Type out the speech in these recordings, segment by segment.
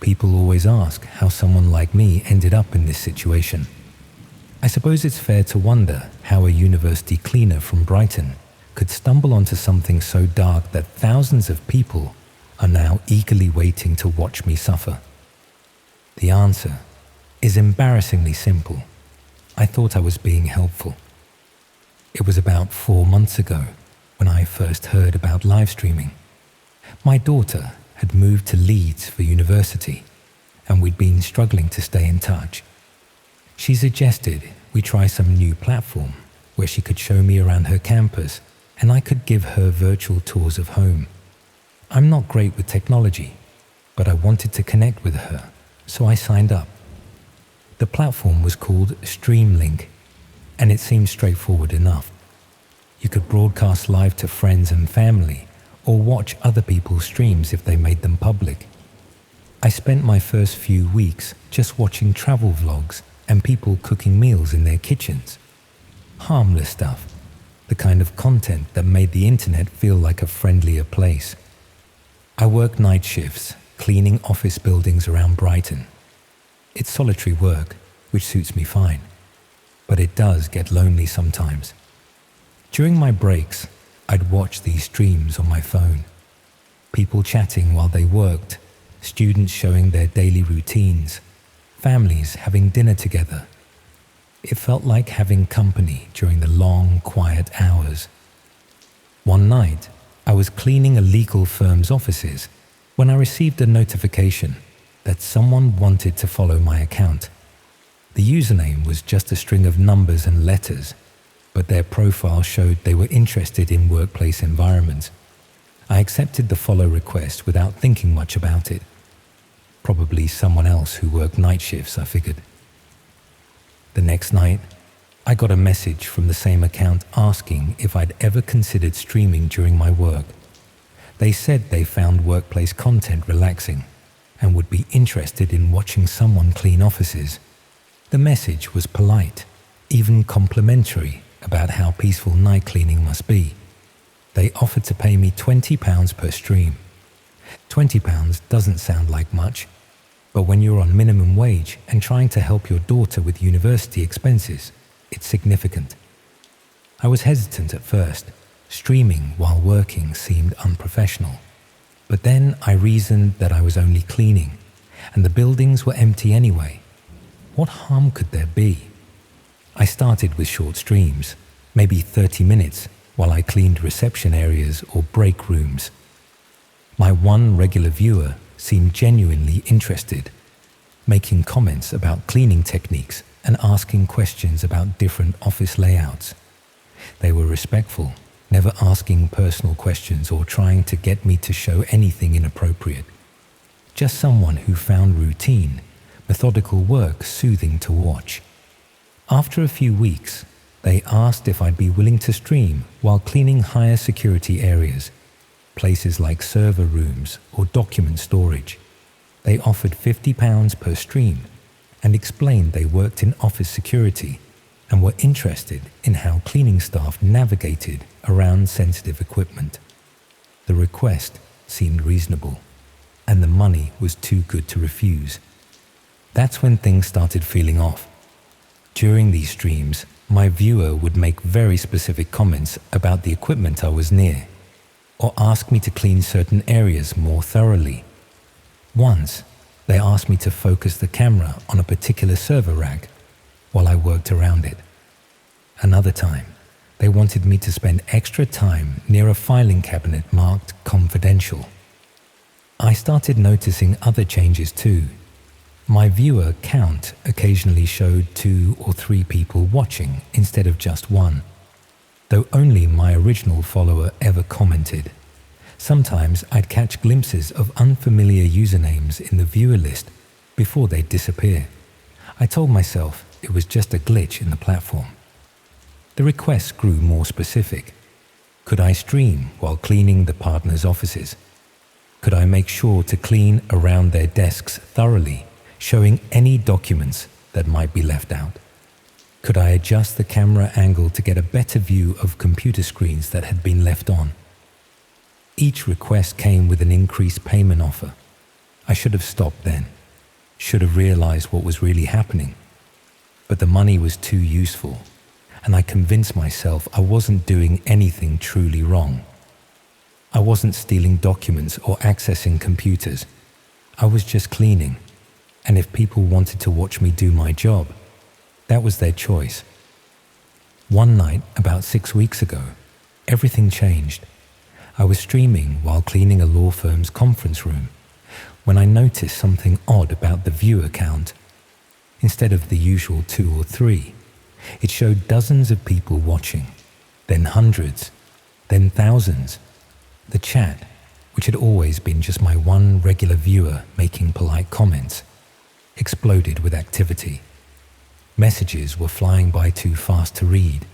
people always ask how someone like me ended up in this situation. I suppose it's fair to wonder how a university cleaner from Brighton could stumble onto something so dark that thousands of people are now eagerly waiting to watch me suffer. The answer is embarrassingly simple. I thought I was being helpful. It was about 4 months ago when I first heard about live streaming. My daughter had moved to Leeds for university, and we'd been struggling to stay in touch. She suggested we try some new platform where she could show me around her campus and I could give her virtual tours of home. I'm not great with technology, but I wanted to connect with her, so I signed up. The platform was called Streamlink, and it seemed straightforward enough. You could broadcast live to friends and family, or watch other people's streams if they made them public. I spent my first few weeks just watching travel vlogs and people cooking meals in their kitchens. Harmless stuff, the kind of content that made the internet feel like a friendlier place. I work night shifts, cleaning office buildings around Brighton. It's solitary work, which suits me fine, but it does get lonely sometimes. During my breaks, I'd watch these streams on my phone. People chatting while they worked, students showing their daily routines, families having dinner together. It felt like having company during the long, quiet hours. One night, I was cleaning a legal firm's offices when I received a notification that someone wanted to follow my account. The username was just a string of numbers and letters, but their profile showed they were interested in workplace environments. I accepted the follow request without thinking much about it. Probably someone else who worked night shifts, I figured. The next night, I got a message from the same account asking if I'd ever considered streaming during my work. They said they found workplace content relaxing and would be interested in watching someone clean offices. The message was polite, even complimentary about how peaceful night cleaning must be. They offered to pay me £20 per stream. £20 doesn't sound like much, but when you're on minimum wage and trying to help your daughter with university expenses, it's significant. I was hesitant at first. Streaming while working seemed unprofessional. But then I reasoned that I was only cleaning, and the buildings were empty anyway. What harm could there be? I started with short streams, maybe 30 minutes, while I cleaned reception areas or break rooms. My one regular viewer seemed genuinely interested, making comments about cleaning techniques and asking questions about different office layouts. They were respectful, never asking personal questions or trying to get me to show anything inappropriate. Just someone who found routine, methodical work soothing to watch. After a few weeks, they asked if I'd be willing to stream while cleaning higher security areas, places like server rooms or document storage. They offered £50 per stream and explained they worked in office security and were interested in how cleaning staff navigated around sensitive equipment. The request seemed reasonable, and the money was too good to refuse. That's when things started feeling off. During these streams, my viewer would make very specific comments about the equipment I was near, or ask me to clean certain areas more thoroughly. Once, they asked me to focus the camera on a particular server rack while I worked around it. Another time, they wanted me to spend extra time near a filing cabinet marked confidential. I started noticing other changes too. My viewer count occasionally showed 2 or 3 people watching instead of just one, though only my original follower ever commented. Sometimes I'd catch glimpses of unfamiliar usernames in the viewer list before they'd disappear. I told myself it was just a glitch in the platform. The requests grew more specific. Could I stream while cleaning the partners' offices? Could I make sure to clean around their desks thoroughly, showing any documents that might be left out? Could I adjust the camera angle to get a better view of computer screens that had been left on? Each request came with an increased payment offer. I should have stopped then, should have realized what was really happening. But the money was too useful, and I convinced myself I wasn't doing anything truly wrong. I wasn't stealing documents or accessing computers. I was just cleaning, and if people wanted to watch me do my job, that was their choice. One night, about 6 weeks ago, everything changed. I was streaming while cleaning a law firm's conference room when I noticed something odd about the viewer count. Instead of the usual 2 or 3, it showed dozens of people watching, then hundreds, then thousands. The chat, which had always been just my one regular viewer making polite comments, exploded with activity. Messages were flying by too fast to read,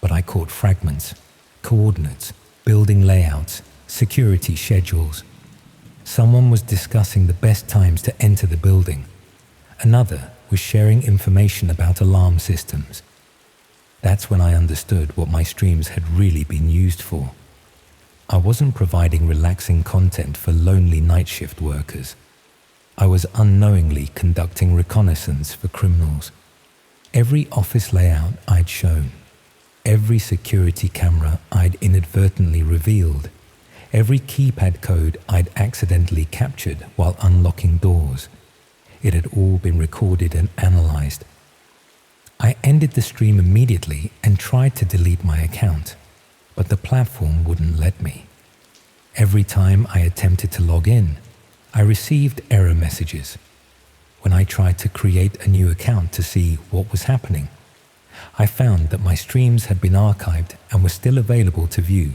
but I caught fragments, coordinates, building layouts, security schedules. Someone was discussing the best times to enter the building. Another was sharing information about alarm systems. That's when I understood what my streams had really been used for. I wasn't providing relaxing content for lonely night shift workers. I was unknowingly conducting reconnaissance for criminals. Every office layout I'd shown, every security camera I'd inadvertently revealed, every keypad code I'd accidentally captured while unlocking doors, it had all been recorded and analyzed. I ended the stream immediately and tried to delete my account, but the platform wouldn't let me. Every time I attempted to log in, I received error messages. When I tried to create a new account to see what was happening, I found that my streams had been archived and were still available to view.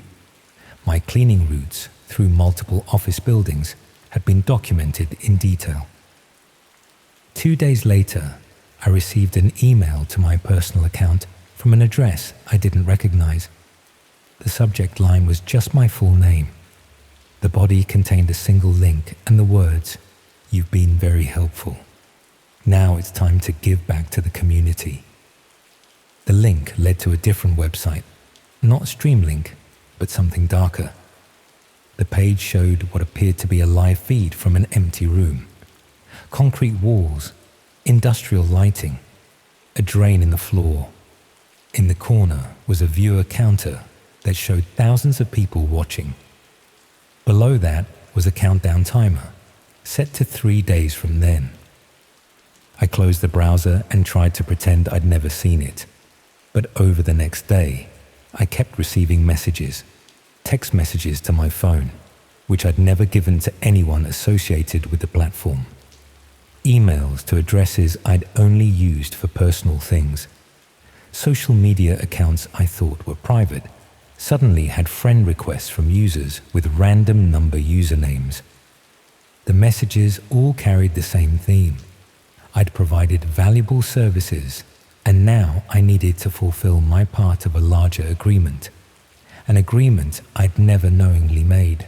My cleaning routes through multiple office buildings had been documented in detail. 2 days later, I received an email to my personal account from an address I didn't recognize. The subject line was just my full name. The body contained a single link and the words, "You've been very helpful. Now it's time to give back to the community." The link led to a different website, not Streamlink, but something darker. The page showed what appeared to be a live feed from an empty room. Concrete walls, industrial lighting, a drain in the floor. In the corner was a viewer counter that showed thousands of people watching. Below that was a countdown timer, set to 3 days from then. I closed the browser and tried to pretend I'd never seen it. But over the next day, I kept receiving messages, text messages to my phone, which I'd never given to anyone associated with the platform. Emails to addresses I'd only used for personal things. Social media accounts I thought were private suddenly had friend requests from users with random number usernames. The messages all carried the same theme. I'd provided valuable services, and now I needed to fulfill my part of a larger agreement, an agreement I'd never knowingly made.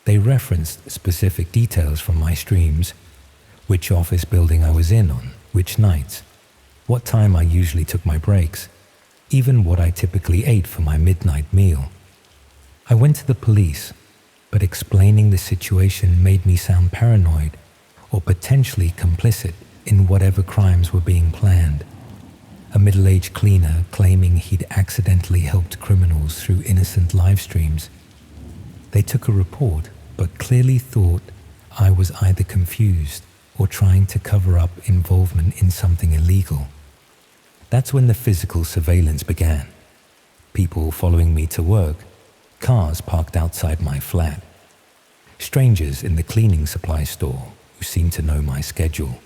They referenced specific details from my streams, which office building I was in on, which nights, what time I usually took my breaks, even what I typically ate for my midnight meal. I went to the police, but explaining the situation made me sound paranoid or potentially complicit in whatever crimes were being planned. A middle-aged cleaner claiming he'd accidentally helped criminals through innocent live streams. They took a report, but clearly thought I was either confused or trying to cover up involvement in something illegal. That's when the physical surveillance began. People following me to work, cars parked outside my flat, strangers in the cleaning supply store who seemed to know my schedule.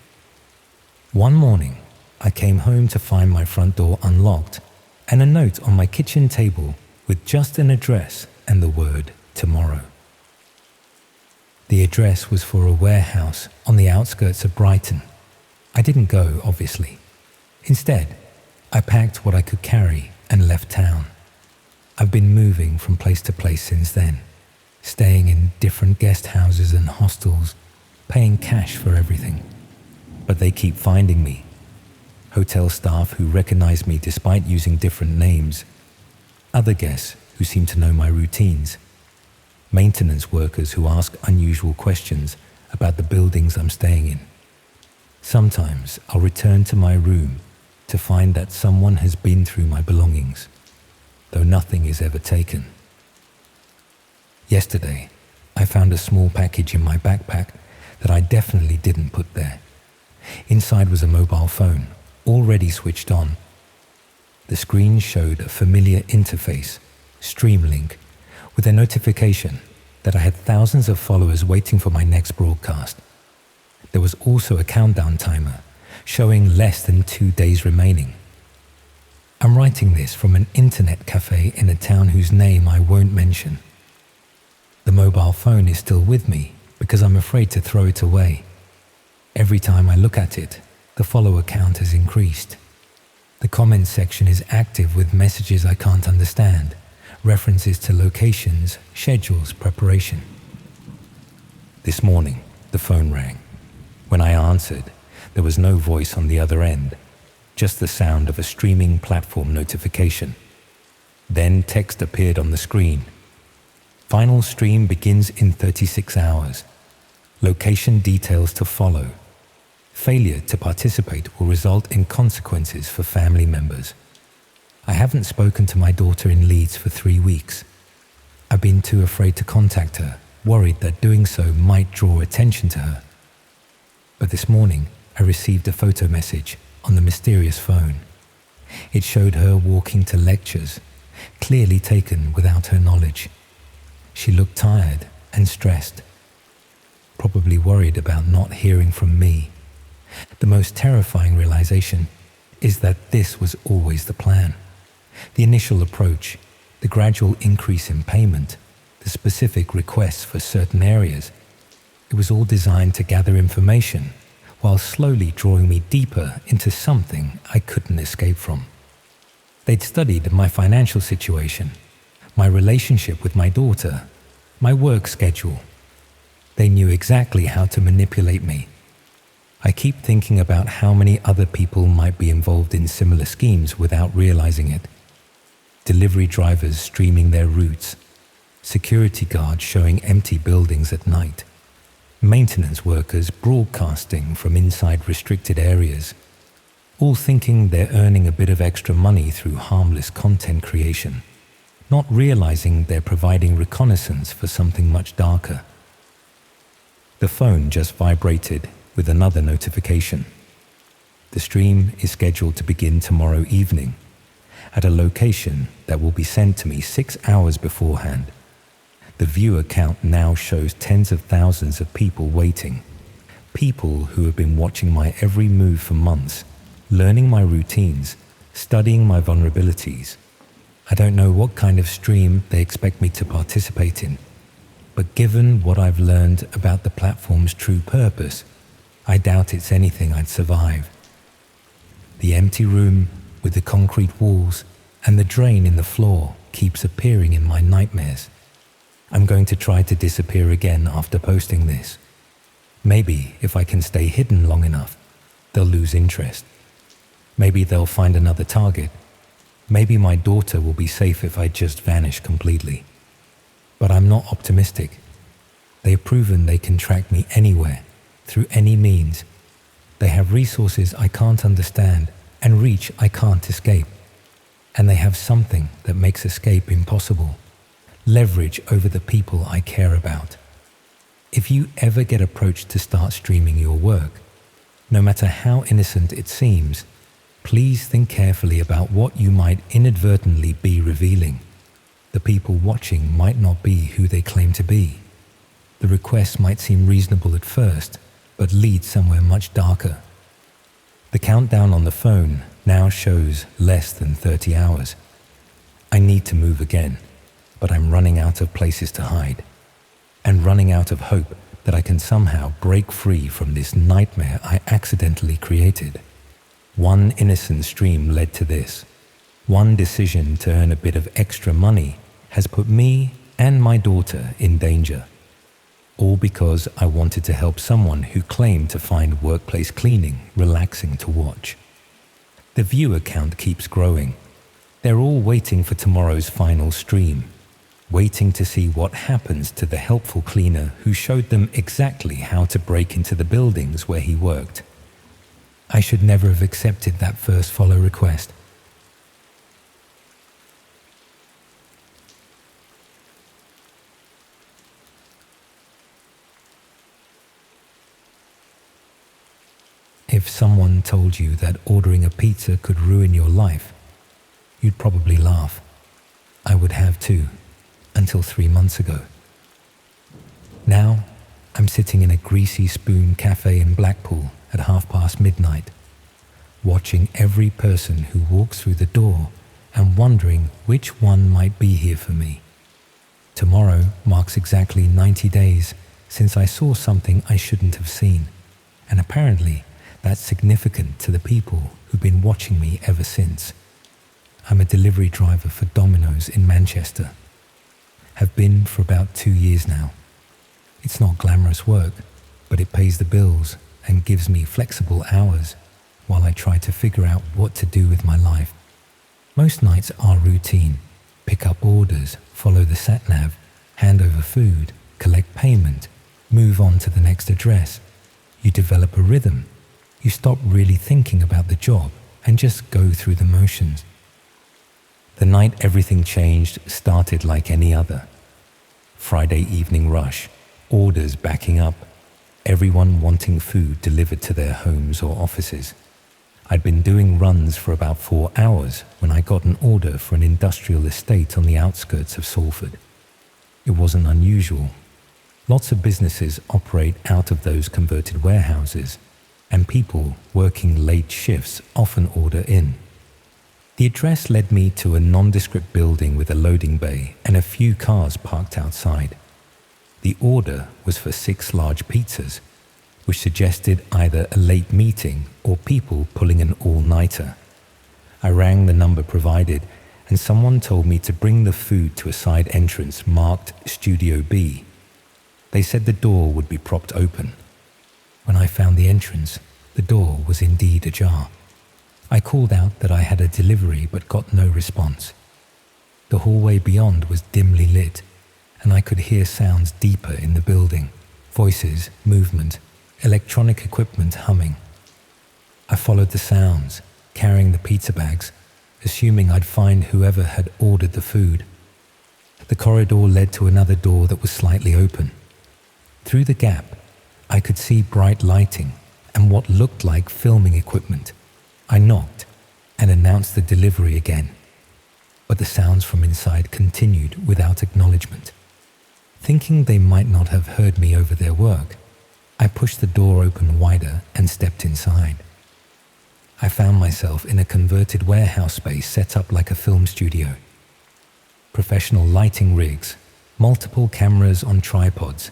One morning, I came home to find my front door unlocked and a note on my kitchen table with just an address and the word tomorrow. The address was for a warehouse on the outskirts of Brighton. I didn't go, obviously. Instead, I packed what I could carry and left town. I've been moving from place to place since then, staying in different guest houses and hostels, paying cash for everything. But they keep finding me. Hotel staff who recognize me despite using different names. Other guests who seem to know my routines. Maintenance workers who ask unusual questions about the buildings I'm staying in. Sometimes I'll return to my room to find that someone has been through my belongings, though nothing is ever taken. Yesterday, I found a small package in my backpack that I definitely didn't put there. Inside was a mobile phone, already switched on. The screen showed a familiar interface, Streamlink, with a notification that I had thousands of followers waiting for my next broadcast. There was also a countdown timer, showing less than 2 days remaining. I'm writing this from an internet cafe in a town whose name I won't mention. The mobile phone is still with me because I'm afraid to throw it away. Every time I look at it, the follower count has increased. The comments section is active with messages I can't understand, references to locations, schedules, preparation. This morning, the phone rang. When I answered, there was no voice on the other end, just the sound of a streaming platform notification. Then text appeared on the screen. Final stream begins in 36 hours. Location details to follow. Failure to participate will result in consequences for family members. I haven't spoken to my daughter in Leeds for 3 weeks. I've been too afraid to contact her, worried that doing so might draw attention to her. But this morning, I received a photo message on the mysterious phone. It showed her walking to lectures, clearly taken without her knowledge. She looked tired and stressed, probably worried about not hearing from me. The most terrifying realization is that this was always the plan. The initial approach, the gradual increase in payment, the specific requests for certain areas. It was all designed to gather information while slowly drawing me deeper into something I couldn't escape from. They'd studied my financial situation, my relationship with my daughter, my work schedule. They knew exactly how to manipulate me. I keep thinking about how many other people might be involved in similar schemes without realizing it. Delivery drivers streaming their routes, security guards showing empty buildings at night, maintenance workers broadcasting from inside restricted areas, all thinking they're earning a bit of extra money through harmless content creation, not realizing they're providing reconnaissance for something much darker. The phone just vibrated with another notification. The stream is scheduled to begin tomorrow evening at a location that will be sent to me 6 hours beforehand. The viewer count now shows tens of thousands of people waiting, people who have been watching my every move for months, learning my routines, studying my vulnerabilities. I don't know what kind of stream they expect me to participate in, but given what I've learned about the platform's true purpose, I doubt it's anything I'd survive. The empty room with the concrete walls and the drain in the floor keeps appearing in my nightmares. I'm going to try to disappear again after posting this. Maybe if I can stay hidden long enough, they'll lose interest. Maybe they'll find another target. Maybe my daughter will be safe if I just vanish completely. But I'm not optimistic. They've proven they can track me anywhere, through any means. They have resources I can't understand and reach I can't escape. And they have something that makes escape impossible: leverage over the people I care about. If you ever get approached to start streaming your work, no matter how innocent it seems, please think carefully about what you might inadvertently be revealing. The people watching might not be who they claim to be. The request might seem reasonable at first, but lead somewhere much darker. The countdown on the phone now shows less than 30 hours. I need to move again, but I'm running out of places to hide, and running out of hope that I can somehow break free from this nightmare I accidentally created. One innocent stream led to this. One decision to earn a bit of extra money has put me and my daughter in danger. All because I wanted to help someone who claimed to find workplace cleaning relaxing to watch. The viewer count keeps growing. They're all waiting for tomorrow's final stream. waiting to see what happens to the helpful cleaner who showed them exactly how to break into the buildings where he worked. I should never have accepted that first follow request. If someone told you that ordering a pizza could ruin your life, you'd probably laugh. I would have too, until 3 months ago. Now, I'm sitting in a Greasy Spoon cafe in Blackpool at midnight, watching every person who walks through the door and wondering which one might be here for me. Tomorrow marks exactly 90 days since I saw something I shouldn't have seen, and apparently that's significant to the people who've been watching me ever since. I'm a delivery driver for Domino's in Manchester. Have been for about 2 years now. It's not glamorous work, but it pays the bills and gives me flexible hours while I try to figure out what to do with my life. Most nights are routine. Pick up orders, follow the sat-nav, hand over food, collect payment, move on to the next address. You develop a rhythm. You stop really thinking about the job and just go through the motions. The night everything changed started like any other. Friday evening rush, orders backing up, everyone wanting food delivered to their homes or offices. I'd been doing runs for about 4 hours when I got an order for an industrial estate on the outskirts of Salford. It wasn't unusual. Lots of businesses operate out of those converted warehouses, and people working late shifts often order in. The address led me to a nondescript building with a loading bay and a few cars parked outside. The order was for 6 large pizzas, which suggested either a late meeting or people pulling an all-nighter. I rang the number provided, and someone told me to bring the food to a side entrance marked Studio B. They said the door would be propped open. When I found the entrance, the door was indeed ajar. I called out that I had a delivery but got no response. The hallway beyond was dimly lit, and I could hear sounds deeper in the building, voices, movement, electronic equipment humming. I followed the sounds, carrying the pizza bags, assuming I'd find whoever had ordered the food. The corridor led to another door that was slightly open. Through the gap, I could see bright lighting and what looked like filming equipment. I knocked and announced the delivery again, but the sounds from inside continued without acknowledgement. Thinking they might not have heard me over their work, I pushed the door open wider and stepped inside. I found myself in a converted warehouse space set up like a film studio. Professional lighting rigs, multiple cameras on tripods,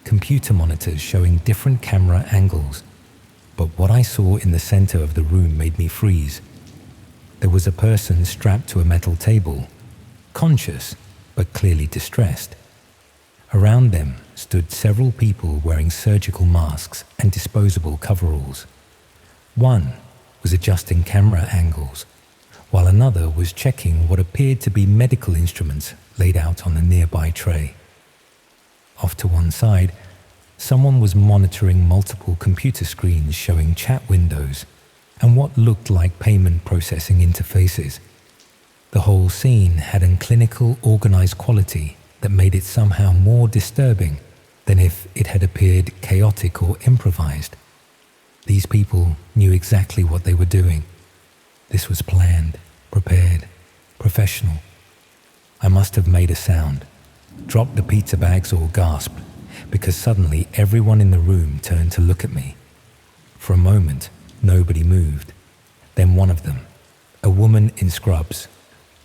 computer monitors showing different camera angles. But what I saw in the center of the room made me freeze. There was a person strapped to a metal table, conscious but clearly distressed. Around them stood several people wearing surgical masks and disposable coveralls. One was adjusting camera angles, while another was checking what appeared to be medical instruments laid out on a nearby tray. Off to one side, someone was monitoring multiple computer screens showing chat windows and what looked like payment processing interfaces. The whole scene had a clinical, organized quality that made it somehow more disturbing than if it had appeared chaotic or improvised. These people knew exactly what they were doing. This was planned, prepared, professional. I must have made a sound, dropped the pizza bags or gasped, because suddenly everyone in the room turned to look at me. For a moment, nobody moved. Then one of them, a woman in scrubs,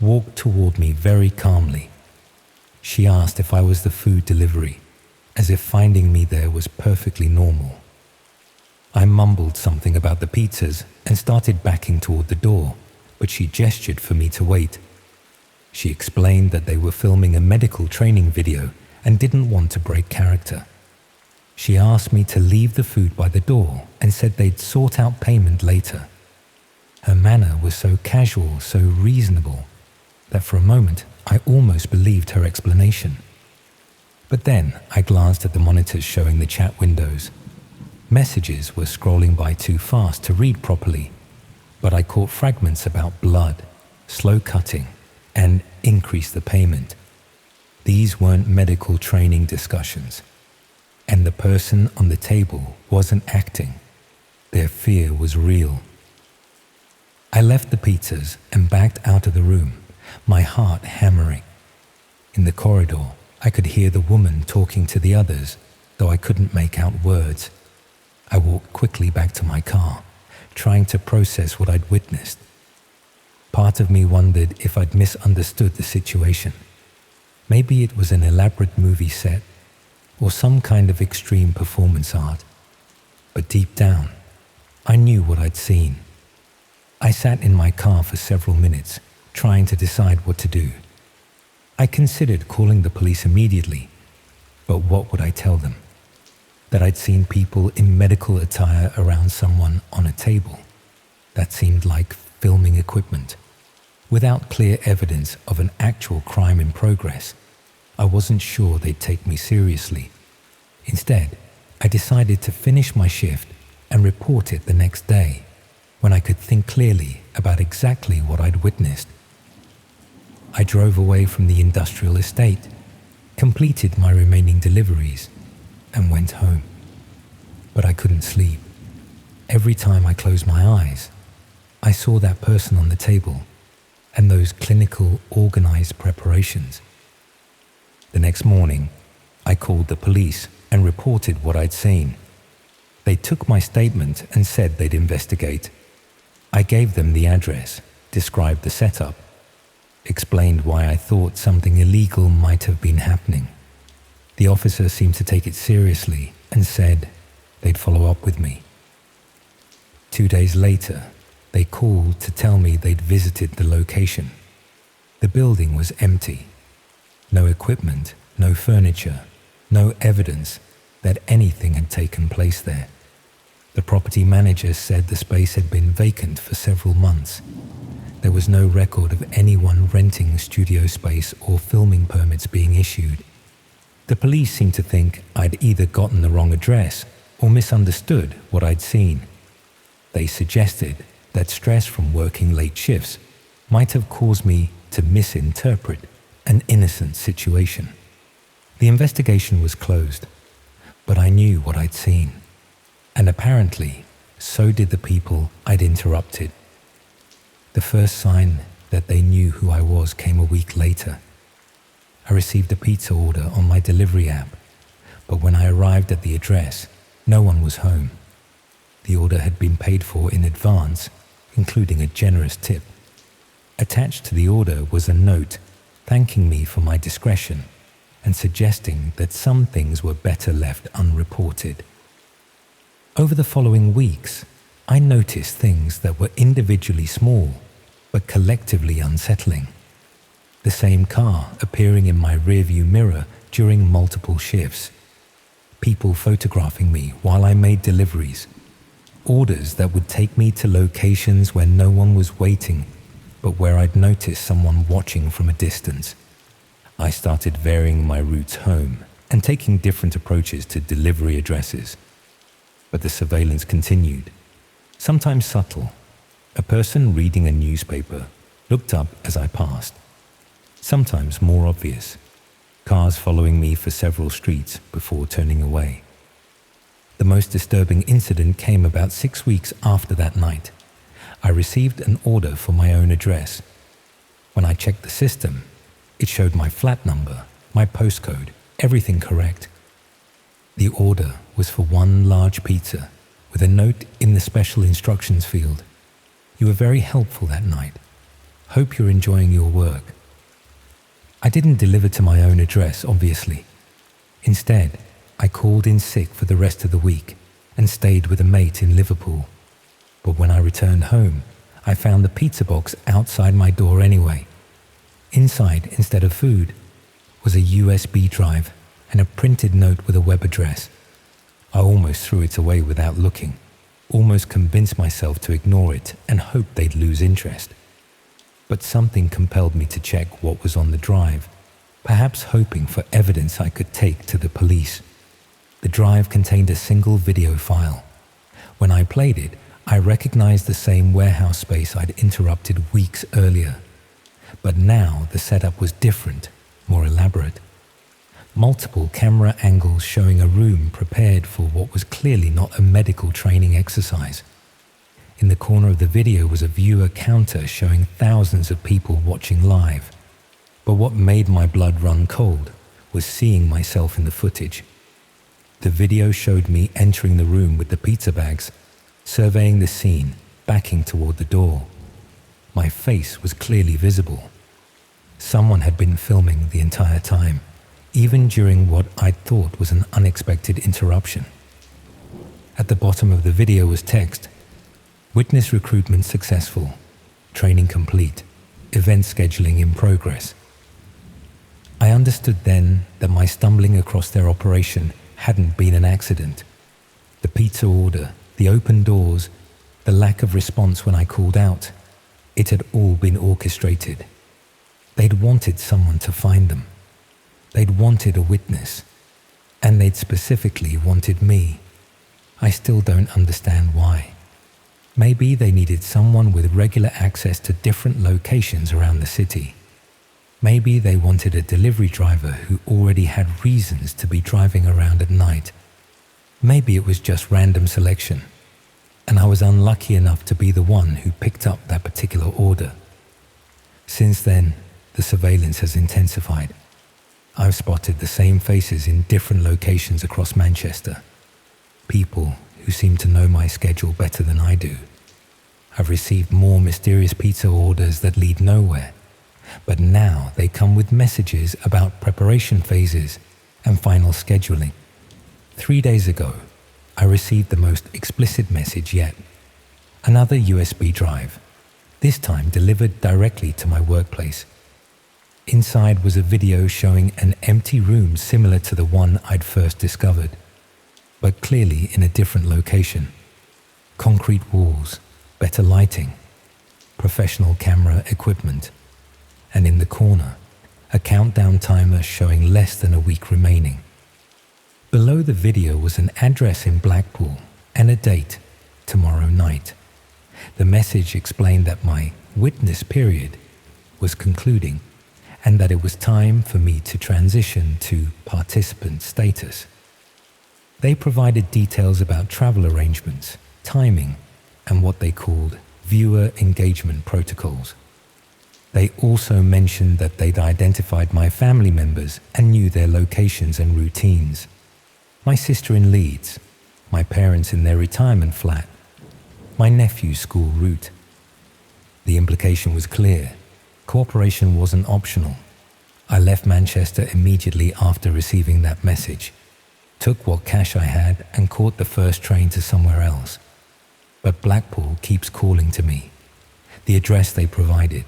walked toward me very calmly. She asked if I was the food delivery, as if finding me there was perfectly normal. I mumbled something about the pizzas and started backing toward the door, but she gestured for me to wait. She explained that they were filming a medical training video and didn't want to break character. She asked me to leave the food by the door and said they'd sort out payment later. Her manner was so casual, so reasonable, that for a moment I almost believed her explanation. But then I glanced at the monitors showing the chat windows. Messages were scrolling by too fast to read properly, but I caught fragments about blood, slow cutting, and increase the payment. These weren't medical training discussions, and the person on the table wasn't acting. Their fear was real. I left the pizzas and backed out of the room, my heart hammering. In the corridor, I could hear the woman talking to the others, though I couldn't make out words. I walked quickly back to my car, trying to process what I'd witnessed. Part of me wondered if I'd misunderstood the situation. Maybe it was an elaborate movie set or some kind of extreme performance art. But deep down, I knew what I'd seen. I sat in my car for several minutes, trying to decide what to do. I considered calling the police immediately, but what would I tell them? That I'd seen people in medical attire around someone on a table. That seemed like filming equipment. Without clear evidence of an actual crime in progress, I wasn't sure they'd take me seriously. Instead, I decided to finish my shift and report it the next day, when I could think clearly about exactly what I'd witnessed. I drove away from the industrial estate, completed my remaining deliveries, and went home. But I couldn't sleep. Every time I closed my eyes, I saw that person on the table and those clinical, organized preparations. The next morning, I called the police and reported what I'd seen. They took my statement and said they'd investigate. I gave them the address, described the setup, explained why I thought something illegal might have been happening. The officer seemed to take it seriously and said they'd follow up with me. 2 days later, they called to tell me they'd visited the location. The building was empty. No equipment, no furniture, no evidence that anything had taken place there. The property manager said the space had been vacant for several months. There was no record of anyone renting studio space or filming permits being issued. The police seemed to think I'd either gotten the wrong address or misunderstood what I'd seen. They suggested that stress from working late shifts might have caused me to misinterpret an innocent situation. The investigation was closed, but I knew what I'd seen, and apparently so did the people I'd interrupted. The first sign that they knew who I was came a week later. I received a pizza order on my delivery app, but when I arrived at the address, no one was home. The order had been paid for in advance, including a generous tip. Attached to the order was a note thanking me for my discretion and suggesting that some things were better left unreported. Over the following weeks, I noticed things that were individually small but collectively unsettling. The same car appearing in my rearview mirror during multiple shifts. People photographing me while I made deliveries. Orders that would take me to locations where no one was waiting, but where I'd noticed someone watching from a distance. I started varying my routes home and taking different approaches to delivery addresses. But the surveillance continued, sometimes subtle. A person reading a newspaper looked up as I passed. Sometimes more obvious, cars following me for several streets before turning away. The most disturbing incident came about 6 weeks after that night. I received an order for my own address. When I checked the system, it showed my flat number, my postcode, everything correct. The order was for one large pizza with a note in the special instructions field. You were very helpful that night. Hope you're enjoying your work. I didn't deliver to my own address, obviously. Instead, I called in sick for the rest of the week and stayed with a mate in Liverpool. But when I returned home, I found the pizza box outside my door anyway. Inside, instead of food, was a USB drive and a printed note with a web address. I almost threw it away without looking, almost convinced myself to ignore it and hope they'd lose interest. but something compelled me to check what was on the drive, perhaps hoping for evidence I could take to the police. The drive contained a single video file. When I played it, I recognized the same warehouse space I'd interrupted weeks earlier. But now the setup was different, more elaborate. Multiple camera angles showing a room prepared for what was clearly not a medical training exercise. In the corner of the video was a viewer counter showing thousands of people watching live. But what made my blood run cold was seeing myself in the footage. The video showed me entering the room with the pizza bags, surveying the scene, backing toward the door. My face was clearly visible. Someone had been filming the entire time, even during what I thought was an unexpected interruption. At the bottom of the video was text, "Witness recruitment successful, training complete, event scheduling in progress." I understood then that my stumbling across their operation hadn't been an accident. The pizza order, the open doors, the lack of response when I called out, it had all been orchestrated. They'd wanted someone to find them. They'd wanted a witness. And they'd specifically wanted me. I still don't understand why. Maybe they needed someone with regular access to different locations around the city. Maybe they wanted a delivery driver who already had reasons to be driving around at night. Maybe it was just random selection, and I was unlucky enough to be the one who picked up that particular order. Since then, the surveillance has intensified. I've spotted the same faces in different locations across Manchester. People who seem to know my schedule better than I do. I've received more mysterious pizza orders that lead nowhere, but now they come with messages about preparation phases and final scheduling. 3 days ago, I received the most explicit message yet. Another USB drive, this time delivered directly to my workplace. Inside was a video showing an empty room similar to the one I'd first discovered, but clearly in a different location. Concrete walls, better lighting, professional camera equipment, and in the corner, a countdown timer showing less than a week remaining. Below the video was an address in Blackpool and a date, tomorrow night. The message explained that my witness period was concluding and that it was time for me to transition to participant status. They provided details about travel arrangements, timing, and what they called viewer engagement protocols. They also mentioned that they'd identified my family members and knew their locations and routines. My sister in Leeds, my parents in their retirement flat, my nephew's school route. The implication was clear. Cooperation wasn't optional. I left Manchester immediately after receiving that message, took what cash I had and caught the first train to somewhere else. But Blackpool keeps calling to me. The address they provided,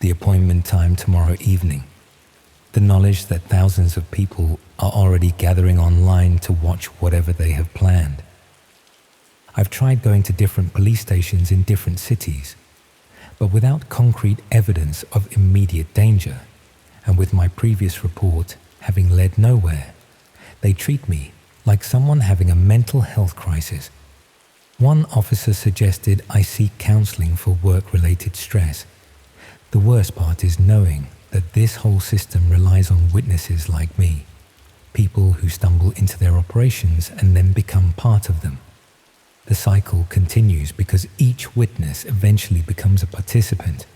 the appointment time tomorrow evening, the knowledge that thousands of people are already gathering online to watch whatever they have planned. I've tried going to different police stations in different cities, but without concrete evidence of immediate danger, and with my previous report having led nowhere, they treat me like someone having a mental health crisis. One officer suggested I seek counseling for work-related stress. The worst part is knowing that this whole system relies on witnesses like me, people who stumble into their operations and then become part of them. The cycle continues because each witness eventually becomes a participant,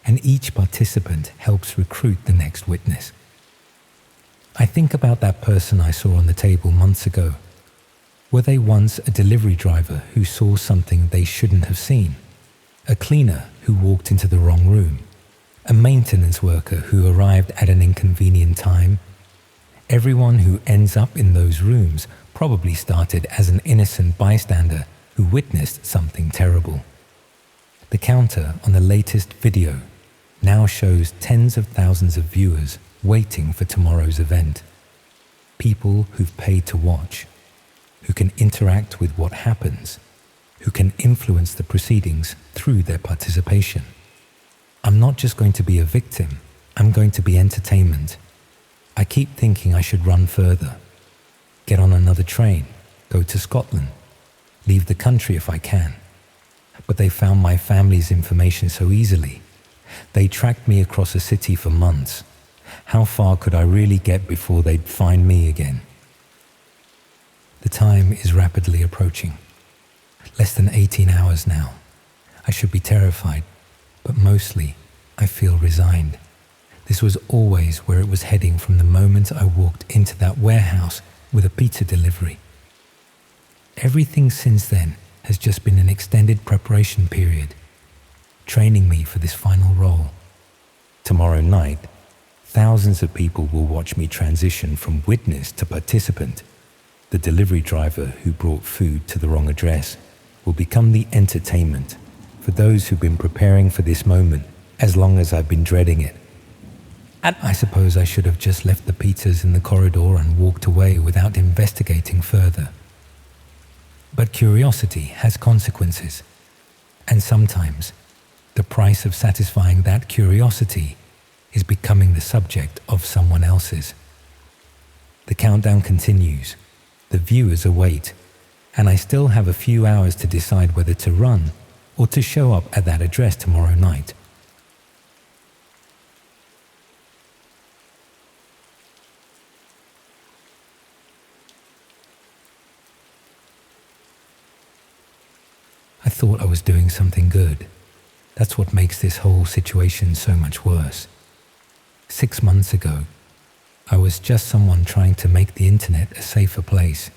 and each participant helps recruit the next witness. I think about that person I saw on the table months ago. Were they once a delivery driver who saw something they shouldn't have seen? A cleaner who walked into the wrong room? A maintenance worker who arrived at an inconvenient time? Everyone who ends up in those rooms probably started as an innocent bystander who witnessed something terrible. The counter on the latest video now shows tens of thousands of viewers waiting for tomorrow's event. People who've paid to watch, who can interact with what happens, who can influence the proceedings through their participation. I'm not just going to be a victim, I'm going to be entertainment. I keep thinking I should run further, get on another train, go to Scotland, leave the country if I can. But they found my family's information so easily. They tracked me across a city for months. How far could I really get before they'd find me again? The time is rapidly approaching. Less than 18 hours now. I should be terrified, but mostly I feel resigned. This was always where it was heading from the moment I walked into that warehouse with a pizza delivery. Everything since then has just been an extended preparation period, training me for this final role. Tomorrow night, thousands of people will watch me transition from witness to participant. The delivery driver who brought food to the wrong address will become the entertainment for those who've been preparing for this moment as long as I've been dreading it. And I suppose I should have just left the pizzas in the corridor and walked away without investigating further. But curiosity has consequences, and sometimes the price of satisfying that curiosity is becoming the subject of someone else's. The countdown continues, the viewers await, and I still have a few hours to decide whether to run or to show up at that address tomorrow night. I thought I was doing something good. That's what makes this whole situation so much worse. 6 months ago, I was just someone trying to make the internet a safer place.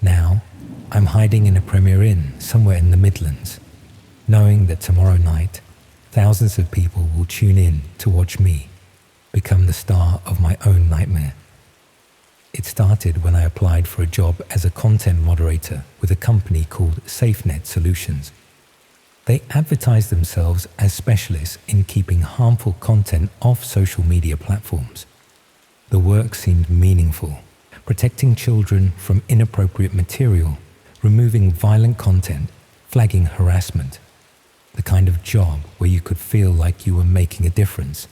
Now, I'm hiding in a Premier Inn somewhere in the Midlands, knowing that tomorrow night, thousands of people will tune in to watch me become the star of my own nightmare. It started when I applied for a job as a content moderator with a company called SafeNet Solutions. They advertised themselves as specialists in keeping harmful content off social media platforms. The work seemed meaningful, protecting children from inappropriate material, removing violent content, flagging harassment. The kind of job where you could feel like you were making a difference.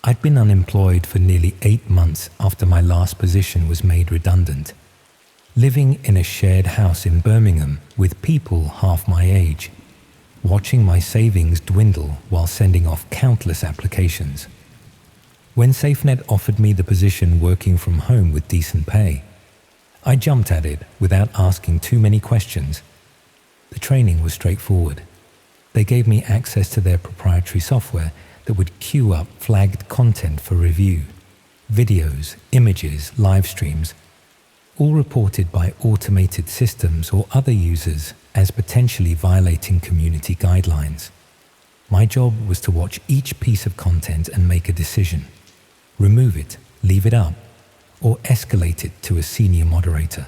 I'd been unemployed for nearly 8 months after my last position was made redundant, living in a shared house in Birmingham with people half my age, watching my savings dwindle while sending off countless applications. When SafeNet offered me the position working from home with decent pay, I jumped at it without asking too many questions. The training was straightforward. They gave me access to their proprietary software that would queue up flagged content for review, videos, images, live streams, all reported by automated systems or other users as potentially violating community guidelines. My job was to watch each piece of content and make a decision. Remove it, leave it up, or escalate it to a senior moderator.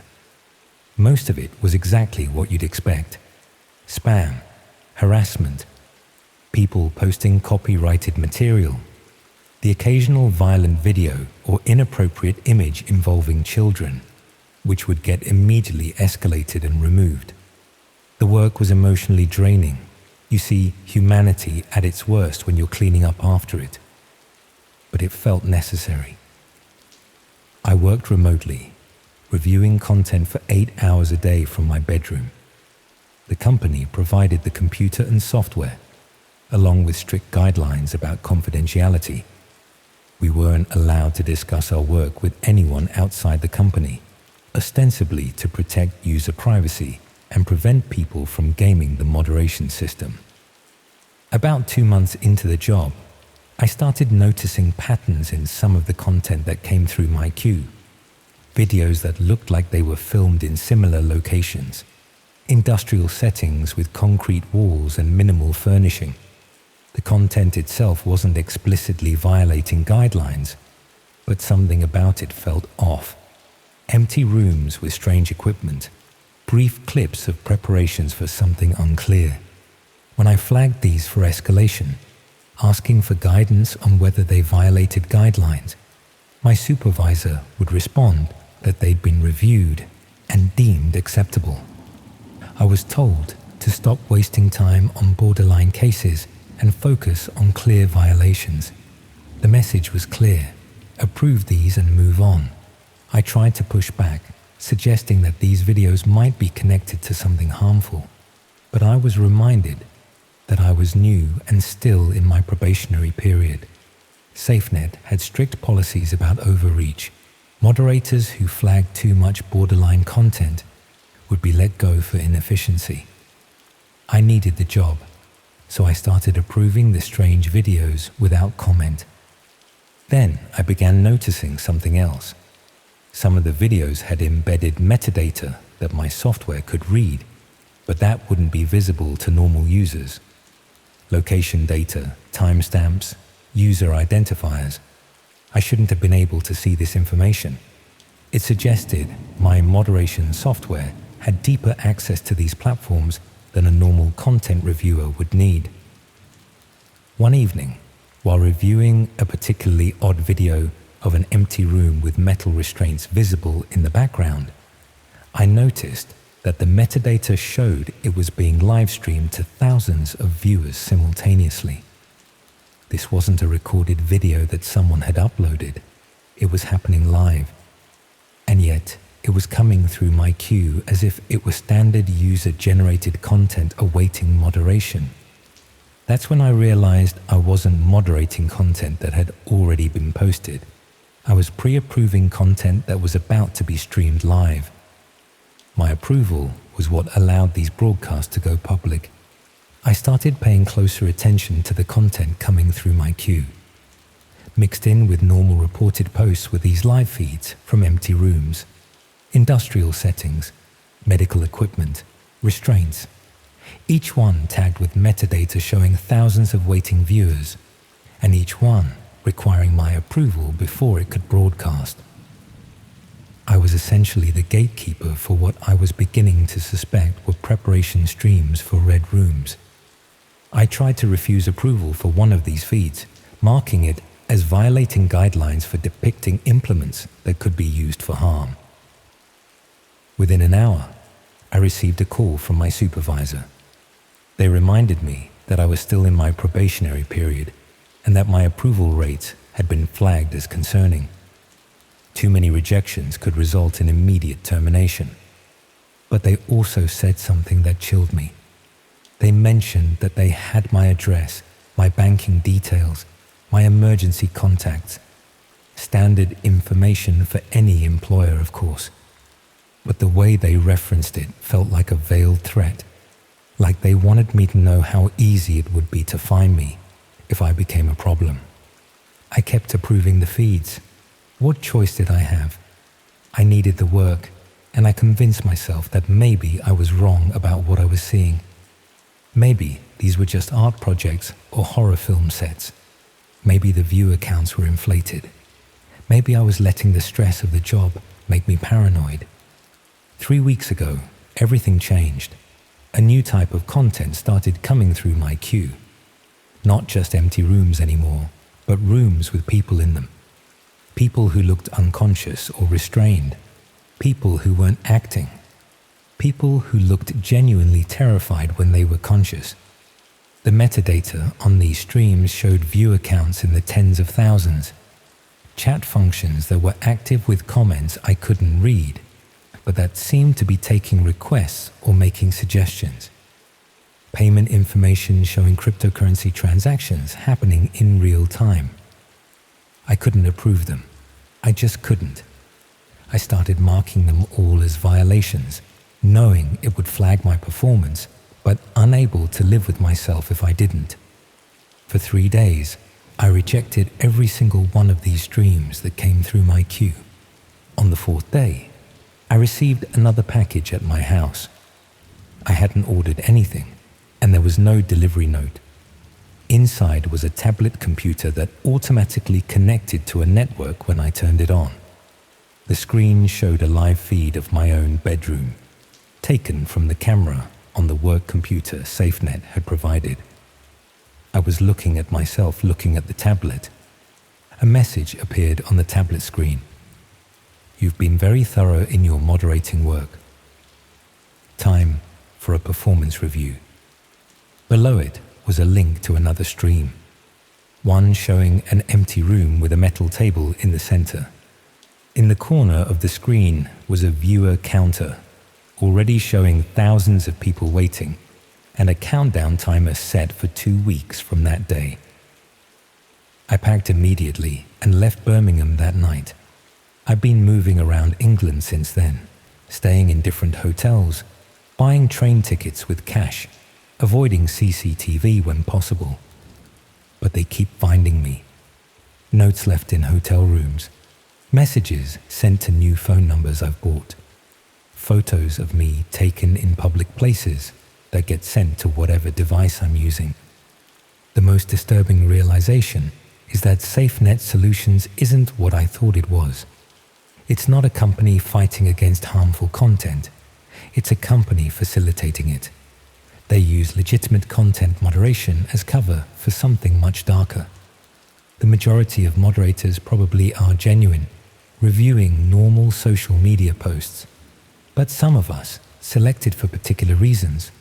Most of it was exactly what you'd expect. Spam, harassment, people posting copyrighted material, the occasional violent video or inappropriate image involving children, which would get immediately escalated and removed. The work was emotionally draining. You see humanity at its worst when you're cleaning up after it. But it felt necessary. I worked remotely, reviewing content for 8 hours a day from my bedroom. The company provided the computer and software, along with strict guidelines about confidentiality. We weren't allowed to discuss our work with anyone outside the company, ostensibly to protect user privacy and prevent people from gaming the moderation system. About 2 months into the job, I started noticing patterns in some of the content that came through my queue. Videos that looked like they were filmed in similar locations, industrial settings with concrete walls and minimal furnishing. The content itself wasn't explicitly violating guidelines, but something about it felt off. Empty rooms with strange equipment, brief clips of preparations for something unclear. When I flagged these for escalation, asking for guidance on whether they violated guidelines, my supervisor would respond that they'd been reviewed and deemed acceptable. I was told to stop wasting time on borderline cases and focus on clear violations. The message was clear: approve these and move on. I tried to push back, suggesting that these videos might be connected to something harmful, but I was reminded that I was new and still in my probationary period. SafeNet had strict policies about overreach. Moderators who flagged too much borderline content would be let go for inefficiency. I needed the job, so I started approving the strange videos without comment. Then I began noticing something else. Some of the videos had embedded metadata that my software could read, but that wouldn't be visible to normal users. Location data, timestamps, user identifiers. I shouldn't have been able to see this information. It suggested my moderation software had deeper access to these platforms than a normal content reviewer would need. One evening, while reviewing a particularly odd video of an empty room with metal restraints visible in the background, I noticed that the metadata showed it was being live-streamed to thousands of viewers simultaneously. This wasn't a recorded video that someone had uploaded. It was happening live. And yet, it was coming through my queue as if it were standard user-generated content awaiting moderation. That's when I realized I wasn't moderating content that had already been posted. I was pre-approving content that was about to be streamed live. My approval was what allowed these broadcasts to go public. I started paying closer attention to the content coming through my queue. Mixed in with normal reported posts were these live feeds from empty rooms, industrial settings, medical equipment, restraints, each one tagged with metadata showing thousands of waiting viewers, and each one requiring my approval before it could broadcast. I was essentially the gatekeeper for what I was beginning to suspect were preparation streams for red rooms. I tried to refuse approval for one of these feeds, marking it as violating guidelines for depicting implements that could be used for harm. Within an hour, I received a call from my supervisor. They reminded me that I was still in my probationary period and that my approval rates had been flagged as concerning. Too many rejections could result in immediate termination. But they also said something that chilled me. They mentioned that they had my address, my banking details, my emergency contacts, standard information for any employer, of course. But the way they referenced it felt like a veiled threat, like they wanted me to know how easy it would be to find me if I became a problem. I kept approving the feeds. What choice did I have? I needed the work, and I convinced myself that maybe I was wrong about what I was seeing. Maybe these were just art projects or horror film sets. Maybe the viewer counts were inflated. Maybe I was letting the stress of the job make me paranoid. 3 weeks ago, everything changed. A new type of content started coming through my queue. Not just empty rooms anymore, but rooms with people in them. People who looked unconscious or restrained. People who weren't acting. People who looked genuinely terrified when they were conscious. The metadata on these streams showed viewer counts in the tens of thousands. Chat functions that were active with comments I couldn't read, but that seemed to be taking requests or making suggestions. Payment information showing cryptocurrency transactions happening in real time. I couldn't approve them. I just couldn't. I started marking them all as violations, knowing it would flag my performance, but unable to live with myself if I didn't. For 3 days, I rejected every single one of these streams that came through my queue. On the 4th day, I received another package at my house. I hadn't ordered anything, and there was no delivery note. Inside was a tablet computer that automatically connected to a network when I turned it on. The screen showed a live feed of my own bedroom, taken from the camera on the work computer SafeNet had provided. I was looking at myself looking at the tablet. A message appeared on the tablet screen. You've been very thorough in your moderating work. Time for a performance review. Below it was a link to another stream, one showing an empty room with a metal table in the center. In the corner of the screen was a viewer counter, already showing thousands of people waiting, and a countdown timer set for 2 weeks from that day. I packed immediately and left Birmingham that night. I've been moving around England since then, staying in different hotels, buying train tickets with cash, avoiding CCTV when possible. But they keep finding me. Notes left in hotel rooms, messages sent to new phone numbers I've bought, photos of me taken in public places that get sent to whatever device I'm using. The most disturbing realization is that SafeNet Solutions isn't what I thought it was. It's not a company fighting against harmful content. It's a company facilitating it. They use legitimate content moderation as cover for something much darker. The majority of moderators probably are genuine, reviewing normal social media posts. But some of us, selected for particular reasons,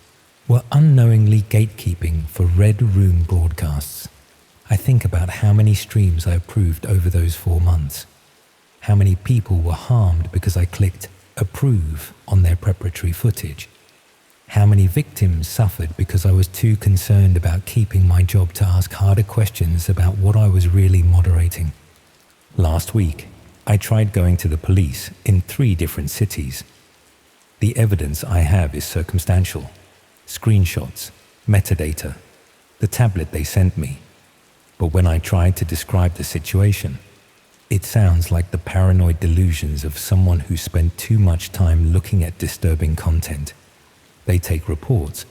were unknowingly gatekeeping for red room broadcasts. I think about how many streams I approved over those 4 months. How many people were harmed because I clicked approve on their preparatory footage. How many victims suffered because I was too concerned about keeping my job to ask harder questions about what I was really moderating. Last week, I tried going to the police in 3 different cities. The evidence I have is circumstantial. Screenshots, metadata, the tablet they sent me. But when I tried to describe the situation, it sounds like the paranoid delusions of someone who spent too much time looking at disturbing content. They take reports,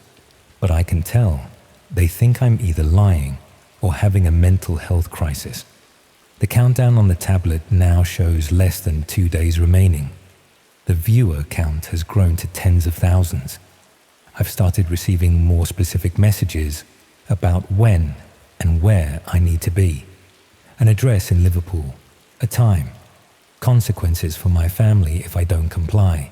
but I can tell they think I'm either lying or having a mental health crisis. The countdown on the tablet now shows less than 2 days remaining. The viewer count has grown to tens of thousands. I've started receiving more specific messages about when and where I need to be. An address in Liverpool, a time, consequences for my family if I don't comply.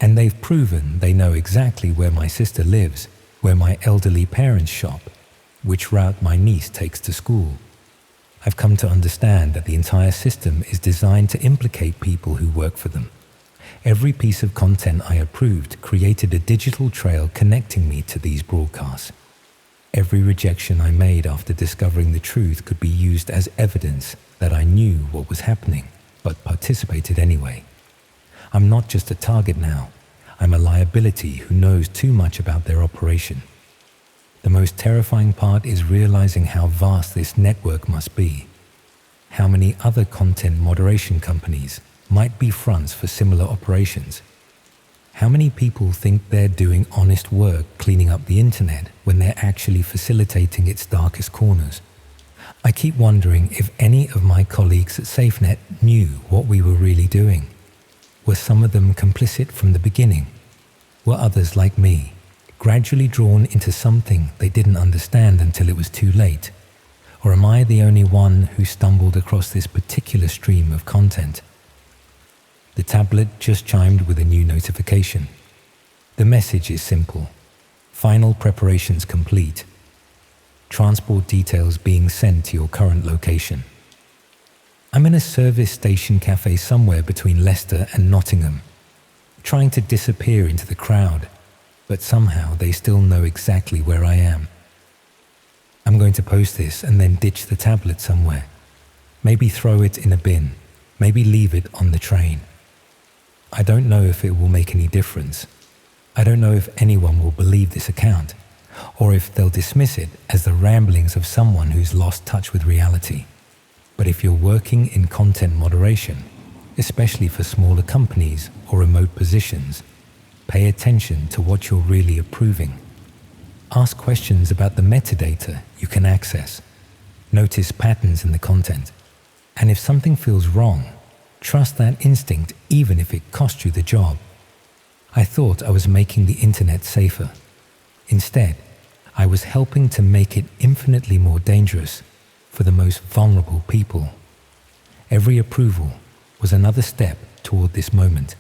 And they've proven they know exactly where my sister lives, where my elderly parents shop, which route my niece takes to school. I've come to understand that the entire system is designed to implicate people who work for them. Every piece of content I approved created a digital trail connecting me to these broadcasts. Every rejection I made after discovering the truth could be used as evidence that I knew what was happening, but participated anyway. I'm not just a target now. I'm a liability who knows too much about their operation. The most terrifying part is realizing how vast this network must be. How many other content moderation companies might be fronts for similar operations? How many people think they're doing honest work cleaning up the internet when they're actually facilitating its darkest corners? I keep wondering if any of my colleagues at SafeNet knew what we were really doing. Were some of them complicit from the beginning? Were others like me, gradually drawn into something they didn't understand until it was too late? Or am I the only one who stumbled across this particular stream of content? The tablet just chimed with a new notification. The message is simple. Final preparations complete. Transport details being sent to your current location. I'm in a service station cafe somewhere between Leicester and Nottingham, trying to disappear into the crowd, but somehow they still know exactly where I am. I'm going to post this and then ditch the tablet somewhere. Maybe throw it in a bin, maybe leave it on the train. I don't know if it will make any difference. I don't know if anyone will believe this account, or if they'll dismiss it as the ramblings of someone who's lost touch with reality. But if you're working in content moderation, especially for smaller companies or remote positions, pay attention to what you're really approving. Ask questions about the metadata you can access. Notice patterns in the content. And if something feels wrong, trust that instinct even if it cost you the job. I thought I was making the internet safer. Instead, I was helping to make it infinitely more dangerous for the most vulnerable people. Every approval was another step toward this moment,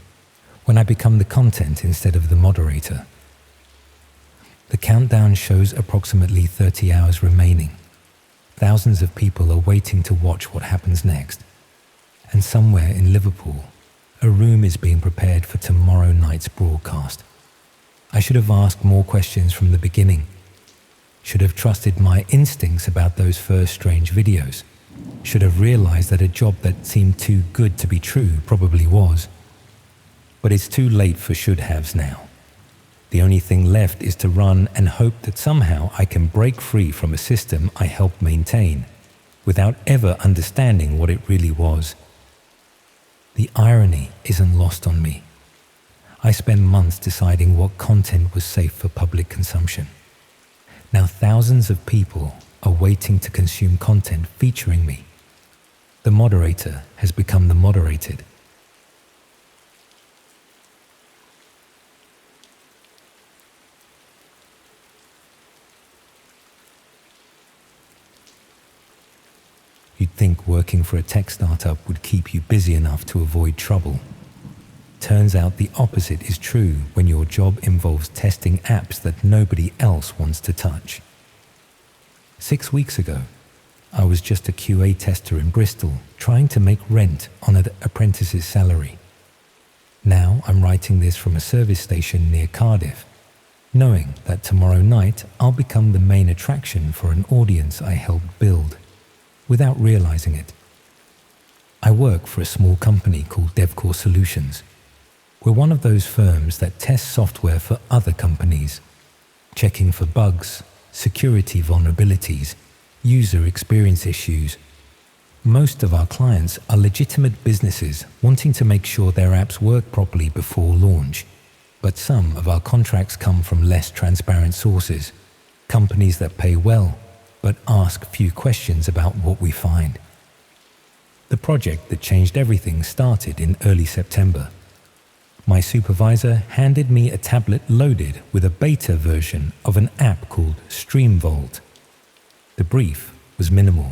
when I become the content instead of the moderator. The countdown shows approximately 30 hours remaining. Thousands of people are waiting to watch what happens next. And somewhere in Liverpool, a room is being prepared for tomorrow night's broadcast. I should have asked more questions from the beginning. Should have trusted my instincts about those first strange videos. Should have realized that a job that seemed too good to be true probably was. But it's too late for should-haves now. The only thing left is to run and hope that somehow I can break free from a system I helped maintain, without ever understanding what it really was. The irony isn't lost on me. I spent months deciding what content was safe for public consumption. Now thousands of people are waiting to consume content featuring me. The moderator has become the moderated. You'd think working for a tech startup would keep you busy enough to avoid trouble. Turns out the opposite is true when your job involves testing apps that nobody else wants to touch. 6 weeks ago, I was just a QA tester in Bristol trying to make rent on an apprentice's salary. Now I'm writing this from a service station near Cardiff, knowing that tomorrow night I'll become the main attraction for an audience I helped build, without realizing it. I work for a small company called DevCore Solutions. We're one of those firms that test software for other companies, checking for bugs, security vulnerabilities, user experience issues. Most of our clients are legitimate businesses wanting to make sure their apps work properly before launch. But some of our contracts come from less transparent sources, companies that pay well but ask few questions about what we find. The project that changed everything started in early September. My supervisor handed me a tablet loaded with a beta version of an app called StreamVault. The brief was minimal.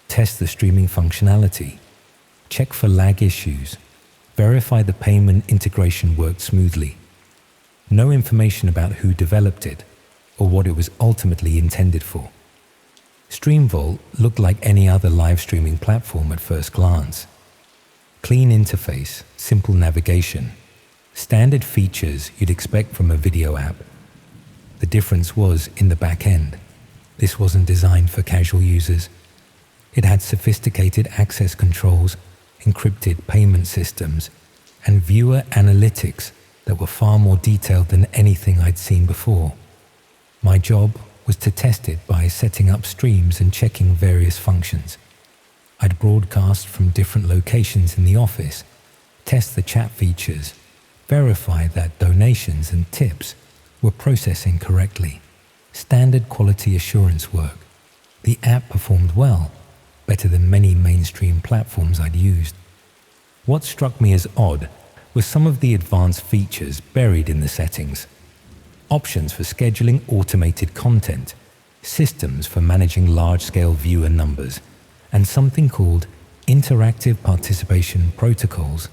Test the streaming functionality, check for lag issues, verify the payment integration worked smoothly. No information about who developed it or what it was ultimately intended for. StreamVault looked like any other live streaming platform at first glance. Clean interface, simple navigation, standard features you'd expect from a video app. The difference was in the back end. This wasn't designed for casual users. It had sophisticated access controls, encrypted payment systems, and viewer analytics that were far more detailed than anything I'd seen before. My job was to test it by setting up streams and checking various functions. I'd broadcast from different locations in the office, test the chat features, verify that donations and tips were processing correctly. Standard quality assurance work. The app performed well, better than many mainstream platforms I'd used. What struck me as odd was some of the advanced features buried in the settings. Options for scheduling automated content, systems for managing large-scale viewer numbers, and something called interactive participation protocols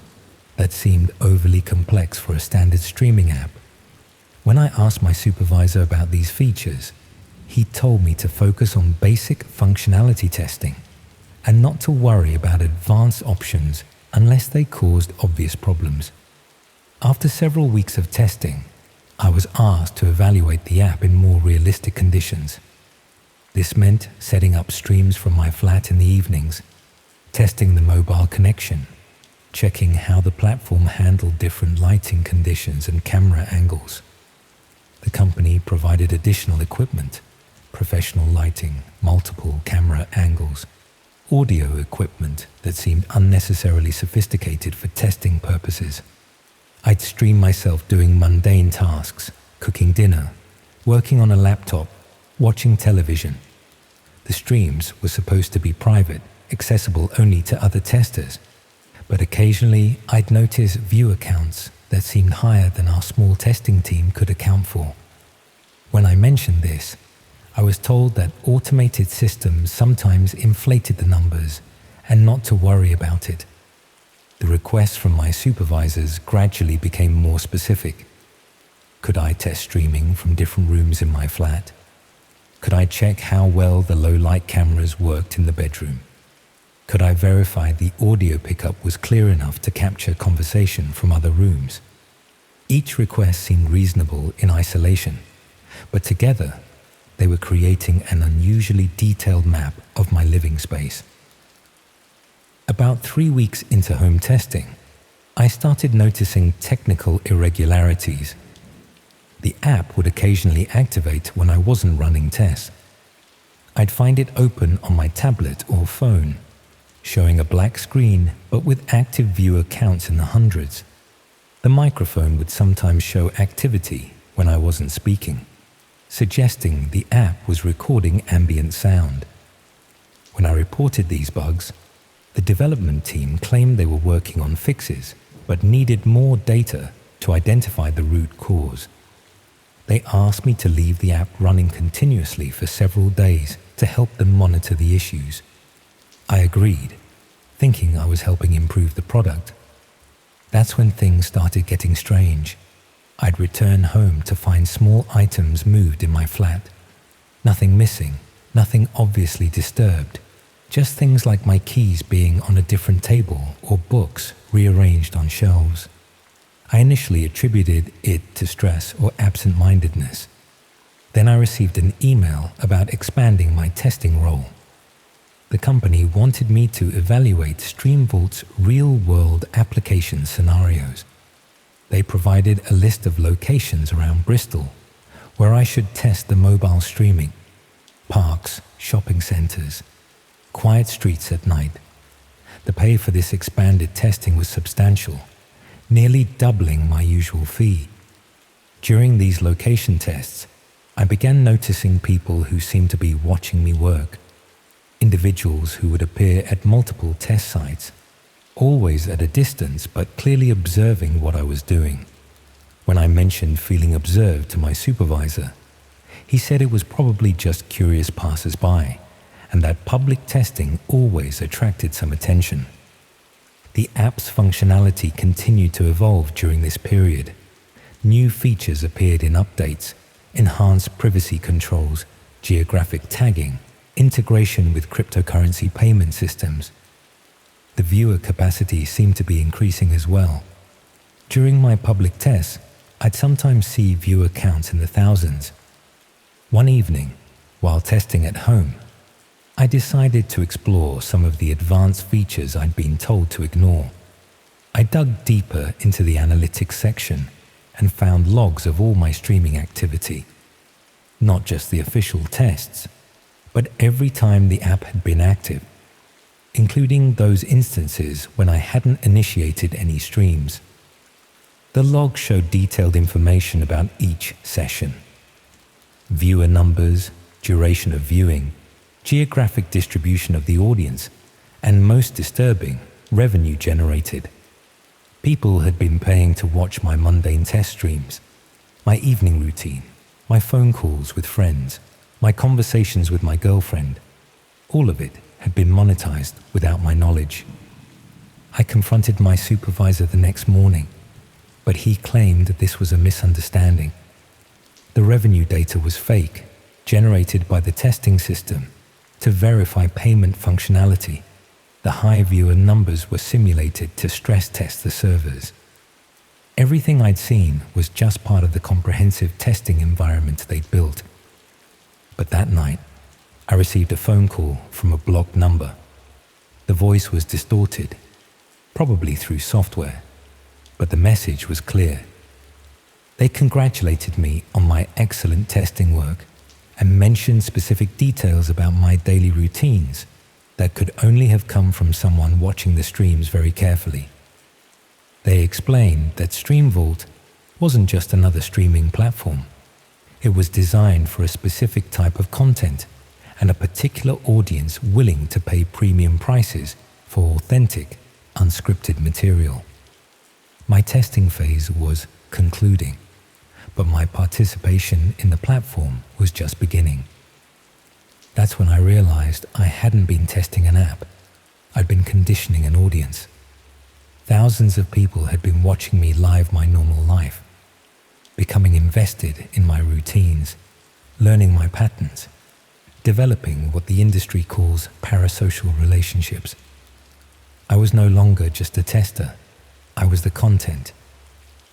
that seemed overly complex for a standard streaming app. When I asked my supervisor about these features, he told me to focus on basic functionality testing and not to worry about advanced options unless they caused obvious problems. After several weeks of testing, I was asked to evaluate the app in more realistic conditions. This meant setting up streams from my flat in the evenings, testing the mobile connection, checking how the platform handled different lighting conditions and camera angles. The company provided additional equipment, professional lighting, multiple camera angles, audio equipment that seemed unnecessarily sophisticated for testing purposes. I'd stream myself doing mundane tasks, cooking dinner, working on a laptop, watching television. The streams were supposed to be private, accessible only to other testers, but occasionally I'd notice viewer counts that seemed higher than our small testing team could account for. When I mentioned this, I was told that automated systems sometimes inflated the numbers and not to worry about it. The requests from my supervisors gradually became more specific. Could I test streaming from different rooms in my flat? Could I check how well the low-light cameras worked in the bedroom? Could I verify the audio pickup was clear enough to capture conversation from other rooms? Each request seemed reasonable in isolation, but together they were creating an unusually detailed map of my living space. About 3 weeks into home testing, I started noticing technical irregularities. The app would occasionally activate when I wasn't running tests. I'd find it open on my tablet or phone, showing a black screen but with active viewer counts in the hundreds. The microphone would sometimes show activity when I wasn't speaking, suggesting the app was recording ambient sound. When I reported these bugs, the development team claimed they were working on fixes but needed more data to identify the root cause. They asked me to leave the app running continuously for several days to help them monitor the issues. I agreed, thinking I was helping improve the product. That's when things started getting strange. I'd return home to find small items moved in my flat. Nothing missing, nothing obviously disturbed, just things like my keys being on a different table or books rearranged on shelves. I initially attributed it to stress or absent-mindedness. Then I received an email about expanding my testing role. The company wanted me to evaluate StreamVault's real-world application scenarios. They provided a list of locations around Bristol where I should test the mobile streaming: parks, shopping centres, quiet streets at night. The pay for this expanded testing was substantial, nearly doubling my usual fee. During these location tests, I began noticing people who seemed to be watching me work. Individuals who would appear at multiple test sites, always at a distance but clearly observing what I was doing. When I mentioned feeling observed to my supervisor, he said it was probably just curious passers-by, and that public testing always attracted some attention. The app's functionality continued to evolve during this period. New features appeared in updates, enhanced privacy controls, geographic tagging, integration with cryptocurrency payment systems. The viewer capacity seemed to be increasing as well. During my public tests, I'd sometimes see viewer counts in the thousands. One evening, while testing at home, I decided to explore some of the advanced features I'd been told to ignore. I dug deeper into the analytics section and found logs of all my streaming activity. Not just the official tests, but every time the app had been active, including those instances when I hadn't initiated any streams. The log showed detailed information about each session: viewer numbers, duration of viewing, geographic distribution of the audience, and most disturbing, revenue generated. People had been paying to watch my mundane test streams, my evening routine, my phone calls with friends, my conversations with my girlfriend. All of it had been monetized without my knowledge. I confronted my supervisor the next morning, but he claimed that this was a misunderstanding. The revenue data was fake, generated by the testing system to verify payment functionality. The high viewer numbers were simulated to stress test the servers. Everything I'd seen was just part of the comprehensive testing environment they'd built. But that night, I received a phone call from a blocked number. The voice was distorted, probably through software, but the message was clear. They congratulated me on my excellent testing work and mentioned specific details about my daily routines that could only have come from someone watching the streams very carefully. They explained that StreamVault wasn't just another streaming platform. It was designed for a specific type of content and a particular audience willing to pay premium prices for authentic, unscripted material. My testing phase was concluding, but my participation in the platform was just beginning. That's when I realized I hadn't been testing an app. I'd been conditioning an audience. Thousands of people had been watching me live my normal life. becoming invested in my routines, learning my patterns, developing what the industry calls parasocial relationships. I was no longer just a tester. I was the content.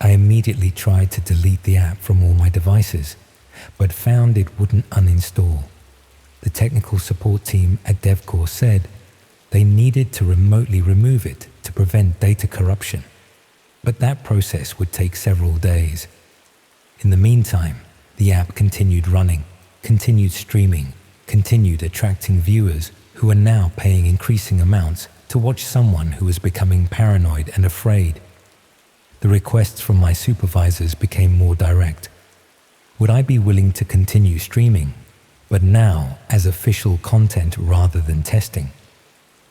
I immediately tried to delete the app from all my devices, but found it wouldn't uninstall. The technical support team at DevCore said they needed to remotely remove it to prevent data corruption, but that process would take several days. In the meantime, the app continued running, continued streaming, continued attracting viewers who are now paying increasing amounts to watch someone who was becoming paranoid and afraid. The requests from my supervisors became more direct. Would I be willing to continue streaming, but now as official content rather than testing?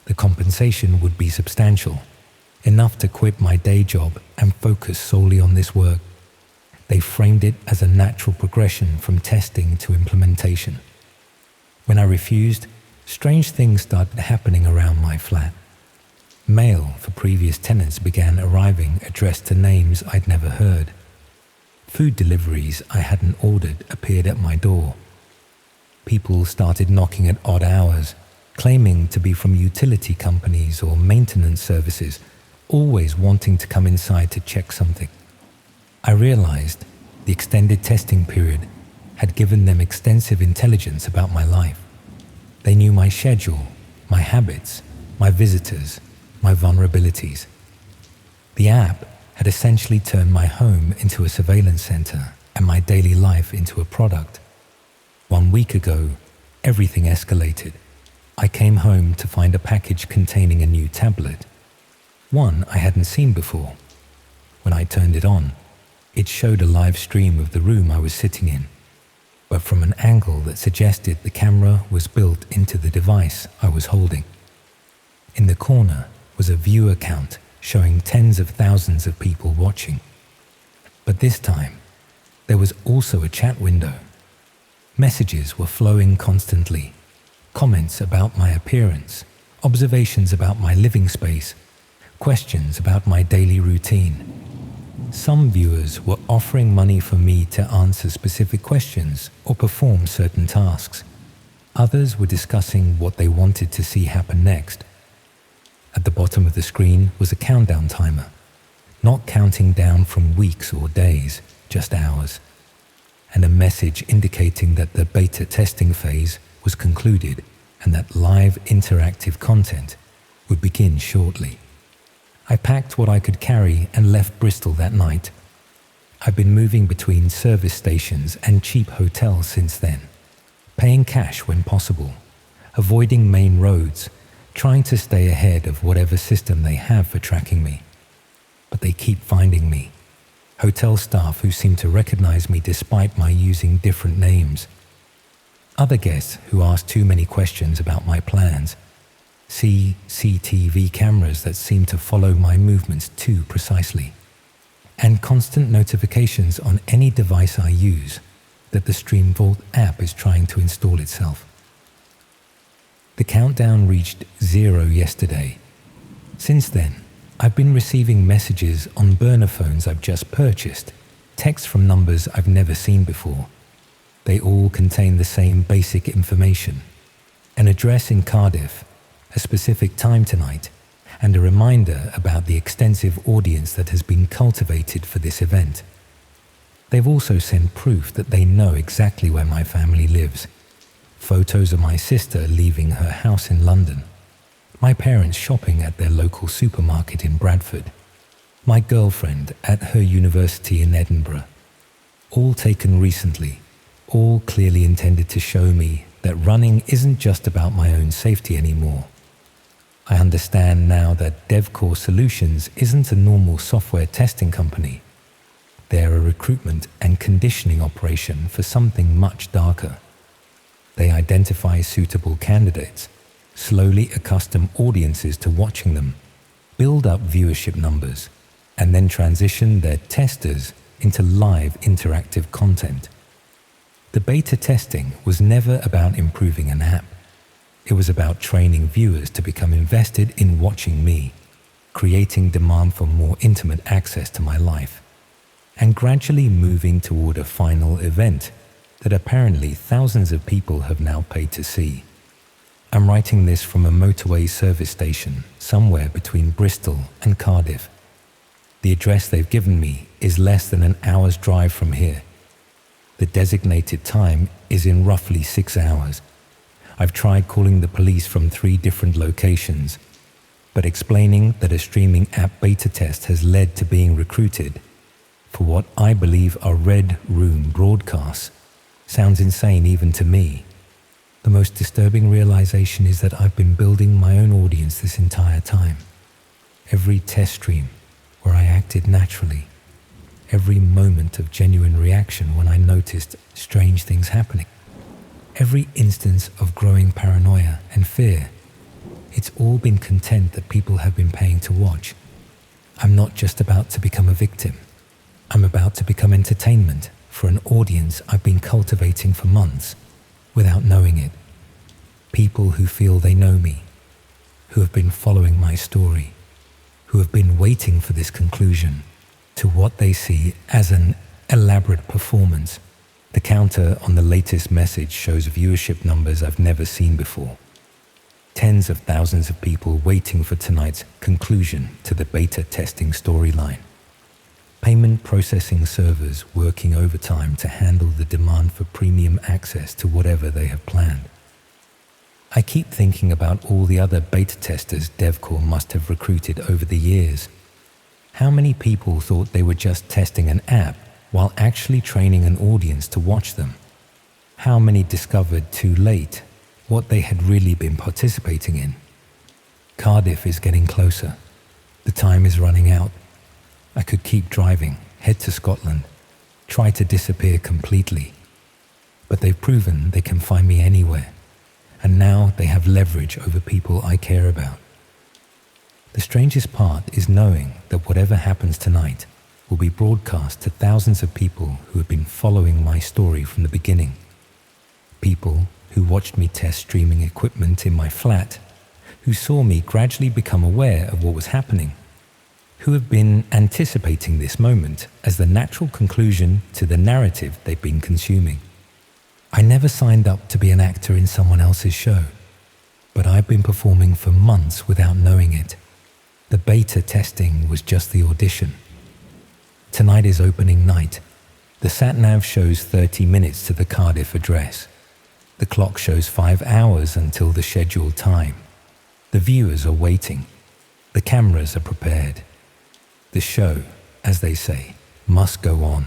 The compensation would be substantial, enough to quit my day job and focus solely on this work. They framed it as a natural progression from testing to implementation. When I refused, strange things started happening around my flat. Mail for previous tenants began arriving addressed to names I'd never heard. Food deliveries I hadn't ordered appeared at my door. People started knocking at odd hours, claiming to be from utility companies or maintenance services, always wanting to come inside to check something. I realized the extended testing period had given them extensive intelligence about my life. They knew my schedule, my habits, my visitors, my vulnerabilities. The app had essentially turned my home into a surveillance center and my daily life into a product. 1 week ago, everything escalated. I came home to find a package containing a new tablet, one I hadn't seen before. When I turned it on, it showed a live stream of the room I was sitting in, but from an angle that suggested the camera was built into the device I was holding. In the corner was a viewer count showing tens of thousands of people watching. But this time, there was also a chat window. Messages were flowing constantly. Comments about my appearance, observations about my living space, questions about my daily routine. Some viewers were offering money for me to answer specific questions or perform certain tasks. Others were discussing what they wanted to see happen next. At the bottom of the screen was a countdown timer, not counting down from weeks or days, just hours, and a message indicating that the beta testing phase was concluded and that live interactive content would begin shortly. I packed what I could carry and left Bristol that night. I've been moving between service stations and cheap hotels since then, paying cash when possible, avoiding main roads, trying to stay ahead of whatever system they have for tracking me. But they keep finding me. Hotel staff who seem to recognize me despite my using different names. Other guests who ask too many questions about my plans. CCTV cameras that seem to follow my movements too precisely. And constant notifications on any device I use that the StreamVault app is trying to install itself. The countdown reached 0 yesterday. Since then, I've been receiving messages on burner phones I've just purchased, texts from numbers I've never seen before. They all contain the same basic information: an address in Cardiff, a specific time tonight, and a reminder about the extensive audience that has been cultivated for this event. They've also sent proof that they know exactly where my family lives. Photos of my sister leaving her house in London, my parents shopping at their local supermarket in Bradford, my girlfriend at her university in Edinburgh. All taken recently, all clearly intended to show me that running isn't just about my own safety anymore. I understand now that DevCore Solutions isn't a normal software testing company. They're a recruitment and conditioning operation for something much darker. They identify suitable candidates, slowly accustom audiences to watching them, build up viewership numbers, and then transition their testers into live interactive content. The beta testing was never about improving an app. It was about training viewers to become invested in watching me, creating demand for more intimate access to my life. and gradually moving toward a final event that apparently thousands of people have now paid to see. I'm writing this from a motorway service station somewhere between Bristol and Cardiff. The address they've given me is less than an hour's drive from here. The designated time is in roughly 6 hours. I've tried calling the police from 3 different locations, but explaining that a streaming app beta test has led to being recruited for what I believe are red room broadcasts sounds insane even to me. The most disturbing realization is that I've been building my own audience this entire time. Every test stream where I acted naturally, every moment of genuine reaction when I noticed strange things happening, every instance of growing paranoia and fear, it's all been content that people have been paying to watch. I'm not just about to become a victim. I'm about to become entertainment for an audience I've been cultivating for months without knowing it. People who feel they know me, who have been following my story, who have been waiting for this conclusion to what they see as an elaborate performance. The counter on the latest message shows viewership numbers I've never seen before. Tens of thousands of people waiting for tonight's conclusion to the beta testing storyline. Payment processing servers working overtime to handle the demand for premium access to whatever they have planned. I keep thinking about all the other beta testers DevCore must have recruited over the years. How many people thought they were just testing an app while actually training an audience to watch them? How many discovered too late what they had really been participating in? Cardiff is getting closer. The time is running out. I could keep driving, head to Scotland, try to disappear completely. But they've proven they can find me anywhere, and now they have leverage over people I care about. The strangest part is knowing that whatever happens tonight will be broadcast to thousands of people who have been following my story from the beginning. People who watched me test streaming equipment in my flat, who saw me gradually become aware of what was happening, who have been anticipating this moment as the natural conclusion to the narrative they've been consuming. I never signed up to be an actor in someone else's show, but I've been performing for months without knowing it. The beta testing was just the audition. Tonight is opening night. The sat-nav shows 30 minutes to the Cardiff address. The clock shows 5 hours until the scheduled time. The viewers are waiting. The cameras are prepared. The show, as they say, must go on.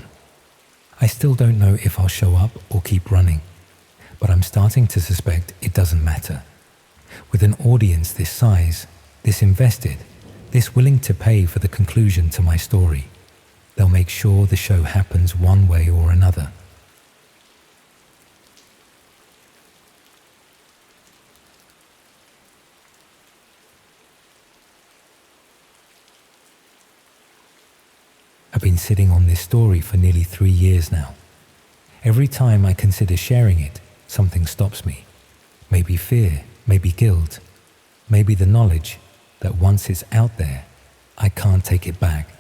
I still don't know if I'll show up or keep running, but I'm starting to suspect it doesn't matter. With an audience this size, this invested, this willing to pay for the conclusion to my story, they'll make sure the show happens one way or another. I've been sitting on this story for nearly 3 years now. Every time I consider sharing it, something stops me. Maybe fear, maybe guilt, maybe the knowledge that once it's out there, I can't take it back.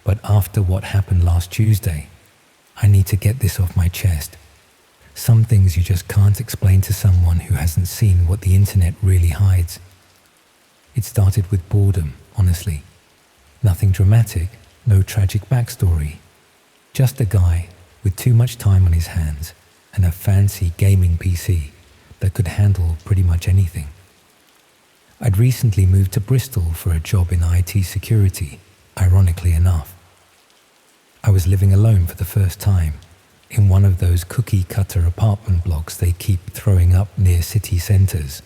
But after what happened last Tuesday, I need to get this off my chest. Some things you just can't explain to someone who hasn't seen what the internet really hides. It started with boredom, honestly. Nothing dramatic. No tragic backstory, just a guy with too much time on his hands and a fancy gaming PC that could handle pretty much anything. I'd recently moved to Bristol for a job in IT security, ironically enough. I was living alone for the first time in one of those cookie-cutter apartment blocks they keep throwing up near city centres.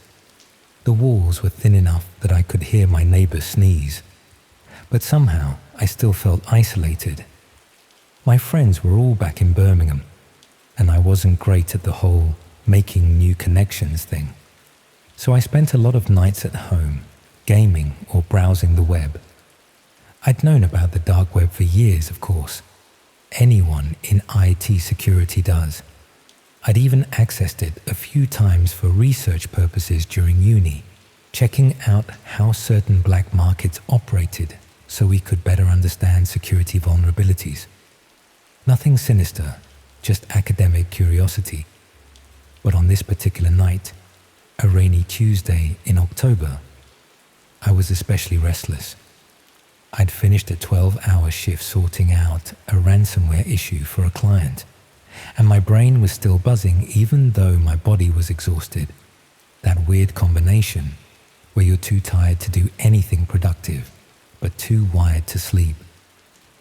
The walls were thin enough that I could hear my neighbours sneeze, but somehow I still felt isolated. My friends were all back in Birmingham, and I wasn't great at the whole making new connections thing. So I spent a lot of nights at home, gaming or browsing the web. I'd known about the dark web for years, of course. Anyone in IT security does. I'd even accessed it a few times for research purposes during uni, checking out how certain black markets operated so we could better understand security vulnerabilities. Nothing sinister, just academic curiosity. But on this particular night, a rainy Tuesday in October, I was especially restless. I'd finished a 12-hour shift sorting out a ransomware issue for a client, and my brain was still buzzing even though my body was exhausted. That weird combination where you're too tired to do anything productive, but too wired to sleep.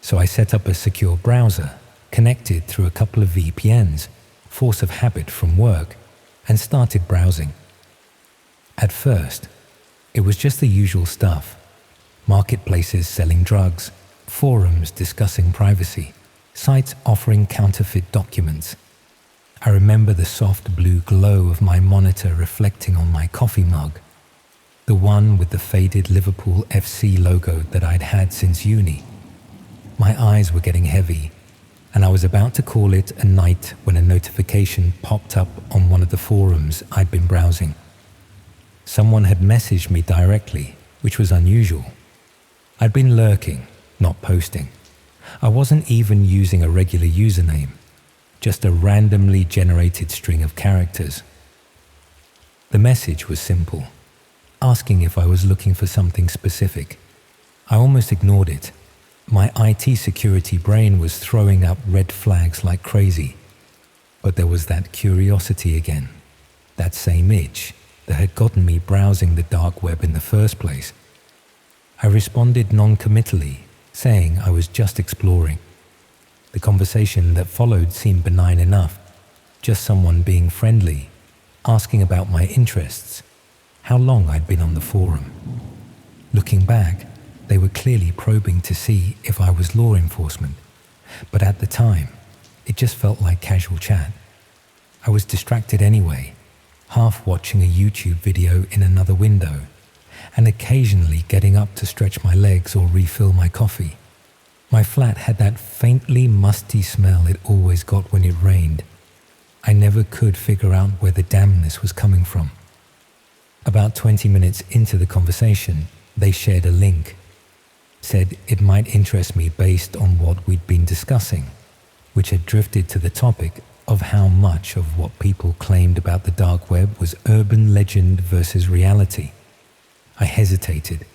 So I set up a secure browser, connected through a couple of VPNs, force of habit from work, and started browsing. At first, it was just the usual stuff. Marketplaces selling drugs, forums discussing privacy, sites offering counterfeit documents. I remember the soft blue glow of my monitor reflecting on my coffee mug, the one with the faded Liverpool FC logo that I'd had since uni. My eyes were getting heavy, and I was about to call it a night when a notification popped up on one of the forums I'd been browsing. Someone had messaged me directly, which was unusual. I'd been lurking, not posting. I wasn't even using a regular username, just a randomly generated string of characters. The message was simple, asking if I was looking for something specific. I almost ignored it. My IT security brain was throwing up red flags like crazy. But there was that curiosity again, that same itch that had gotten me browsing the dark web in the first place. I responded non-committally, saying I was just exploring. The conversation that followed seemed benign enough, just someone being friendly, asking about my interests, how long I'd been on the forum. Looking back, they were clearly probing to see if I was law enforcement, but at the time, it just felt like casual chat. I was distracted anyway, half watching a YouTube video in another window, and occasionally getting up to stretch my legs or refill my coffee. My flat had that faintly musty smell it always got when it rained. I never could figure out where the dampness was coming from. About 20 minutes into the conversation, they shared a link. Said it might interest me based on what we'd been discussing, which had drifted to the topic of how much of what people claimed about the dark web was urban legend versus reality. I hesitated.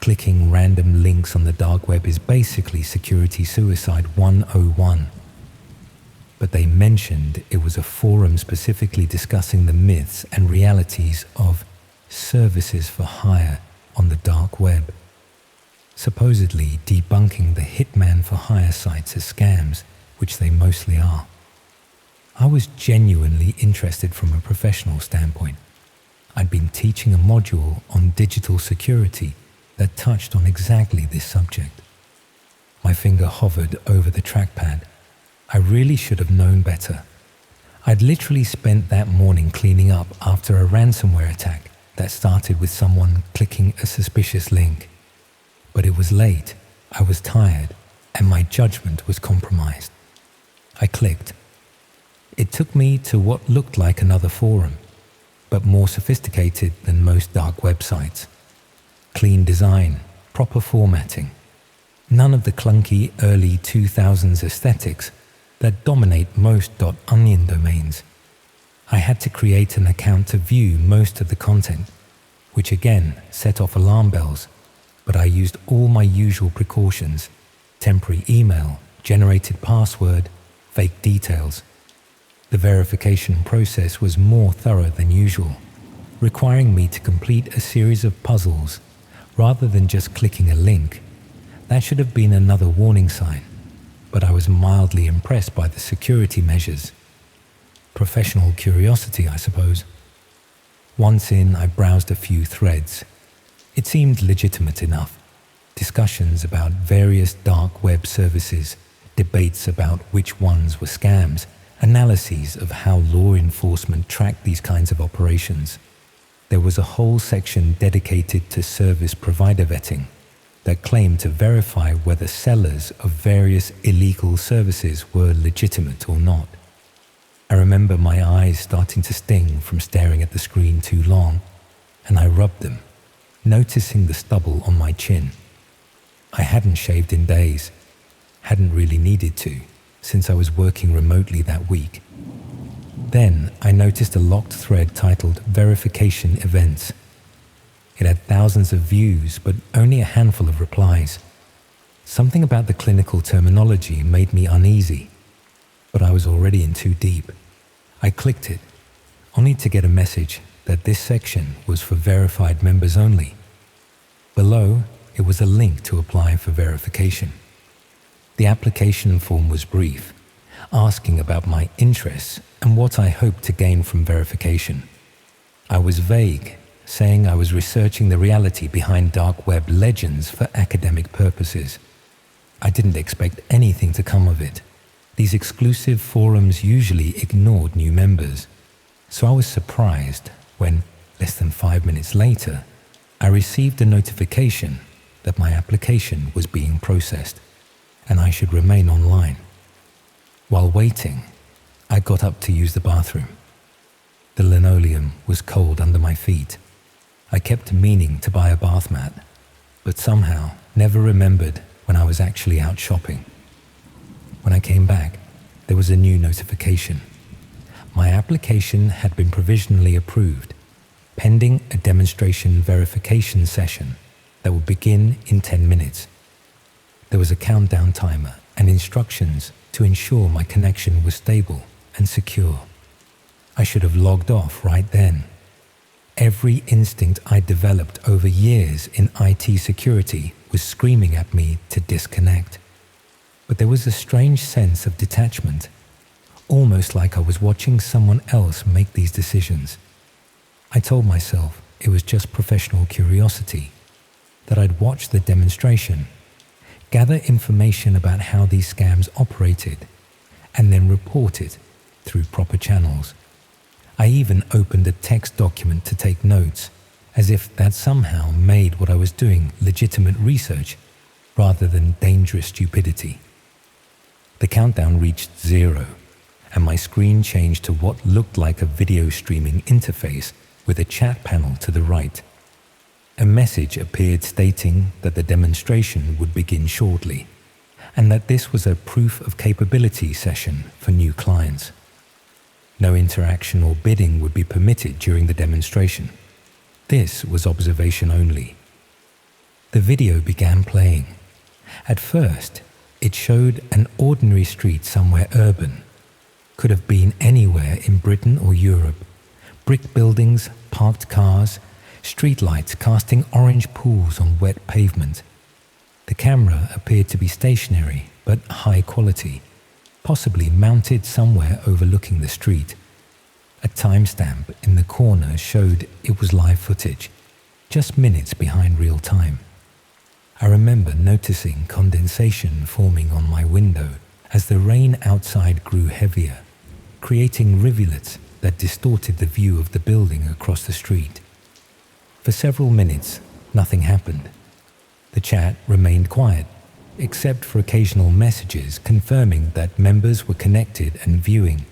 Clicking random links on the dark web is basically security suicide 101. But they mentioned it was a forum specifically discussing the myths and realities of services for hire on the dark web, supposedly debunking the hitman for hire sites as scams, which they mostly are. I was genuinely interested from a professional standpoint. I'd been teaching a module on digital security that touched on exactly this subject. My finger hovered over the trackpad. I really should have known better. I'd literally spent that morning cleaning up after a ransomware attack that started with someone clicking a suspicious link. But it was late, I was tired, and my judgment was compromised. I clicked. It took me to what looked like another forum, but more sophisticated than most dark websites. Clean design, proper formatting. None of the clunky early 2000s aesthetics that dominate most .onion domains. I had to create an account to view most of the content, which again set off alarm bells, but I used all my usual precautions: temporary email, generated password, fake details. The verification process was more thorough than usual, requiring me to complete a series of puzzles rather than just clicking a link. That should have been another warning sign, but I was mildly impressed by the security measures. Professional curiosity, I suppose. Once in, I browsed a few threads. It seemed legitimate enough. Discussions about various dark web services, debates about which ones were scams, analyses of how law enforcement tracked these kinds of operations. There was a whole section dedicated to service provider vetting that claimed to verify whether sellers of various illegal services were legitimate or not. I remember my eyes starting to sting from staring at the screen too long, and I rubbed them, noticing the stubble on my chin. I hadn't shaved in days, hadn't really needed to, since I was working remotely that week. Then I noticed a locked thread titled Verification Events. It had thousands of views, but only a handful of replies. Something about the clinical terminology made me uneasy, but I was already in too deep. I clicked it, only to get a message that this section was for verified members only. Below, it was a link to apply for verification. The application form was brief, asking about my interests and what I hoped to gain from verification. I was vague, saying I was researching the reality behind dark web legends for academic purposes. I didn't expect anything to come of it. These exclusive forums usually ignored new members, so I was surprised when, less than 5 minutes later, I received a notification that my application was being processed and I should remain online. While waiting, I got up to use the bathroom. The linoleum was cold under my feet. I kept meaning to buy a bath mat, but somehow never remembered when I was actually out shopping. When I came back, there was a new notification. My application had been provisionally approved, pending a demonstration verification session that would begin in 10 minutes. There was a countdown timer and instructions to ensure my connection was stable and secure. I should have logged off right then. Every instinct I developed over years in IT security was screaming at me to disconnect. But there was a strange sense of detachment, almost like I was watching someone else make these decisions. I told myself it was just professional curiosity, that I'd watch the demonstration, gather information about how these scams operated, and then report it through proper channels. I even opened a text document to take notes, as if that somehow made what I was doing legitimate research rather than dangerous stupidity. The countdown reached 0, and my screen changed to what looked like a video streaming interface with a chat panel to the right. A message appeared stating that the demonstration would begin shortly, and that this was a proof of capability session for new clients. No interaction or bidding would be permitted during the demonstration. This was observation only. The video began playing. At first, it showed an ordinary street somewhere urban. Could have been anywhere in Britain or Europe. Brick buildings, parked cars, streetlights casting orange pools on wet pavement. The camera appeared to be stationary but high quality, possibly mounted somewhere overlooking the street. A timestamp in the corner showed it was live footage, just minutes behind real time. I remember noticing condensation forming on my window as the rain outside grew heavier, creating rivulets that distorted the view of the building across the street. For several minutes, nothing happened. The chat remained quiet, except for occasional messages confirming that members were connected and viewing.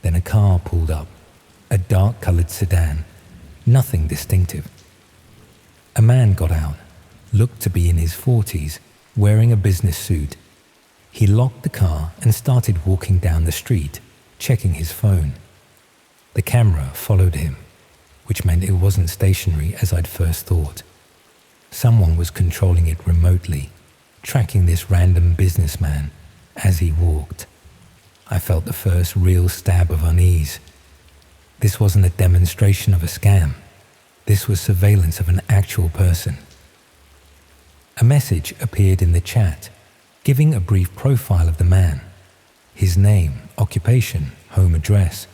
Then a car pulled up, a dark-colored sedan, nothing distinctive. A man got out, looked to be in his 40s, wearing a business suit. He locked the car and started walking down the street, checking his phone. The camera followed him, which meant it wasn't stationary as I'd first thought. Someone was controlling it remotely, tracking this random businessman as he walked. I felt the first real stab of unease. This wasn't a demonstration of a scam. This was surveillance of an actual person. A message appeared in the chat, giving a brief profile of the man. His name, occupation, home address,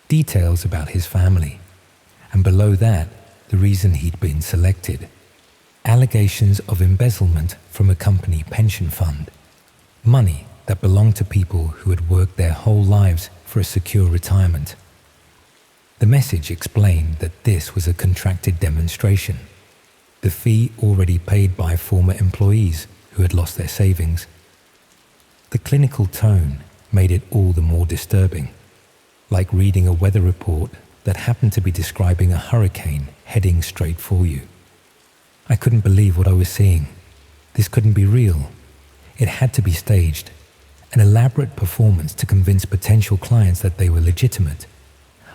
details about his family. And below that, the reason he'd been selected. Allegations of embezzlement from a company pension fund. Money that belonged to people who had worked their whole lives for a secure retirement. The message explained that this was a contracted demonstration, the fee already paid by former employees who had lost their savings. The clinical tone made it all the more disturbing, like reading a weather report that happened to be describing a hurricane heading straight for you. I couldn't believe what I was seeing. This couldn't be real. It had to be staged. an elaborate performance to convince potential clients that they were legitimate.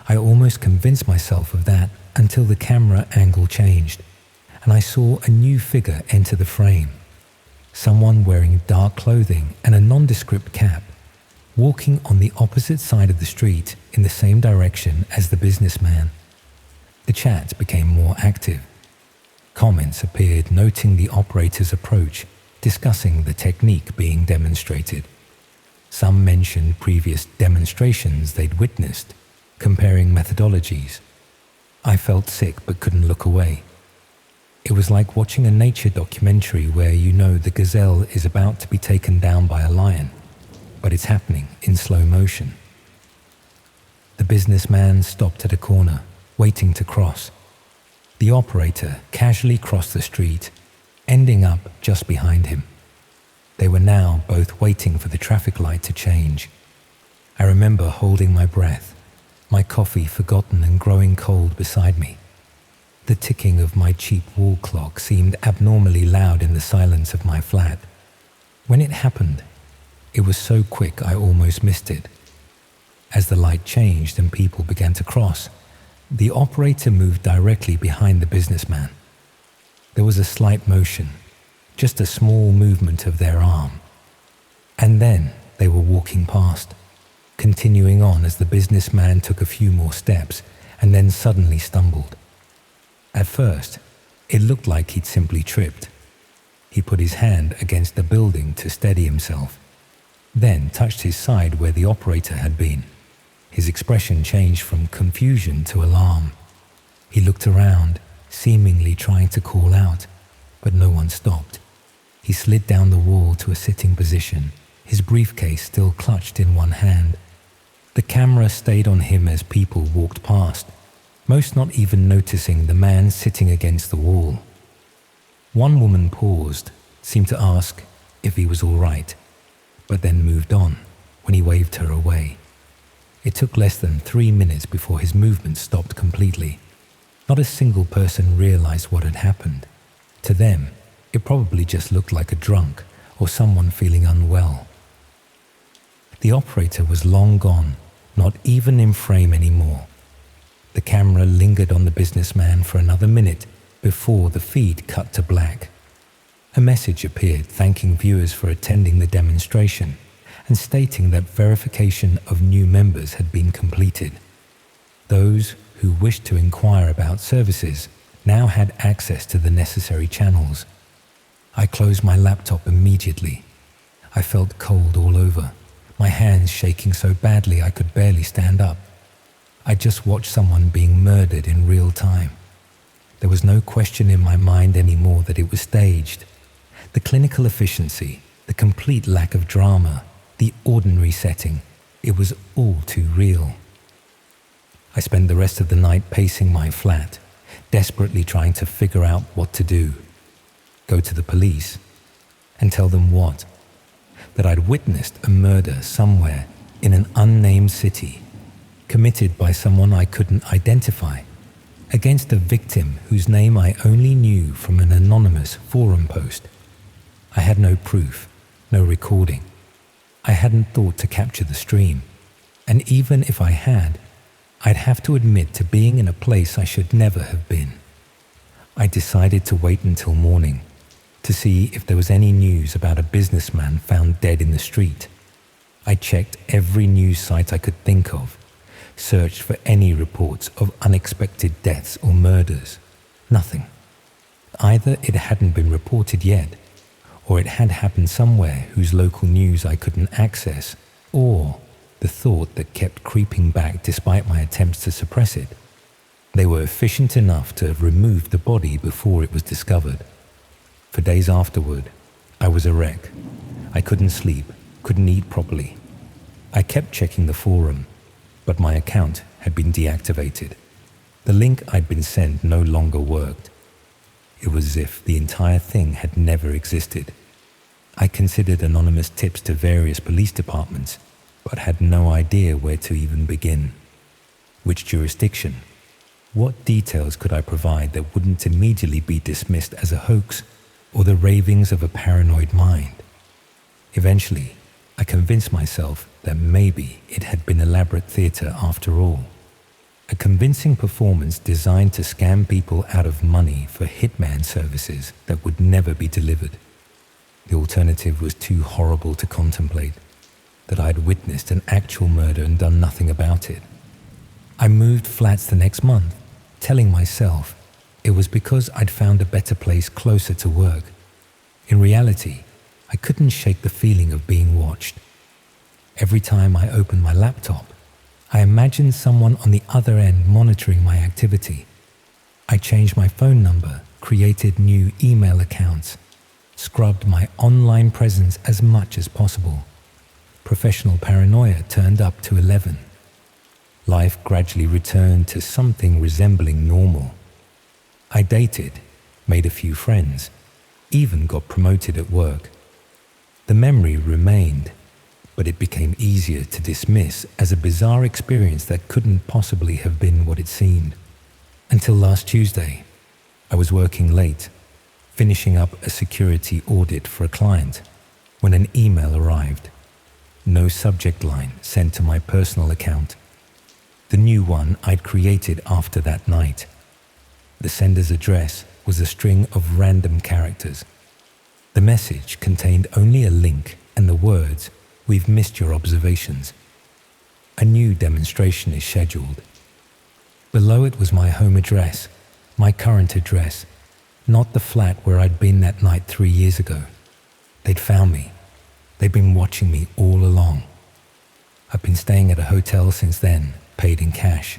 I almost convinced myself of that until the camera angle changed, and I saw a new figure enter the frame. Someone wearing dark clothing and a nondescript cap, walking on the opposite side of the street in the same direction as the businessman. The chat became more active. Comments appeared noting the operator's approach, discussing the technique being demonstrated. Some mentioned previous demonstrations they'd witnessed, comparing methodologies. I felt sick but couldn't look away. It was like watching a nature documentary where you know the gazelle is about to be taken down by a lion, but it's happening in slow motion. The businessman stopped at a corner, waiting to cross. The operator casually crossed the street, ending up just behind him. They were now both waiting for the traffic light to change. I remember holding my breath, my coffee forgotten and growing cold beside me. The ticking of my cheap wall clock seemed abnormally loud in the silence of my flat. When it happened, it was so quick I almost missed it. As the light changed and people began to cross, the operator moved directly behind the businessman. There was a slight motion, just a small movement of their arm. And then they were walking past, continuing on as the businessman took a few more steps and then suddenly stumbled. At first, it looked like he'd simply tripped. He put his hand against the building to steady himself, then touched his side where the operator had been. His expression changed from confusion to alarm. He looked around, seemingly trying to call out, but no one stopped. He slid down the wall to a sitting position, his briefcase still clutched in one hand. The camera stayed on him as people walked past, most not even noticing the man sitting against the wall. One woman paused, seemed to ask if he was all right, but then moved on when he waved her away. It took less than 3 minutes before his movement stopped completely. Not a single person realized what had happened. To them, it probably just looked like a drunk or someone feeling unwell. The operator was long gone, not even in frame anymore. The camera lingered on the businessman for another minute before the feed cut to black. A message appeared thanking viewers for attending the demonstration and stating that verification of new members had been completed. Those who wished to inquire about services now had access to the necessary channels. I closed my laptop immediately. I felt cold all over, my hands shaking so badly I could barely stand up. I just watched someone being murdered in real time. There was no question in my mind anymore that it was staged. The clinical efficiency, the complete lack of drama, the ordinary setting, it was all too real. I spent the rest of the night pacing my flat, desperately trying to figure out what to do. Go to the police and tell them what? That I'd witnessed a murder somewhere in an unnamed city, committed by someone I couldn't identify, against a victim whose name I only knew from an anonymous forum post. I had no proof, no recording. I hadn't thought to capture the stream, and even if I had, I'd have to admit to being in a place I should never have been. I decided to wait until morning to see if there was any news about a businessman found dead in the street. I checked every news site I could think of, searched for any reports of unexpected deaths or murders. Nothing. Either it hadn't been reported yet, or it had happened somewhere whose local news I couldn't access, or the thought that kept creeping back despite my attempts to suppress it. They were efficient enough to have removed the body before it was discovered. For days afterward, I was a wreck. I couldn't sleep, couldn't eat properly. I kept checking the forum, but my account had been deactivated. The link I'd been sent no longer worked. It was as if the entire thing had never existed. I considered anonymous tips to various police departments, but had no idea where to even begin. Which jurisdiction? What details could I provide that wouldn't immediately be dismissed as a hoax or the ravings of a paranoid mind? Eventually, I convinced myself that maybe it had been elaborate theatre after all. A convincing performance designed to scam people out of money for hitman services that would never be delivered. The alternative was too horrible to contemplate, that I'd witnessed an actual murder and done nothing about it. I moved flats the next month, telling myself it was because I'd found a better place closer to work. In reality, I couldn't shake the feeling of being watched. Every time I opened my laptop, I imagined someone on the other end monitoring my activity. I changed my phone number, created new email accounts, scrubbed my online presence as much as possible. Professional paranoia turned up to 11. Life gradually returned to something resembling normal. I dated, made a few friends, even got promoted at work. The memory remained, but it became easier to dismiss as a bizarre experience that couldn't possibly have been what it seemed. Until last Tuesday, I was working late, finishing up a security audit for a client, when an email arrived. No subject line sent to my personal account. The new one I'd created after that night. The sender's address was a string of random characters. The message contained only a link and the words, "We've missed your observations. A new demonstration is scheduled." Below it was my home address, my current address, not the flat where I'd been that night 3 years ago. They'd found me. They'd been watching me all along. I've been staying at a hotel since then, paid in cash.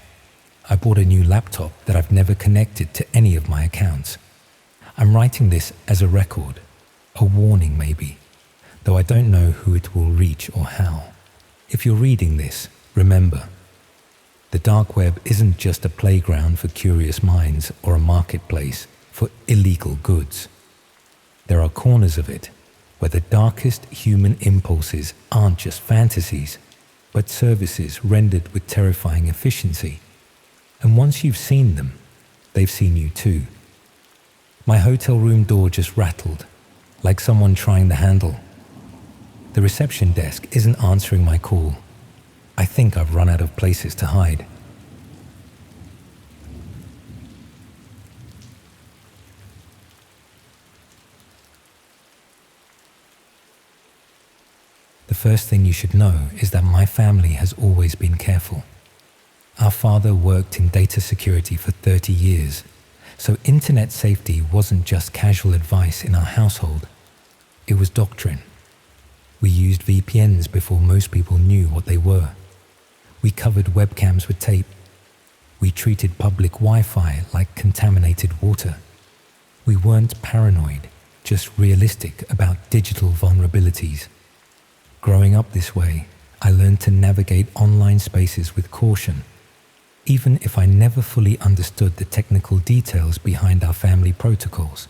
I bought a new laptop that I've never connected to any of my accounts. I'm writing this as a record, a warning maybe, though I don't know who it will reach or how. If you're reading this, remember, the dark web isn't just a playground for curious minds or a marketplace for illegal goods. There are corners of it where the darkest human impulses aren't just fantasies, but services rendered with terrifying efficiency. And once you've seen them, they've seen you too. My hotel room door just rattled, like someone trying the handle. The reception desk isn't answering my call. I think I've run out of places to hide. The first thing you should know is that my family has always been careful. Our father worked in data security for 30 years, so internet safety wasn't just casual advice in our household. It was doctrine. We used VPNs before most people knew what they were. We covered webcams with tape. We treated public Wi-Fi like contaminated water. We weren't paranoid, just realistic about digital vulnerabilities. Growing up this way, I learned to navigate online spaces with caution, even if I never fully understood the technical details behind our family protocols.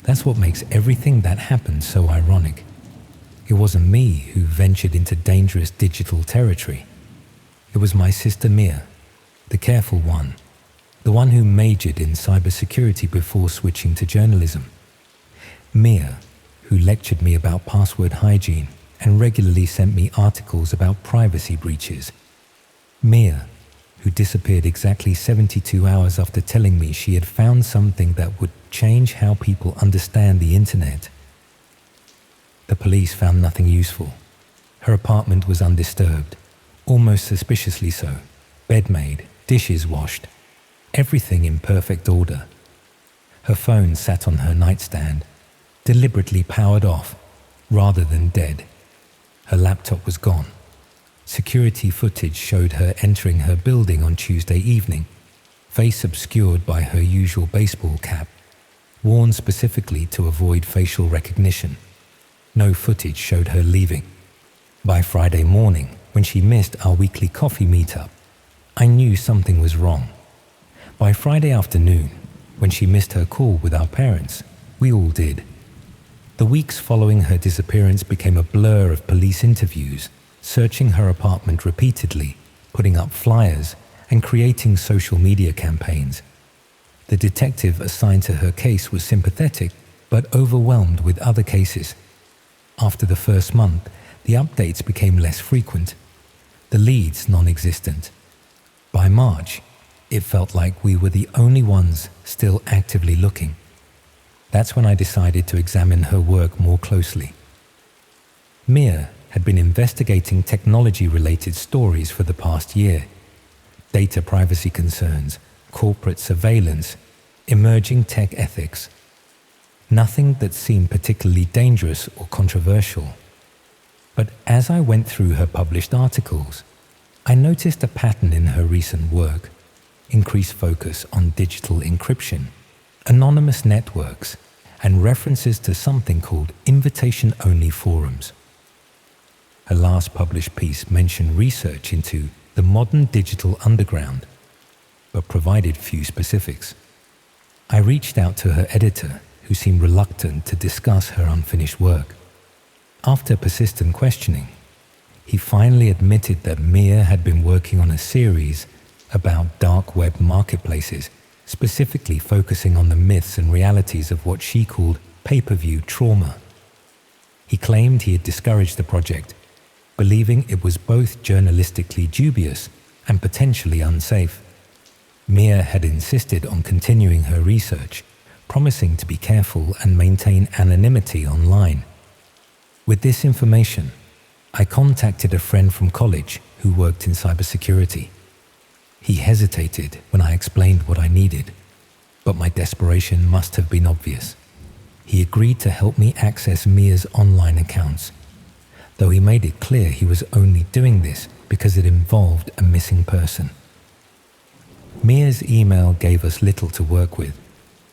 That's what makes everything that happened so ironic. It wasn't me who ventured into dangerous digital territory. It was my sister Mia, the careful one, the one who majored in cybersecurity before switching to journalism. Mia, who lectured me about password hygiene and regularly sent me articles about privacy breaches. Mia, who disappeared exactly 72 hours after telling me she had found something that would change how people understand the internet. The police found nothing useful. Her apartment was undisturbed, almost suspiciously so. Bed made, dishes washed, everything in perfect order. Her phone sat on her nightstand, deliberately powered off, rather than dead. Her laptop was gone. Security footage showed her entering her building on Tuesday evening, face obscured by her usual baseball cap, worn specifically to avoid facial recognition. No footage showed her leaving. By Friday morning, when she missed our weekly coffee meetup, I knew something was wrong. By Friday afternoon, when she missed her call with our parents, we all did. The weeks following her disappearance became a blur of police interviews, searching her apartment repeatedly, putting up flyers, and creating social media campaigns. The detective assigned to her case was sympathetic, but overwhelmed with other cases. After the first month, the updates became less frequent, the leads non-existent. By March, it felt like we were the only ones still actively looking. That's when I decided to examine her work more closely. Mia had been investigating technology-related stories for the past year. Data privacy concerns, corporate surveillance, emerging tech ethics. Nothing that seemed particularly dangerous or controversial. But as I went through her published articles, I noticed a pattern in her recent work: increased focus on digital encryption, anonymous networks, and references to something called invitation-only forums. Her last published piece mentioned research into the modern digital underground, but provided few specifics. I reached out to her editor, who seemed reluctant to discuss her unfinished work. After persistent questioning, he finally admitted that Mia had been working on a series about dark web marketplaces, specifically focusing on the myths and realities of what she called pay-per-view trauma. He claimed he had discouraged the project, believing it was both journalistically dubious and potentially unsafe. Mia had insisted on continuing her research, promising to be careful and maintain anonymity online. With this information, I contacted a friend from college who worked in cybersecurity. He hesitated when I explained what I needed, but my desperation must have been obvious. He agreed to help me access Mia's online accounts, though he made it clear he was only doing this because it involved a missing person. Mia's email gave us little to work with,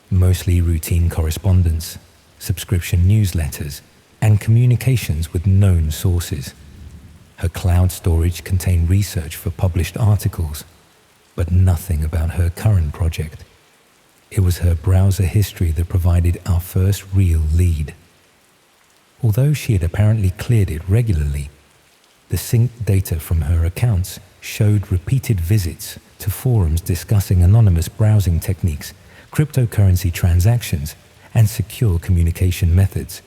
mostly routine correspondence, subscription newsletters, and communications with known sources. Her cloud storage contained research for published articles, but nothing about her current project. It was her browser history that provided our first real lead. Although she had apparently cleared it regularly, the synced data from her accounts showed repeated visits to forums discussing anonymous browsing techniques, cryptocurrency transactions, and secure communication methods.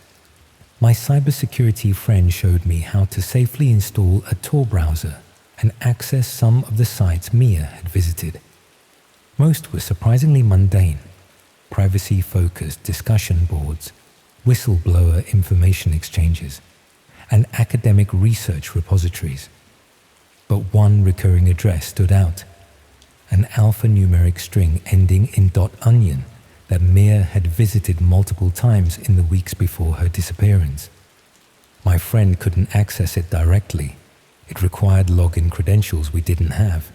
My cybersecurity friend showed me how to safely install a Tor browser and access some of the sites Mia had visited. Most were surprisingly mundane: privacy-focused discussion boards, whistleblower information exchanges, and academic research repositories. But one recurring address stood out: an alphanumeric string ending in .onion that Mia had visited multiple times in the weeks before her disappearance. My friend couldn't access it directly. It required login credentials we didn't have.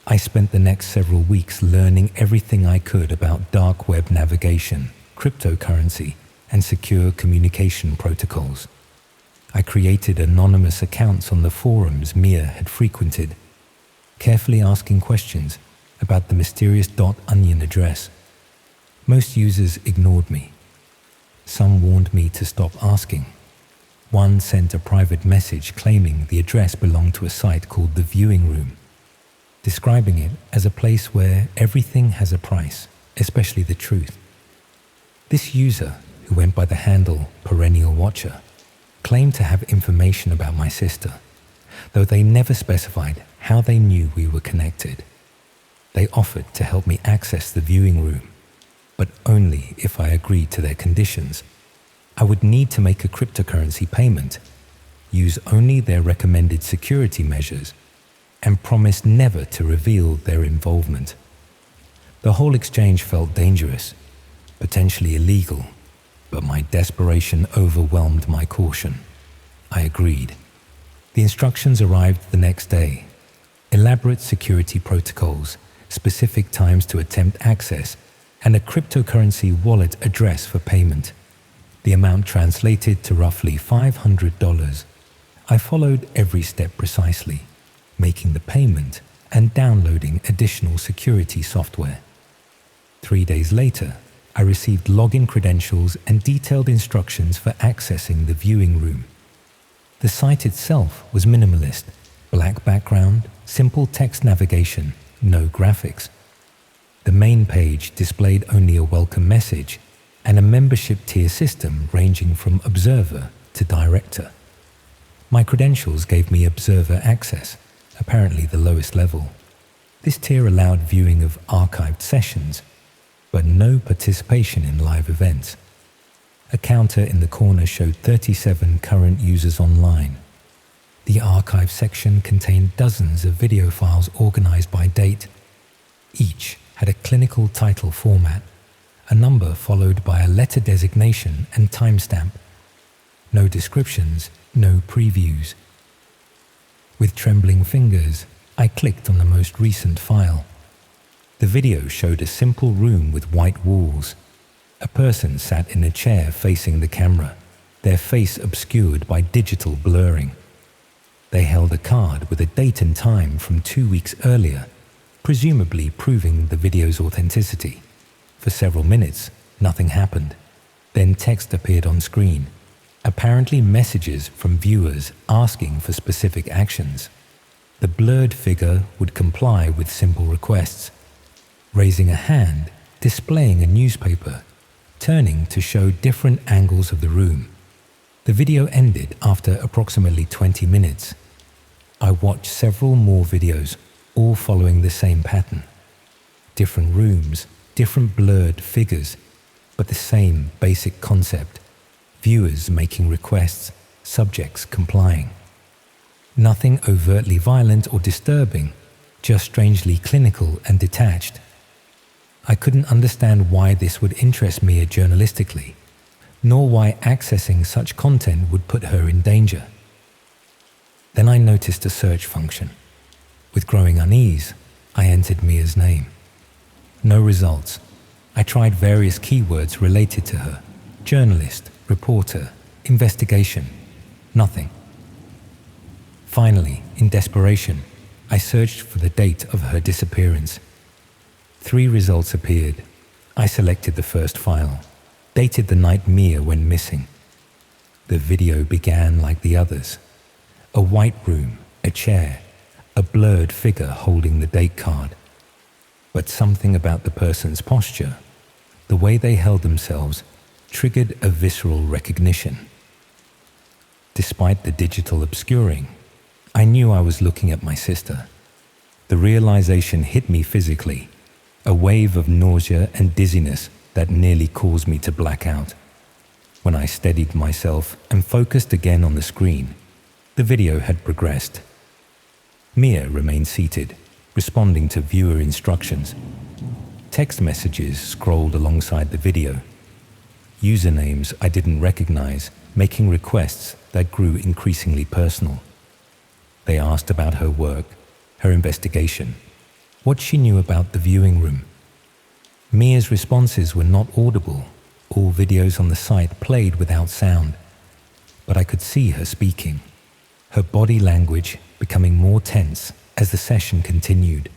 I spent the next several weeks learning everything I could about dark web navigation, cryptocurrency, and secure communication protocols. I created anonymous accounts on the forums Mia had frequented, carefully asking questions about the mysterious .onion address. Most users ignored me. Some warned me to stop asking. One sent a private message claiming the address belonged to a site called The Viewing Room, describing it as a place where everything has a price, especially the truth. This user, who went by the handle Perennial Watcher, claimed to have information about my sister, though they never specified how they knew we were connected. They offered to help me access the viewing room, but only if I agreed to their conditions. I would need to make a cryptocurrency payment, use only their recommended security measures, and promise never to reveal their involvement. The whole exchange felt dangerous, potentially illegal, but my desperation overwhelmed my caution. I agreed. The instructions arrived the next day: elaborate security protocols, specific times to attempt access, and a cryptocurrency wallet address for payment. The amount translated to roughly $500. I followed every step precisely, making the payment and downloading additional security software. 3 days later, I received login credentials and detailed instructions for accessing the viewing room. The site itself was minimalist: black background, simple text navigation, no graphics. The main page displayed only a welcome message and a membership tier system ranging from observer to director. My credentials gave me observer access, apparently the lowest level. This tier allowed viewing of archived sessions, but no participation in live events. A counter in the corner showed 37 current users online. The archive section contained dozens of video files organized by date. Each had a clinical title format, a number followed by a letter designation and timestamp. No descriptions, no previews. With trembling fingers, I clicked on the most recent file. The video showed a simple room with white walls. A person sat in a chair facing the camera, their face obscured by digital blurring. They held a card with a date and time from 2 weeks earlier, presumably proving the video's authenticity. For several minutes, nothing happened. Then text appeared on screen, apparently messages from viewers asking for specific actions. The blurred figure would comply with simple requests, raising a hand, displaying a newspaper, turning to show different angles of the room. The video ended after approximately 20 minutes. I watched several more videos, all following the same pattern. Different rooms, different blurred figures, but the same basic concept. Viewers making requests, subjects complying. Nothing overtly violent or disturbing, just strangely clinical and detached. I couldn't understand why this would interest Mia journalistically, nor why accessing such content would put her in danger. Then I noticed a search function. With growing unease, I entered Mia's name. No results. I tried various keywords related to her: journalist, reporter, investigation. Nothing. Finally, in desperation, I searched for the date of her disappearance. 3 results appeared. I selected the first file, dated the night Mia went missing. The video began like the others. A white room, a chair, a blurred figure holding the date card. But something about the person's posture, the way they held themselves, triggered a visceral recognition. Despite the digital obscuring, I knew I was looking at my sister. The realization hit me physically, a wave of nausea and dizziness that nearly caused me to black out. When I steadied myself and focused again on the screen, the video had progressed. Mia remained seated, responding to viewer instructions. Text messages scrolled alongside the video. Usernames I didn't recognize, making requests that grew increasingly personal. They asked about her work, her investigation, what she knew about the viewing room. Mia's responses were not audible. All videos on the site played without sound, but I could see her speaking, her body language becoming more tense as the session continued.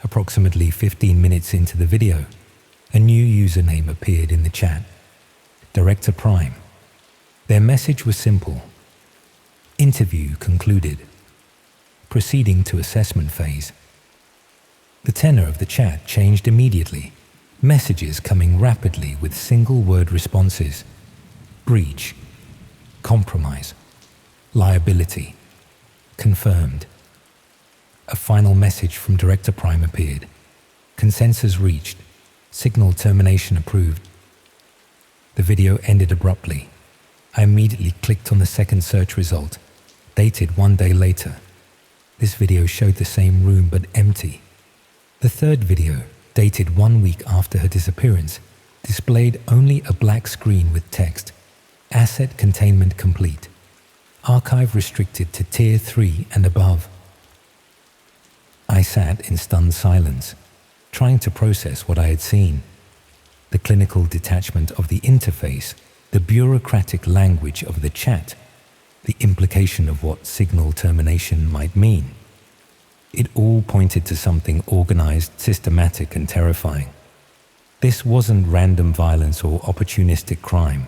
Approximately 15 minutes into the video, a new username appeared in the chat: Director Prime. Their message was simple: interview concluded. Proceeding to assessment phase. The tenor of the chat changed immediately, messages coming rapidly with single-word responses: breach, compromise, liability, confirmed. A final message from Director Prime appeared: consensus reached, signal termination approved. The video ended abruptly. I immediately clicked on the second search result, dated 1 day later. This video showed the same room but empty. The third video, dated 1 week after her disappearance, displayed only a black screen with text: asset containment complete. Archive restricted to Tier 3 and above. I sat in stunned silence, trying to process what I had seen. The clinical detachment of the interface, the bureaucratic language of the chat, the implication of what signal termination might mean. It all pointed to something organized, systematic, and terrifying. This wasn't random violence or opportunistic crime.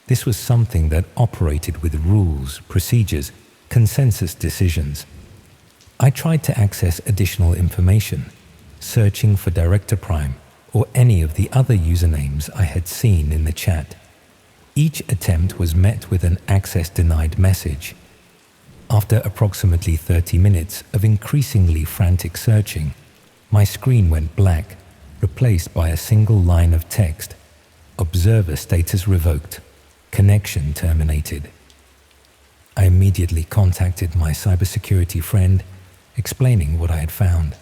This was something that operated with rules, procedures, consensus decisions. I tried to access additional information, searching for Director Prime or any of the other usernames I had seen in the chat. Each attempt was met with an access denied message. After approximately 30 minutes of increasingly frantic searching, my screen went black, replaced by a single line of text: observer status revoked, connection terminated. I immediately contacted my cybersecurity friend, explaining what I had found.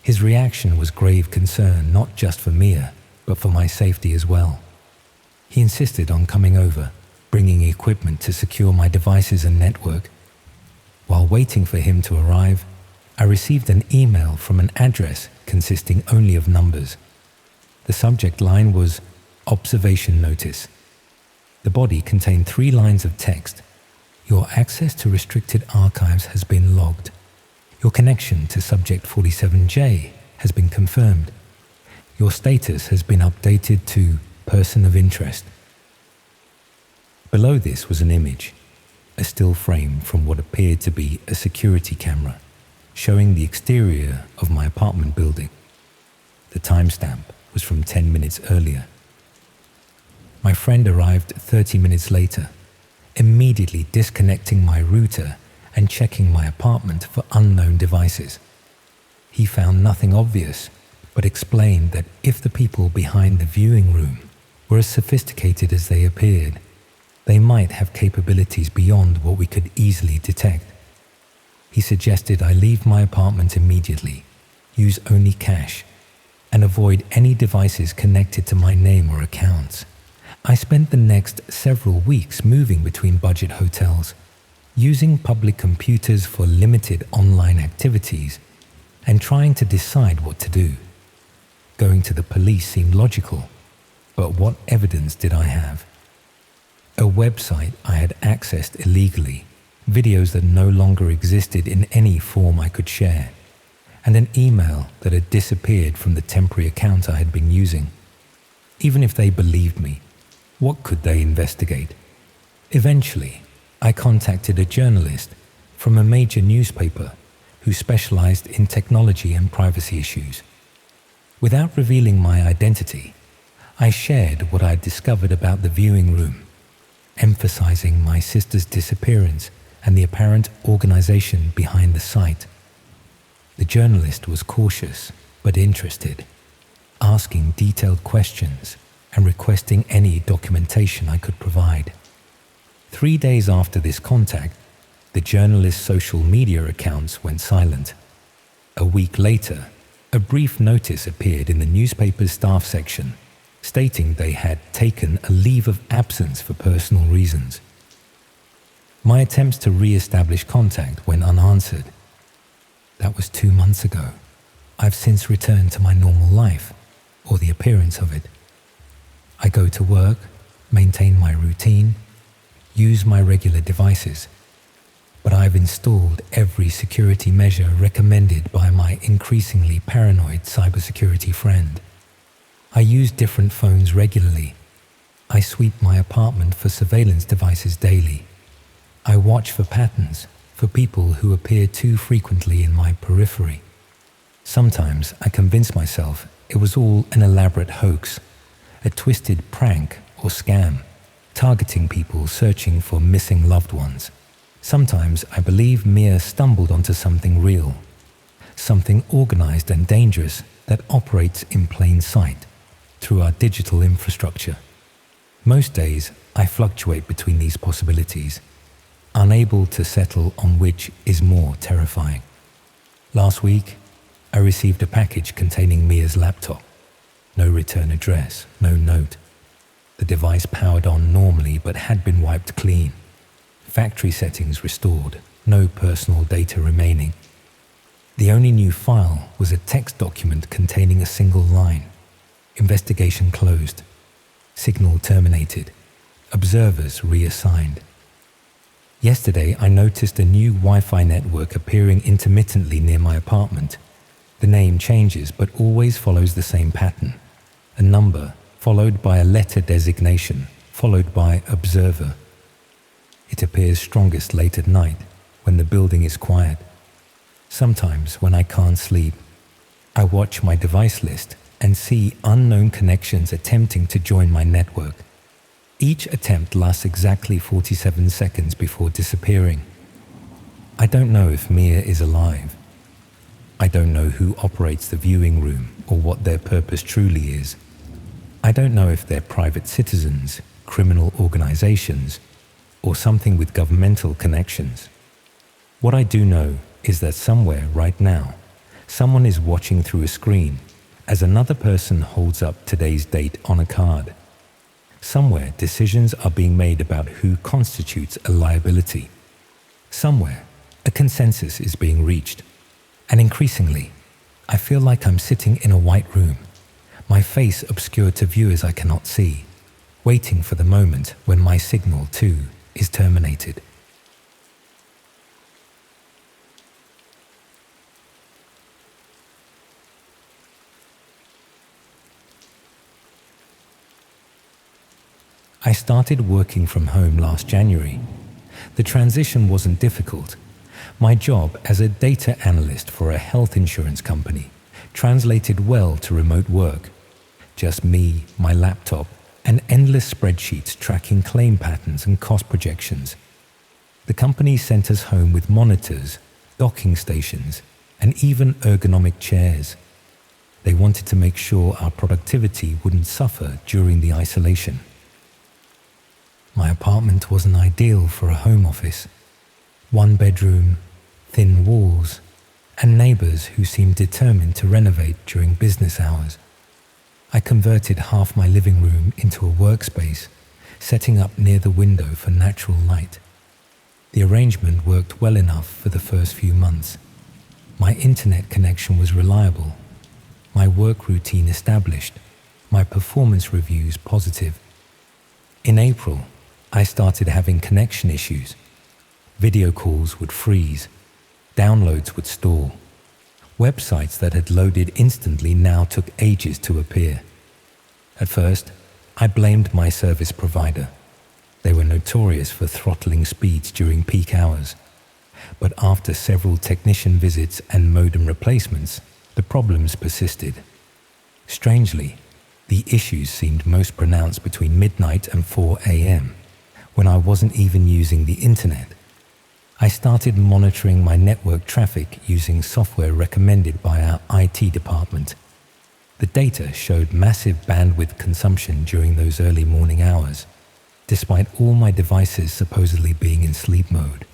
His reaction was grave concern, not just for Mia, but for my safety as well. He insisted on coming over, bringing equipment to secure my devices and network. While waiting for him to arrive, I received an email from an address consisting only of numbers. The subject line was observation notice. The body contained 3 lines of text. Your access to restricted archives has been logged. Your connection to subject 47J has been confirmed. Your status has been updated to person of interest. Below this was an image, a still frame from what appeared to be a security camera, showing the exterior of my apartment building. The timestamp was from 10 minutes earlier. My friend arrived 30 minutes later, immediately disconnecting my router and checking my apartment for unknown devices. He found nothing obvious, but explained that if the people behind the viewing room were as sophisticated as they appeared, they might have capabilities beyond what we could easily detect. He suggested I leave my apartment immediately, use only cash, and avoid any devices connected to my name or accounts. I spent the next several weeks moving between budget hotels, using public computers for limited online activities, and trying to decide what to do. Going to the police seemed logical, but what evidence did I have? A website I had accessed illegally, videos that no longer existed in any form I could share, and an email that had disappeared from the temporary account I had been using. Even if they believed me, what could they investigate? Eventually, I contacted a journalist from a major newspaper who specialized in technology and privacy issues. Without revealing my identity, I shared what I had discovered about the viewing room, emphasizing my sister's disappearance and the apparent organization behind the site. The journalist was cautious but interested, asking detailed questions and requesting any documentation I could provide. 3 days after this contact, the journalist's social media accounts went silent. A week later, a brief notice appeared in the newspaper's staff section, stating they had taken a leave of absence for personal reasons. My attempts to re-establish contact went unanswered. That was 2 months ago. I've since returned to my normal life, or the appearance of it. I go to work, maintain my routine, use my regular devices, but I've installed every security measure recommended by my increasingly paranoid cybersecurity friend. I use different phones regularly. I sweep my apartment for surveillance devices daily. I watch for patterns, for people who appear too frequently in my periphery. Sometimes I convince myself it was all an elaborate hoax, a twisted prank or scam, targeting people searching for missing loved ones. Sometimes I believe Mia stumbled onto something real, something organized and dangerous that operates in plain sight through our digital infrastructure. Most days I fluctuate between these possibilities, unable to settle on which is more terrifying. Last week, I received a package containing Mia's laptop. No return address, no note. The device powered on normally but had been wiped clean. Factory settings restored, no personal data remaining. The only new file was a text document containing a single line. Investigation closed. Signal terminated. Observers reassigned. Yesterday, I noticed a new Wi-Fi network appearing intermittently near my apartment. The name changes but always follows the same pattern. A number, followed by a letter designation, followed by observer. It appears strongest late at night, when the building is quiet. Sometimes when I can't sleep, I watch my device list and see unknown connections attempting to join my network. Each attempt lasts exactly 47 seconds before disappearing. I don't know if Mia is alive. I don't know who operates the viewing room or what their purpose truly is. I don't know if they're private citizens, criminal organizations, or something with governmental connections. What I do know is that somewhere right now, someone is watching through a screen as another person holds up today's date on a card. Somewhere decisions are being made about who constitutes a liability. Somewhere a consensus is being reached. And increasingly, I feel like I'm sitting in a white room, my face obscured to viewers I cannot see, waiting for the moment when my signal too is terminated. I started working from home last January. The transition wasn't difficult. My job as a data analyst for a health insurance company translated well to remote work. Just me, my laptop, and endless spreadsheets tracking claim patterns and cost projections. The company sent us home with monitors, docking stations, and even ergonomic chairs. They wanted to make sure our productivity wouldn't suffer during the isolation. My apartment wasn't ideal for a home office. One bedroom, thin walls, and neighbors who seemed determined to renovate during business hours. I converted half my living room into a workspace, setting up near the window for natural light. The arrangement worked well enough for the first few months. My internet connection was reliable, my work routine established, my performance reviews positive. In April, I started having connection issues. Video calls would freeze, downloads would stall. Websites that had loaded instantly now took ages to appear. At first, I blamed my service provider. They were notorious for throttling speeds during peak hours. But after several technician visits and modem replacements, the problems persisted. Strangely, the issues seemed most pronounced between midnight and 4 a.m., when I wasn't even using the internet. I started monitoring my network traffic using software recommended by our IT department. The data showed massive bandwidth consumption during those early morning hours, despite all my devices supposedly being in sleep mode.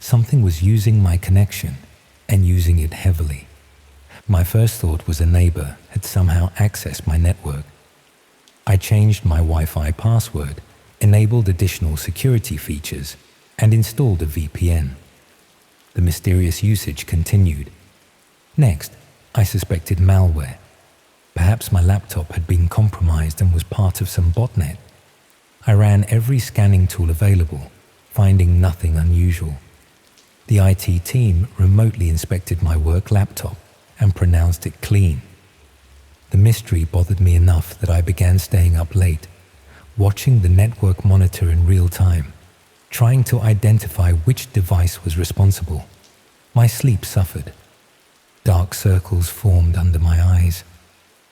Something was using my connection and using it heavily. My first thought was a neighbor had somehow accessed my network. I changed my Wi-Fi password, enabled additional security features, and installed a VPN. The mysterious usage continued. Next, I suspected malware. Perhaps my laptop had been compromised and was part of some botnet. I ran every scanning tool available, finding nothing unusual. The IT team remotely inspected my work laptop and pronounced it clean. The mystery bothered me enough that I began staying up late, watching the network monitor in real time, trying to identify which device was responsible. My sleep suffered. Dark circles formed under my eyes.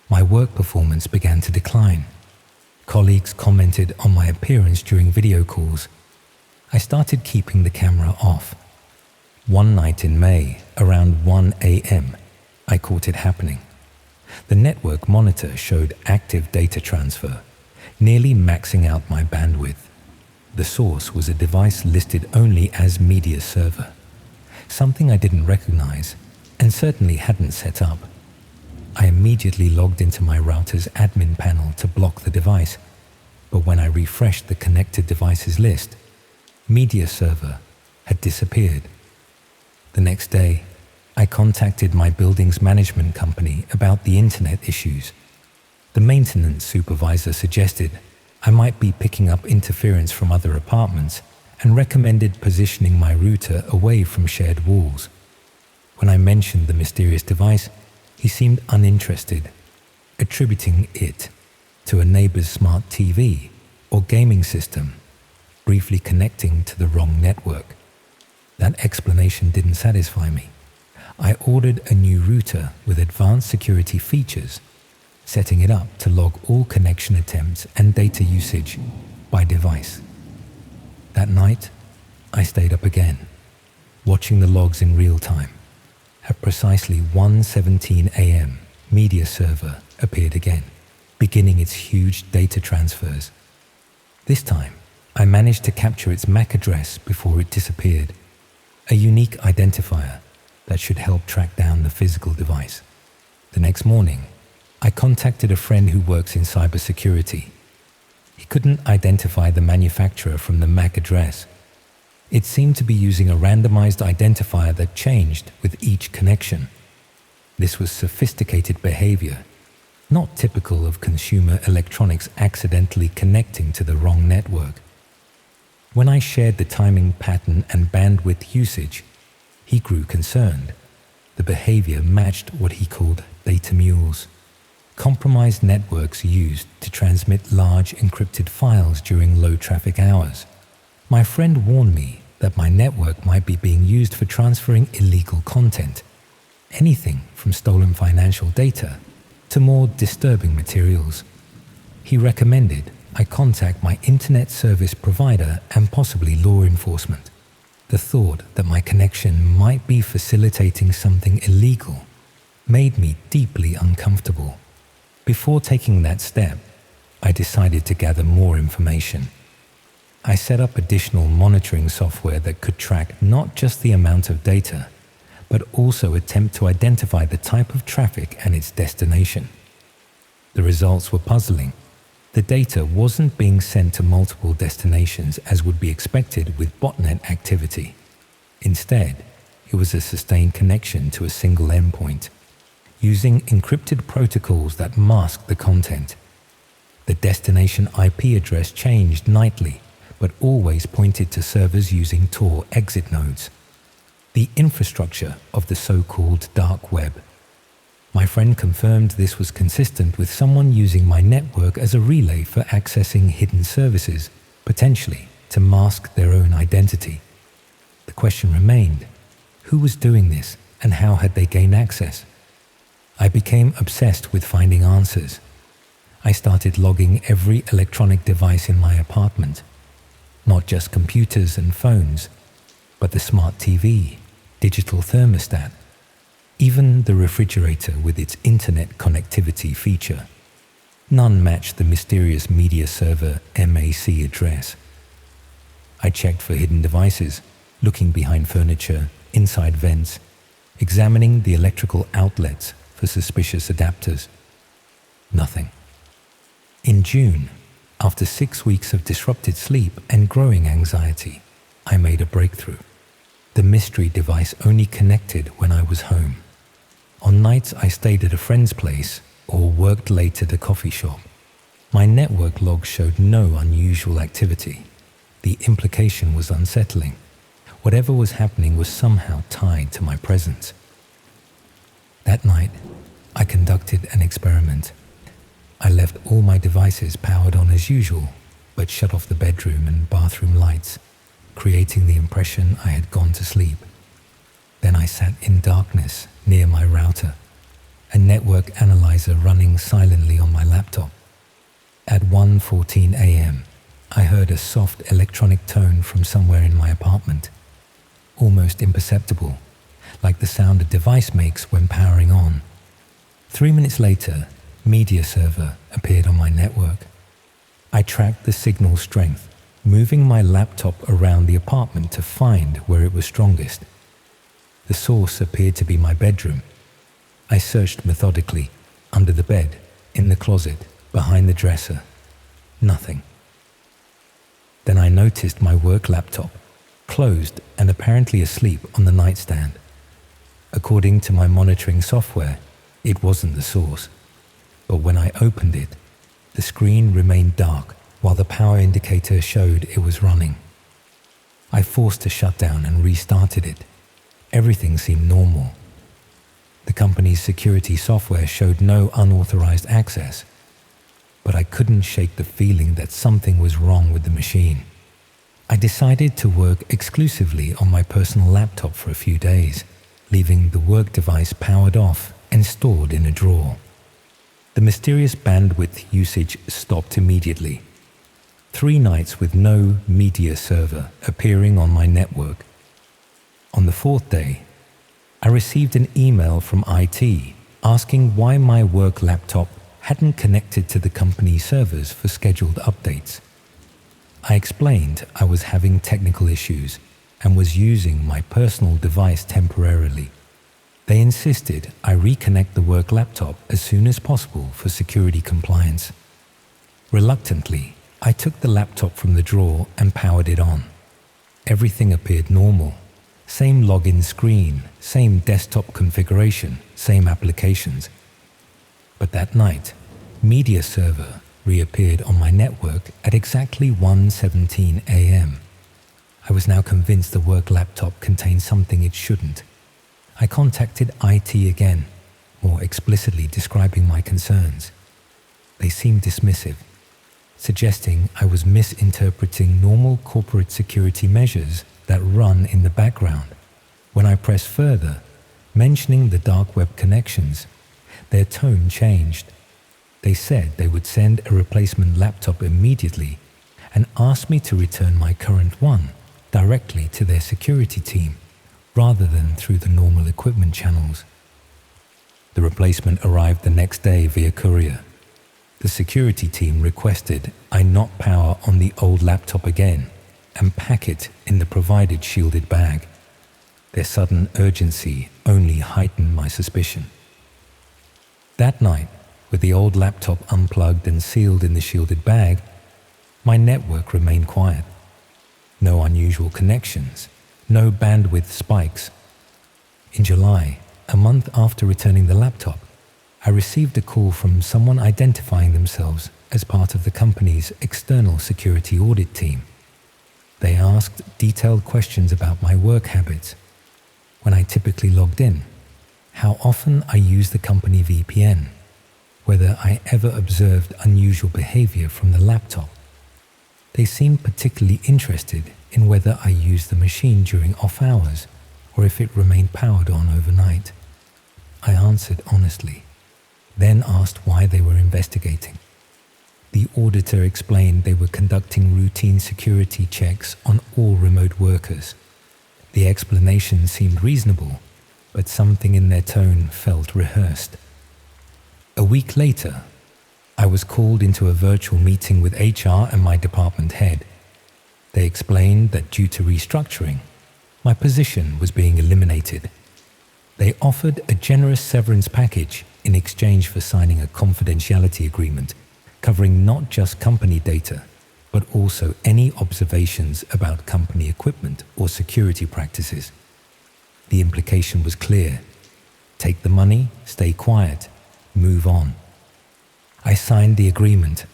My work performance began to decline. Colleagues commented on my appearance during video calls. I started keeping the camera off. One night in May, around 1 a.m., I caught it happening. The network monitor showed active data transfer, nearly maxing out my bandwidth. The source was a device listed only as media server, something I didn't recognize and certainly hadn't set up. I immediately logged into my router's admin panel to block the device, but when I refreshed the connected devices list, media server had disappeared. The next day, I contacted my building's management company about the internet issues. The maintenance supervisor suggested I might be picking up interference from other apartments and recommended positioning my router away from shared walls. When I mentioned the mysterious device, he seemed uninterested, attributing it to a neighbor's smart TV or gaming system, briefly connecting to the wrong network. That explanation didn't satisfy me. I ordered a new router with advanced security features, setting it up to log all connection attempts and data usage. by device. That night, I stayed up again, watching the logs in real time. At precisely 1:17 a.m., Media Server appeared again, beginning its huge data transfers. This time, I managed to capture its MAC address before it disappeared, a unique identifier that should help track down the physical device. The next morning, I contacted a friend who works in cybersecurity. He couldn't identify the manufacturer from the MAC address. It seemed to be using a randomized identifier that changed with each connection. This was sophisticated behavior, not typical of consumer electronics accidentally connecting to the wrong network. When I shared the timing pattern and bandwidth usage, he grew concerned. The behavior matched what he called data mules, compromised networks used to transmit large encrypted files during low traffic hours. My friend warned me that my network might be being used for transferring illegal content, anything from stolen financial data to more disturbing materials. He recommended I contact my internet service provider and possibly law enforcement. The thought that my connection might be facilitating something illegal made me deeply uncomfortable. Before taking that step, I decided to gather more information. I set up additional monitoring software that could track not just the amount of data, but also attempt to identify the type of traffic and its destination. The results were puzzling. The data wasn't being sent to multiple destinations as would be expected with botnet activity. Instead, it was a sustained connection to a single endpoint, using encrypted protocols that masked the content. The destination IP address changed nightly, but always pointed to servers using Tor exit nodes, the infrastructure of the so-called dark web. My friend confirmed this was consistent with someone using my network as a relay for accessing hidden services, potentially to mask their own identity. The question remained, who was doing this and how had they gained access? I became obsessed with finding answers. I started logging every electronic device in my apartment, not just computers and phones, but the smart TV, digital thermostat, even the refrigerator with its internet connectivity feature. None matched the mysterious Media Server MAC address. I checked for hidden devices, looking behind furniture, inside vents, examining the electrical outlets for suspicious adapters. Nothing. In June, after 6 weeks of disrupted sleep and growing anxiety, I made a breakthrough. The mystery device only connected when I was home. On nights I stayed at a friend's place or worked late at a coffee shop. My network log showed no unusual activity. The implication was unsettling. Whatever was happening was somehow tied to my presence. That night, I conducted an experiment. I left all my devices powered on as usual, but shut off the bedroom and bathroom lights, creating the impression I had gone to sleep. Then I sat in darkness near my router, a network analyzer running silently on my laptop. At 1:14 a.m., I heard a soft electronic tone from somewhere in my apartment, almost imperceptible, like the sound a device makes when powering on. 3 minutes later, Media Server appeared on my network. I tracked the signal strength, moving my laptop around the apartment to find where it was strongest. The source appeared to be my bedroom. I searched methodically, under the bed, in the closet, behind the dresser. Nothing. Then I noticed my work laptop, closed and apparently asleep on the nightstand. According to my monitoring software, it wasn't the source. But when I opened it, the screen remained dark while the power indicator showed it was running. I forced a shutdown and restarted it. Everything seemed normal. The company's security software showed no unauthorized access, but I couldn't shake the feeling that something was wrong with the machine. I decided to work exclusively on my personal laptop for a few days, leaving the work device powered off and stored in a drawer. The mysterious bandwidth usage stopped immediately. 3 nights with no media server appearing on my network. On the 4th day, I received an email from IT asking why my work laptop hadn't connected to the company servers for scheduled updates. I explained I was having technical issues and was using my personal device temporarily. They insisted I reconnect the work laptop as soon as possible for security compliance. Reluctantly, I took the laptop from the drawer and powered it on. Everything appeared normal. Same login screen, same desktop configuration, same applications. But that night, media server reappeared on my network at exactly 1:17 a.m. I was now convinced the work laptop contained something it shouldn't. I contacted IT again, more explicitly describing my concerns. They seemed dismissive, suggesting I was misinterpreting normal corporate security measures that run in the background. When I pressed further, mentioning the dark web connections, their tone changed. They said they would send a replacement laptop immediately and asked me to return my current one directly to their security team rather than through the normal equipment channels. The replacement arrived the next day via courier. The security team requested I not power on the old laptop again and pack it in the provided shielded bag. Their sudden urgency only heightened my suspicion. That night, with the old laptop unplugged and sealed in the shielded bag, my network remained quiet. No unusual connections, no bandwidth spikes. In July, a month after returning the laptop, I received a call from someone identifying themselves as part of the company's external security audit team. They asked detailed questions about my work habits, when I typically logged in, how often I used the company VPN, whether I ever observed unusual behavior from the laptop. They seemed particularly interested in whether I used the machine during off hours or if it remained powered on overnight. I answered honestly, then asked why they were investigating. The auditor explained they were conducting routine security checks on all remote workers. The explanation seemed reasonable, but something in their tone felt rehearsed. A week later, I was called into a virtual meeting with HR and my department head. They explained that due to restructuring, my position was being eliminated. They offered a generous severance package in exchange for signing a confidentiality agreement covering not just company data, but also any observations about company equipment or security practices. The implication was clear. Take the money, stay quiet, move on. I signed the agreement.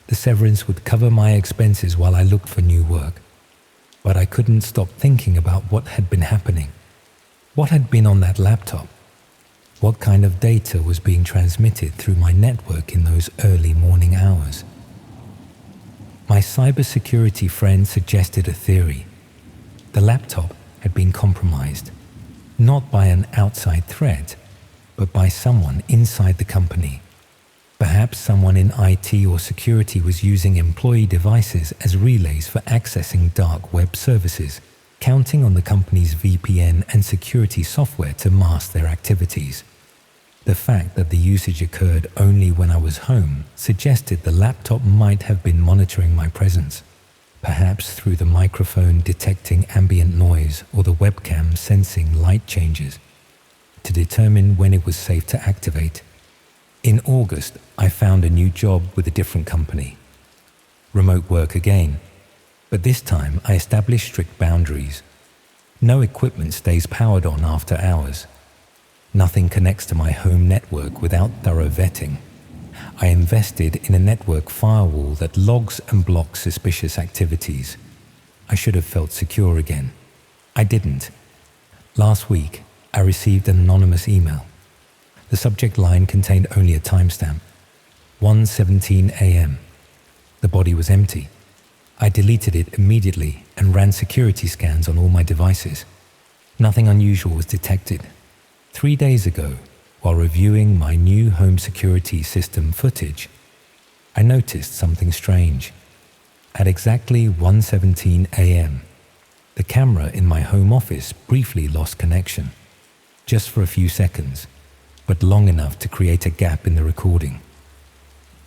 The severance would cover my expenses while I looked for new work. But I couldn't stop thinking about what had been happening. What had been on that laptop? What kind of data was being transmitted through my network in those early morning hours? My cybersecurity friend suggested a theory. The laptop had been compromised, not by an outside threat, but by someone inside the company. Perhaps someone in IT or security was using employee devices as relays for accessing dark web services, counting on the company's VPN and security software to mask their activities. The fact that the usage occurred only when I was home suggested the laptop might have been monitoring my presence, perhaps through the microphone detecting ambient noise or the webcam sensing light changes, to determine when it was safe to activate. In August, I found a new job with a different company. Remote work again, but this time I established strict boundaries. No equipment stays powered on after hours. Nothing connects to my home network without thorough vetting. I invested in a network firewall that logs and blocks suspicious activities. I should have felt secure again. I didn't. Last week, I received an anonymous email. The subject line contained only a timestamp, 1:17 a.m. The body was empty. I deleted it immediately and ran security scans on all my devices. Nothing unusual was detected. 3 days ago, while reviewing my new home security system footage, I noticed something strange. At exactly 1:17 a.m., the camera in my home office briefly lost connection, just for a few seconds, but long enough to create a gap in the recording.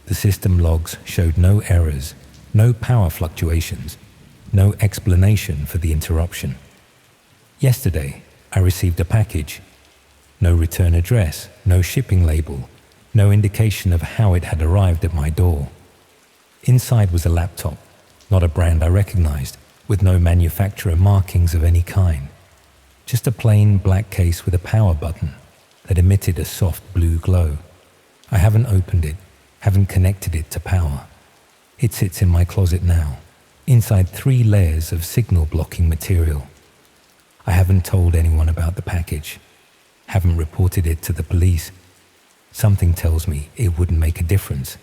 The system logs showed no errors, no power fluctuations, no explanation for the interruption. Yesterday, I received a package. No return address, no shipping label, no indication of how it had arrived at my door. Inside was a laptop, not a brand I recognized, with no manufacturer markings of any kind. Just a plain black case with a power button that emitted a soft blue glow. I haven't opened it, haven't connected it to power. It sits in my closet now, inside 3 layers of signal blocking material. I haven't told anyone about the package, haven't reported it to the police. Something tells me it wouldn't make a difference.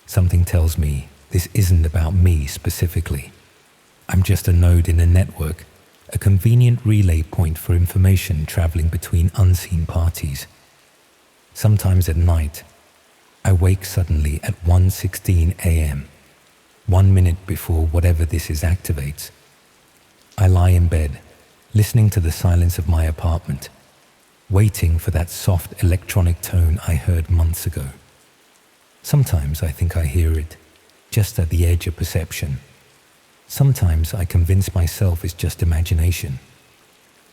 Something tells me this isn't about me specifically. I'm just a node in a network, a convenient relay point for information traveling between unseen parties. Sometimes at night, I wake suddenly at 1:16 a.m., 1 minute before whatever this is activates. I lie in bed, listening to the silence of my apartment, waiting for that soft electronic tone I heard months ago. Sometimes I think I hear it, just at the edge of perception. Sometimes I convince myself it's just imagination.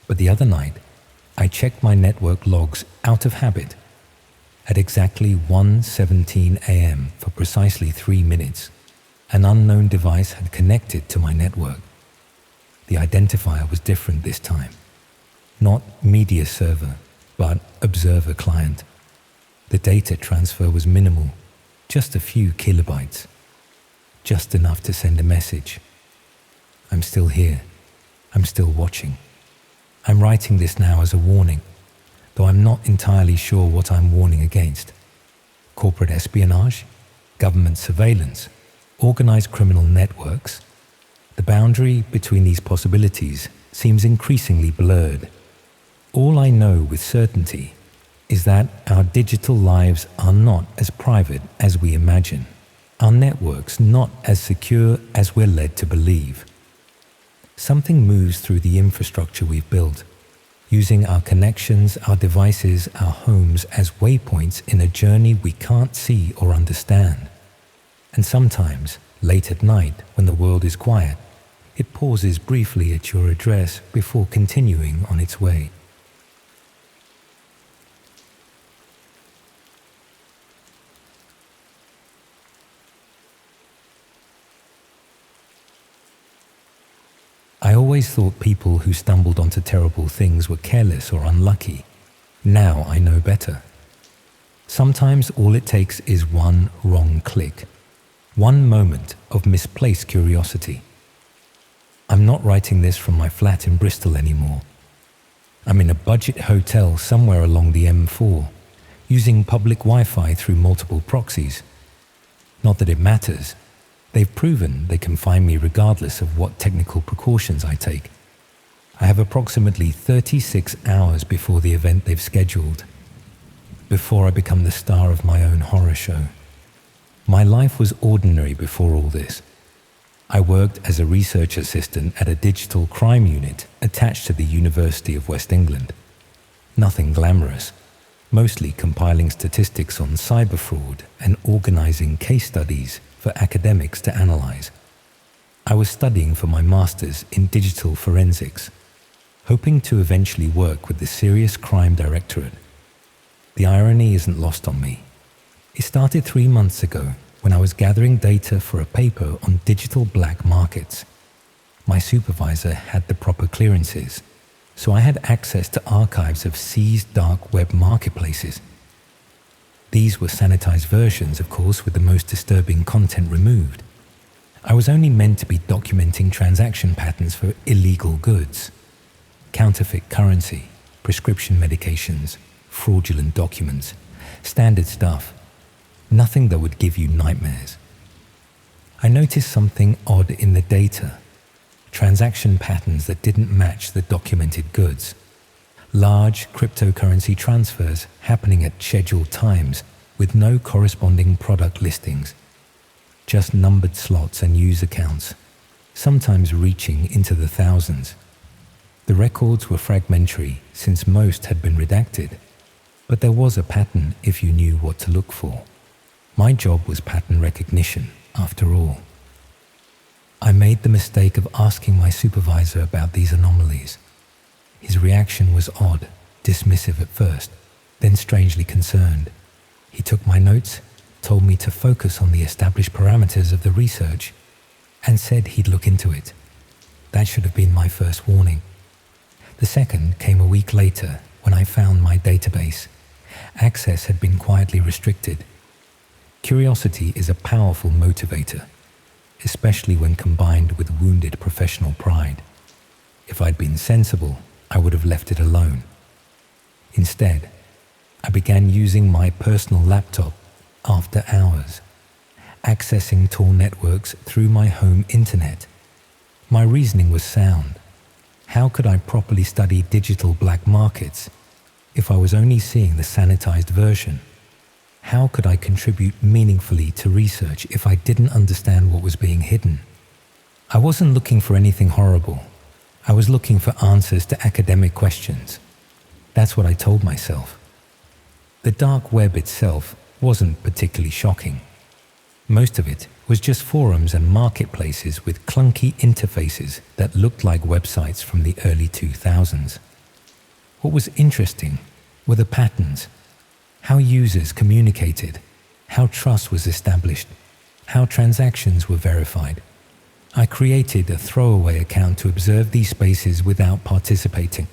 But the other night, I checked my network logs out of habit. At exactly 1:17 a.m. for precisely 3 minutes, an unknown device had connected to my network. The identifier was different this time. Not media server, but observer client. The data transfer was minimal, just a few kilobytes. Just enough to send a message. I'm still here. I'm still watching. I'm writing this now as a warning, though I'm not entirely sure what I'm warning against. Corporate espionage, government surveillance, organized criminal networks. The boundary between these possibilities seems increasingly blurred. All I know with certainty is that our digital lives are not as private as we imagine. Our networks not as secure as we're led to believe. Something moves through the infrastructure we've built, using our connections, our devices, our homes as waypoints in a journey we can't see or understand. And sometimes, late at night, when the world is quiet, it pauses briefly at your address before continuing on its way. I always thought people who stumbled onto terrible things were careless or unlucky. Now I know better. Sometimes all it takes is one wrong click, one moment of misplaced curiosity. I'm not writing this from my flat in Bristol anymore. I'm in a budget hotel somewhere along the M4, using public Wi-Fi through multiple proxies. Not that it matters. They've proven they can find me regardless of what technical precautions I take. I have approximately 36 hours before the event they've scheduled, before I become the star of my own horror show. My life was ordinary before all this. I worked as a research assistant at a digital crime unit attached to the University of West England. Nothing glamorous, mostly compiling statistics on cyber fraud and organizing case studies for academics to analyze. I was studying for my master's in digital forensics, hoping to eventually work with the Serious Crime Directorate. The irony isn't lost on me. It started 3 months ago when I was gathering data for a paper on digital black markets. My supervisor had the proper clearances, so I had access to archives of seized dark web marketplaces. These were sanitized versions, of course, with the most disturbing content removed. I was only meant to be documenting transaction patterns for illegal goods, counterfeit currency, prescription medications, fraudulent documents, standard stuff, nothing that would give you nightmares. I noticed something odd in the data, transaction patterns that didn't match the documented goods. Large cryptocurrency transfers happening at scheduled times with no corresponding product listings. just numbered slots and user counts, sometimes reaching into the thousands. The records were fragmentary since most had been redacted, but there was a pattern if you knew what to look for. My job was pattern recognition, after all. I made the mistake of asking my supervisor about these anomalies. His reaction was odd, dismissive at first, then strangely concerned. He took my notes, told me to focus on the established parameters of the research, and said he'd look into it. That should have been my first warning. The second came a week later when I found my database. Access had been quietly restricted. Curiosity is a powerful motivator, especially when combined with wounded professional pride. If I'd been sensible, I would have left it alone. Instead, I began using my personal laptop after hours, accessing Tor networks through my home internet. My reasoning was sound. How could I properly study digital black markets if I was only seeing the sanitized version? How could I contribute meaningfully to research if I didn't understand what was being hidden? I wasn't looking for anything horrible. I was looking for answers to academic questions. That's what I told myself. The dark web itself wasn't particularly shocking. Most of it was just forums and marketplaces with clunky interfaces that looked like websites from the early 2000s. What was interesting were the patterns, how users communicated, how trust was established, how transactions were verified. I created a throwaway account to observe these spaces without participating.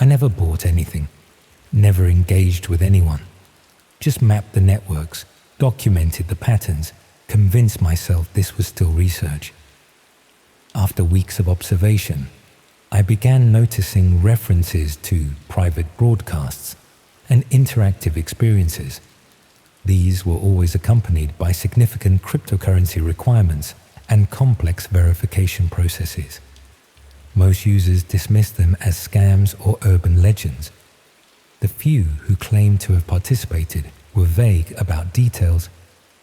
I never bought anything, never engaged with anyone, just mapped the networks, documented the patterns, convinced myself this was still research. After weeks of observation, I began noticing references to private broadcasts and interactive experiences. These were always accompanied by significant cryptocurrency requirements and complex verification processes. Most users dismissed them as scams or urban legends. The few who claimed to have participated were vague about details,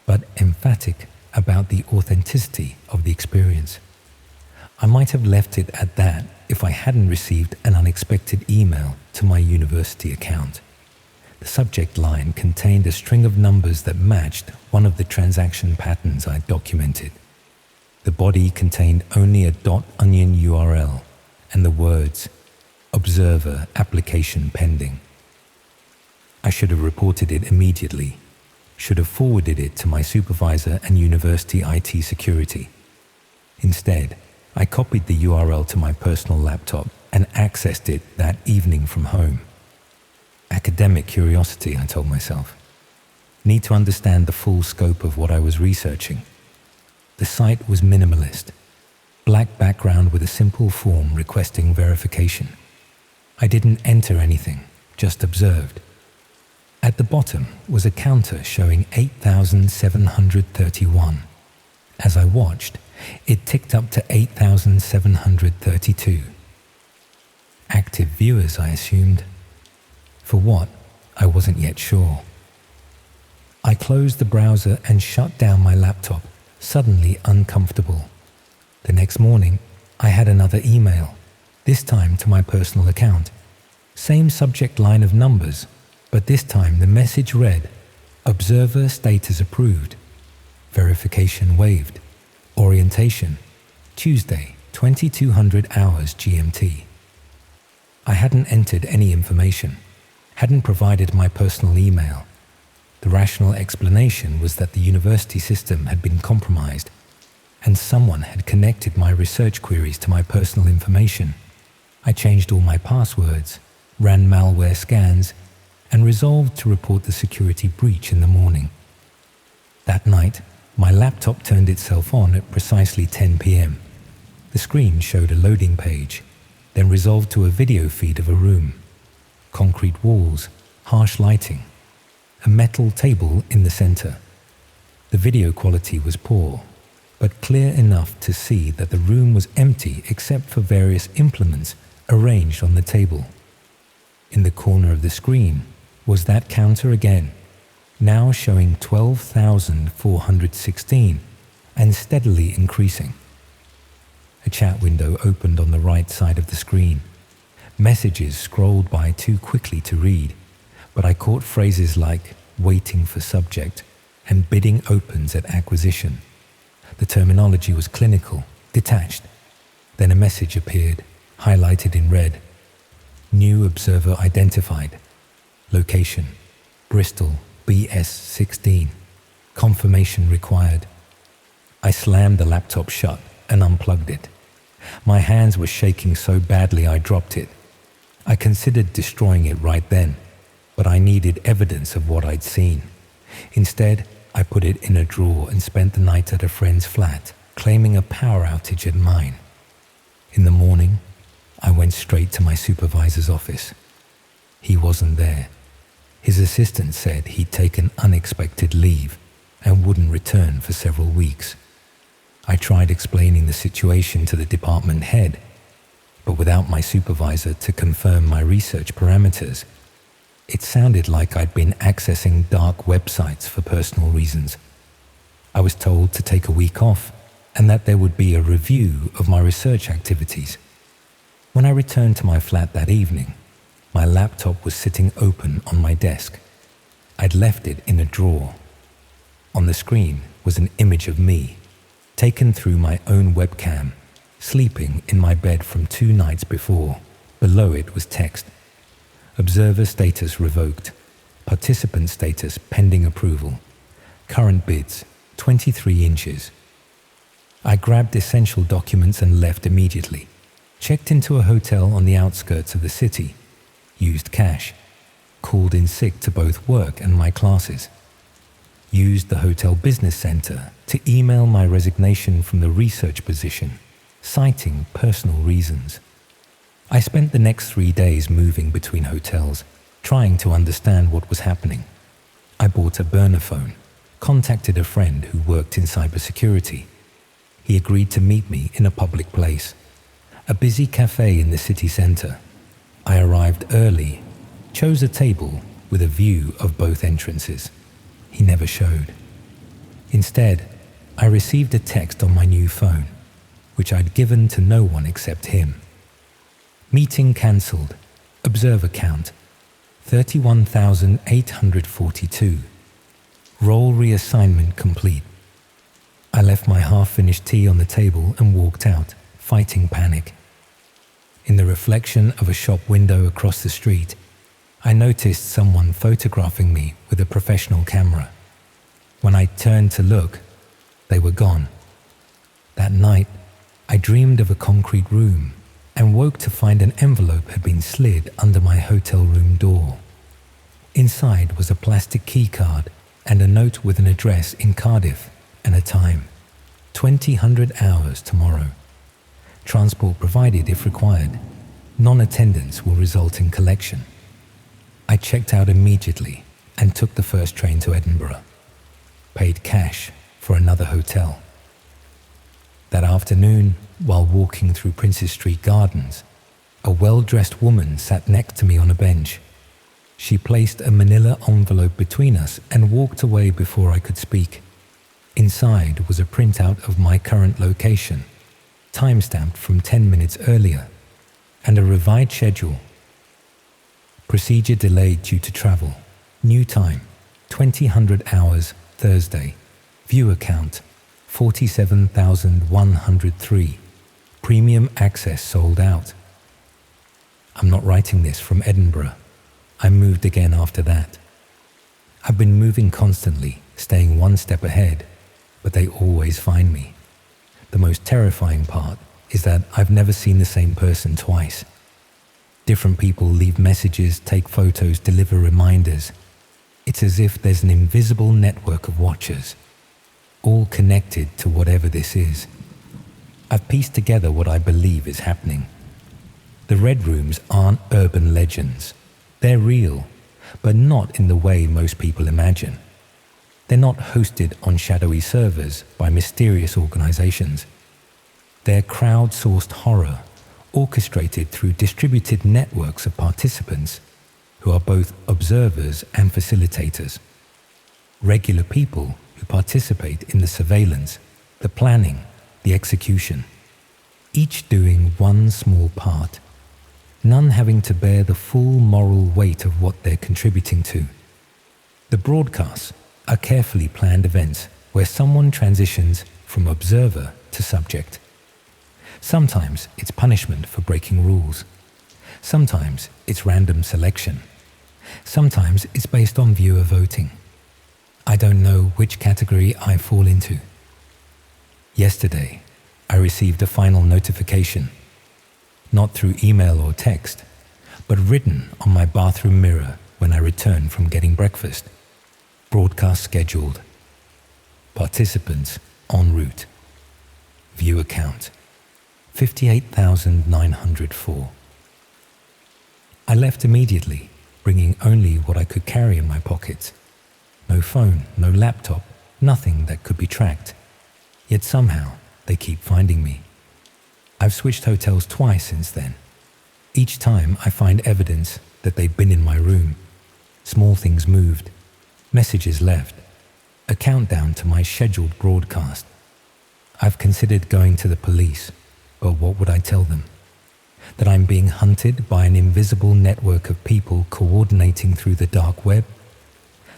but emphatic about the authenticity of the experience. I might have left it at that if I hadn't received an unexpected email to my university account. The subject line contained a string of numbers that matched one of the transaction patterns I documented. The body contained only a .onion URL and the words, "Observer application pending." I should have reported it immediately, should have forwarded it to my supervisor and university IT security. Instead, I copied the URL to my personal laptop and accessed it that evening from home. Academic curiosity, I told myself. Need to understand the full scope of what I was researching. The site was minimalist. Black background with a simple form requesting verification. I didn't enter anything, just observed. At the bottom was a counter showing 8,731. As I watched, it ticked up to 8,732. Active viewers, I assumed. For what, I wasn't yet sure. I closed the browser and shut down my laptop, suddenly uncomfortable. The next morning, I had another email, this time to my personal account. Same subject line of numbers, but this time the message read, "Observer status approved. Verification waived. Orientation, Tuesday, 2200 hours GMT." I hadn't entered any information, hadn't provided my personal email. The rational explanation was that the university system had been compromised, and someone had connected my research queries to my personal information. I changed all my passwords, ran malware scans, and resolved to report the security breach in the morning. That night, my laptop turned itself on at precisely 10 p.m. The screen showed a loading page, then resolved to a video feed of a room. Concrete walls, harsh lighting, a metal table in the center. The video quality was poor, but clear enough to see that the room was empty except for various implements arranged on the table. In the corner of the screen was that counter again, now showing 12,416, and steadily increasing. A chat window opened on the right side of the screen. Messages scrolled by too quickly to read, but I caught phrases like waiting for subject and bidding opens at acquisition. The terminology was clinical, detached. Then a message appeared, highlighted in red. New observer identified. Location, Bristol, BS16. Confirmation required. I slammed the laptop shut and unplugged it. My hands were shaking so badly I dropped it. I considered destroying it right then, but I needed evidence of what I'd seen. Instead, I put it in a drawer and spent the night at a friend's flat, claiming a power outage at mine. In the morning, I went straight to my supervisor's office. He wasn't there. His assistant said he'd taken unexpected leave and wouldn't return for several weeks. I tried explaining the situation to the department head, but without my supervisor to confirm my research parameters, it sounded like I'd been accessing dark websites for personal reasons. I was told to take a week off and that there would be a review of my research activities. When I returned to my flat that evening, my laptop was sitting open on my desk. I'd left it in a drawer. On the screen was an image of me, taken through my own webcam, sleeping in my bed from 2 nights before. Below it was text. Observer status revoked. Participant status pending approval. Current bids, 23 inches. I grabbed essential documents and left immediately. Checked into a hotel on the outskirts of the city. Used cash. Called in sick to both work and my classes. Used the hotel business center to email my resignation from the research position, citing personal reasons. I spent the next 3 days moving between hotels, trying to understand what was happening. I bought a burner phone, contacted a friend who worked in cybersecurity. He agreed to meet me in a public place, a busy cafe in the city center. I arrived early, chose a table with a view of both entrances. He never showed. Instead, I received a text on my new phone, which I'd given to no one except him. Meeting cancelled. Observer count 31,842. Role reassignment complete. I left my half-finished tea on the table and walked out, fighting panic. In the reflection of a shop window across the street, I noticed someone photographing me with a professional camera. When I turned to look, they were gone. That night, I dreamed of a concrete room and woke to find an envelope had been slid under my hotel room door. Inside was a plastic key card and a note with an address in Cardiff and a time, 2000 hours tomorrow. Transport provided if required. Non-attendance will result in collection. I checked out immediately and took the first train to Edinburgh. Paid cash for another hotel. That afternoon, while walking through Princes Street Gardens, a well-dressed woman sat next to me on a bench. She placed a manila envelope between us and walked away before I could speak. Inside was a printout of my current location, timestamped from 10 minutes earlier, and a revised schedule. Procedure delayed due to travel. New time, 2000 hours, Thursday. Viewer count, 47,103. Premium access sold out. I'm not writing this from Edinburgh. I moved again after that. I've been moving constantly, staying one step ahead, but they always find me. The most terrifying part is that I've never seen the same person twice. Different people leave messages, take photos, deliver reminders. It's as if there's an invisible network of watchers, all connected to whatever this is. I've pieced together what I believe is happening. The Red Rooms aren't urban legends. They're real, but not in the way most people imagine. They're not hosted on shadowy servers by mysterious organizations. They're crowdsourced horror, orchestrated through distributed networks of participants who are both observers and facilitators. Regular people who participate in the surveillance, the planning, the execution, each doing one small part, none having to bear the full moral weight of what they're contributing to. The broadcasts are carefully planned events where someone transitions from observer to subject. Sometimes it's punishment for breaking rules. Sometimes it's random selection. Sometimes it's based on viewer voting. I don't know which category I fall into. Yesterday, I received a final notification, not through email or text, but written on my bathroom mirror when I returned from getting breakfast. Broadcast scheduled. Participants en route. Viewer count 58,904. I left immediately, bringing only what I could carry in my pockets. No phone, no laptop, nothing that could be tracked. Yet somehow they keep finding me. I've switched hotels twice since then. Each time I find evidence that they've been in my room. Small things moved, messages left, a countdown to my scheduled broadcast. I've considered going to the police, but what would I tell them? That I'm being hunted by an invisible network of people coordinating through the dark web?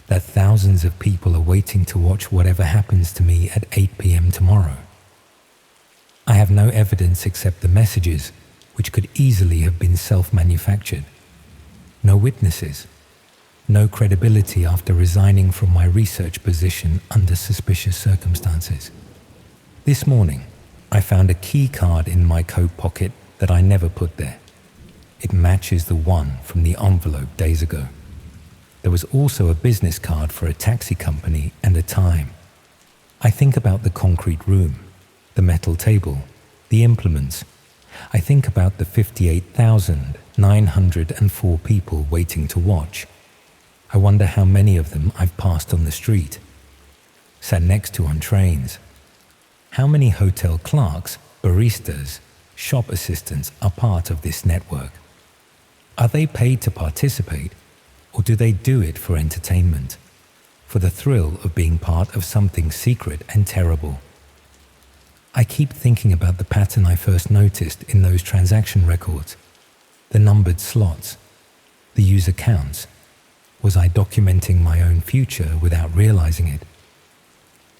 That thousands of people are waiting to watch whatever happens to me at 8 p.m. tomorrow? I have no evidence except the messages, which could easily have been self-manufactured. No witnesses. No credibility after resigning from my research position under suspicious circumstances. This morning, I found a key card in my coat pocket that I never put there. It matches the one from the envelope days ago. There was also a business card for a taxi company and a time. I think about the concrete room, the metal table, the implements. I think about the 58,904 people waiting to watch. I wonder how many of them I've passed on the street, sat next to on trains. How many hotel clerks, baristas, shop assistants are part of this network? Are they paid to participate, or do they do it for entertainment, for the thrill of being part of something secret and terrible? I keep thinking about the pattern I first noticed in those transaction records, the numbered slots, the user counts. Was I documenting my own future without realizing it?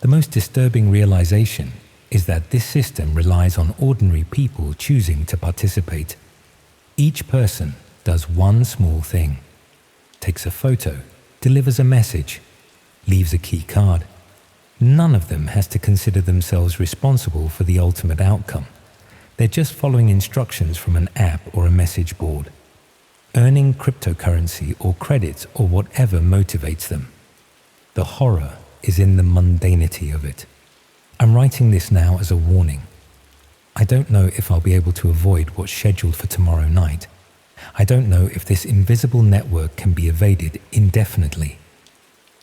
The most disturbing realization is that this system relies on ordinary people choosing to participate. Each person does one small thing, takes a photo, delivers a message, leaves a key card. None of them has to consider themselves responsible for the ultimate outcome. They're just following instructions from an app or a message board, earning cryptocurrency or credits or whatever motivates them. The horror is in the mundanity of it. I'm writing this now as a warning. I don't know if I'll be able to avoid what's scheduled for tomorrow night. I don't know if this invisible network can be evaded indefinitely.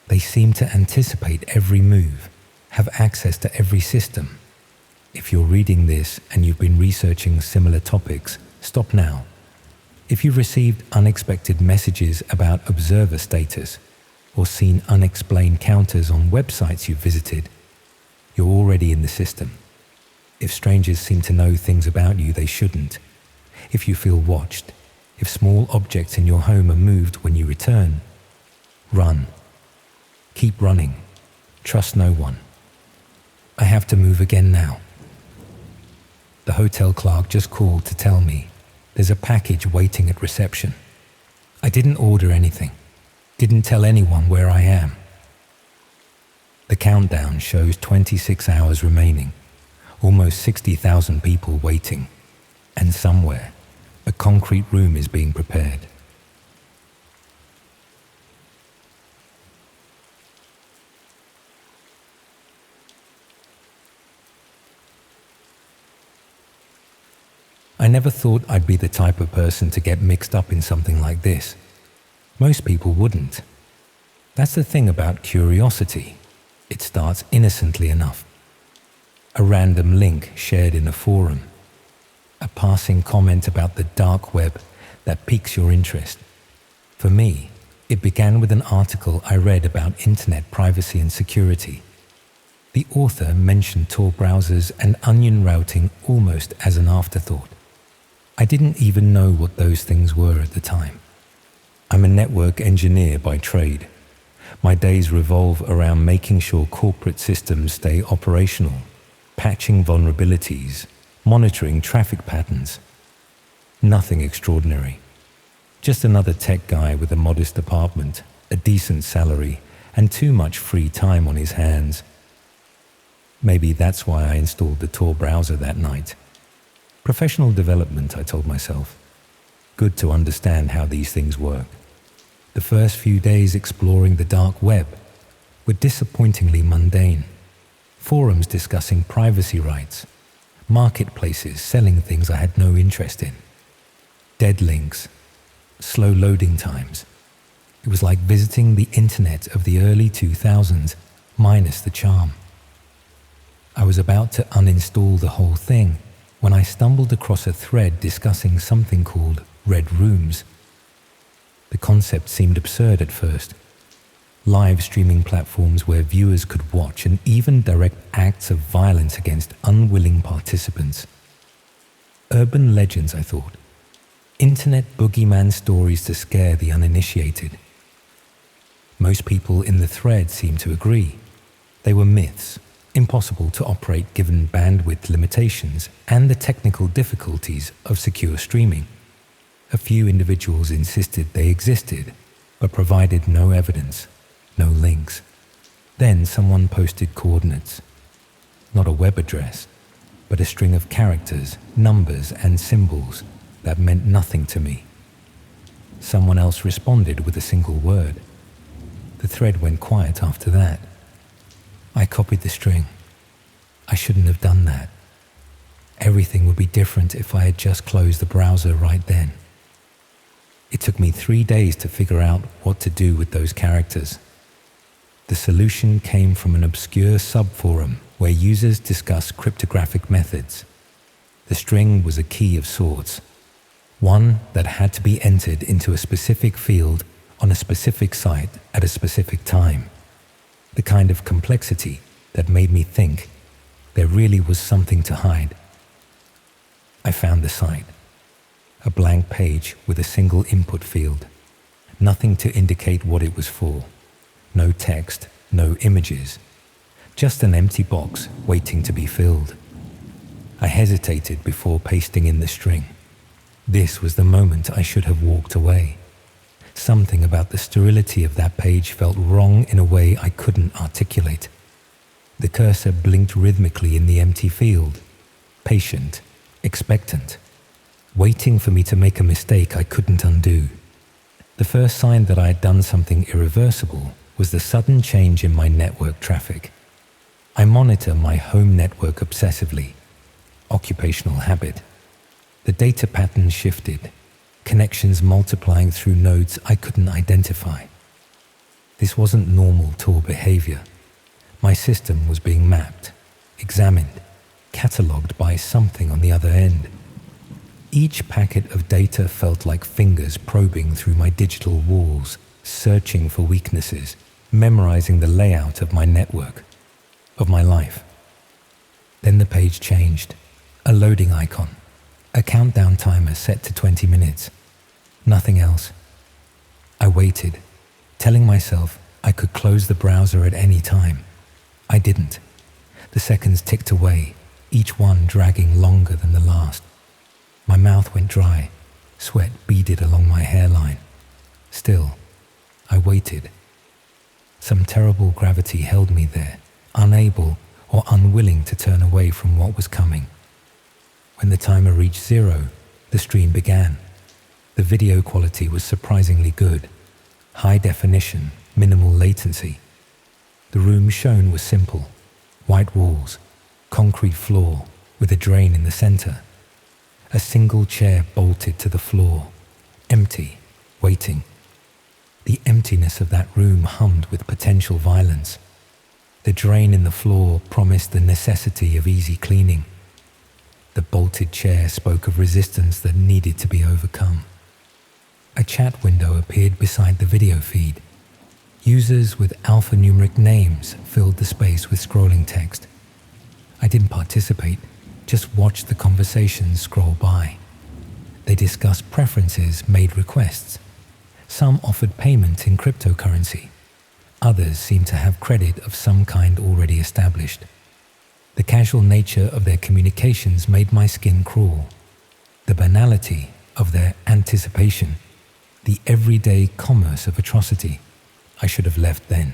They seem to anticipate every move, have access to every system. If you're reading this and you've been researching similar topics, stop now. If you've received unexpected messages about observer status or seen unexplained counters on websites you've visited, you're already in the system. If strangers seem to know things about you they shouldn't, if you feel watched, if small objects in your home are moved when you return, run. Keep running. Trust no one. I have to move again now. The hotel clerk just called to tell me there's a package waiting at reception. I didn't order anything. Didn't tell anyone where I am. The countdown shows 26 hours remaining, almost 60,000 people waiting, and somewhere, a concrete room is being prepared. I never thought I'd be the type of person to get mixed up in something like this. Most people wouldn't. That's the thing about curiosity. It starts innocently enough. A random link shared in a forum. A passing comment about the dark web that piques your interest. For me, it began with an article I read about internet privacy and security. The author mentioned Tor browsers and onion routing almost as an afterthought. I didn't even know what those things were at the time. I'm a network engineer by trade. My days revolve around making sure corporate systems stay operational, patching vulnerabilities, monitoring traffic patterns. Nothing extraordinary. Just another tech guy with a modest apartment, a decent salary, and too much free time on his hands. Maybe that's why I installed the Tor browser that night. Professional development, I told myself. Good to understand how these things work. The first few days exploring the dark web were disappointingly mundane. Forums discussing privacy rights, marketplaces selling things I had no interest in, dead links, slow loading times. It was like visiting the internet of the early 2000s, minus the charm. I was about to uninstall the whole thing when I stumbled across a thread discussing something called red rooms. The concept seemed absurd at first. Live streaming platforms where viewers could watch and even direct acts of violence against unwilling participants. Urban legends, I thought. Internet boogeyman stories to scare the uninitiated. Most people in the thread seemed to agree. They were myths, impossible to operate given bandwidth limitations and the technical difficulties of secure streaming. A few individuals insisted they existed, but provided no evidence, no links. Then someone posted coordinates. Not a web address, but a string of characters, numbers, and symbols that meant nothing to me. Someone else responded with a single word. The thread went quiet after that. I copied the string. I shouldn't have done that. Everything would be different if I had just closed the browser right then. It took me 3 days to figure out what to do with those characters. The solution came from an obscure subforum where users discuss cryptographic methods. The string was a key of sorts, one that had to be entered into a specific field on a specific site at a specific time. The kind of complexity that made me think there really was something to hide. I found the site. A blank page with a single input field. Nothing to indicate what it was for. No text, no images. Just an empty box waiting to be filled. I hesitated before pasting in the string. This was the moment I should have walked away. Something about the sterility of that page felt wrong in a way I couldn't articulate. The cursor blinked rhythmically in the empty field, patient, expectant, waiting for me to make a mistake I couldn't undo. The first sign that I had done something irreversible was the sudden change in my network traffic. I monitor my home network obsessively. Occupational habit. The data pattern shifted, connections multiplying through nodes I couldn't identify. This wasn't normal Tor behavior. My system was being mapped, examined, catalogued by something on the other end. Each packet of data felt like fingers probing through my digital walls, searching for weaknesses, memorizing the layout of my network, of my life. Then the page changed. A loading icon. A countdown timer set to 20 minutes. Nothing else. I waited, telling myself I could close the browser at any time. I didn't. The seconds ticked away, each one dragging longer than the last. My mouth went dry, sweat beaded along my hairline. Still, I waited. Some terrible gravity held me there, unable or unwilling to turn away from what was coming. When the timer reached 0, the stream began. The video quality was surprisingly good. High definition, minimal latency. The room shown was simple. White walls, concrete floor with a drain in the center. A single chair bolted to the floor, empty, waiting. The emptiness of that room hummed with potential violence. The drain in the floor promised the necessity of easy cleaning. The bolted chair spoke of resistance that needed to be overcome. A chat window appeared beside the video feed. Users with alphanumeric names filled the space with scrolling text. I didn't participate, just watched the conversations scroll by. They discussed preferences, made requests. Some offered payment in cryptocurrency. Others seemed to have credit of some kind already established. The casual nature of their communications made my skin crawl. The banality of their anticipation, the everyday commerce of atrocity. I should have left then,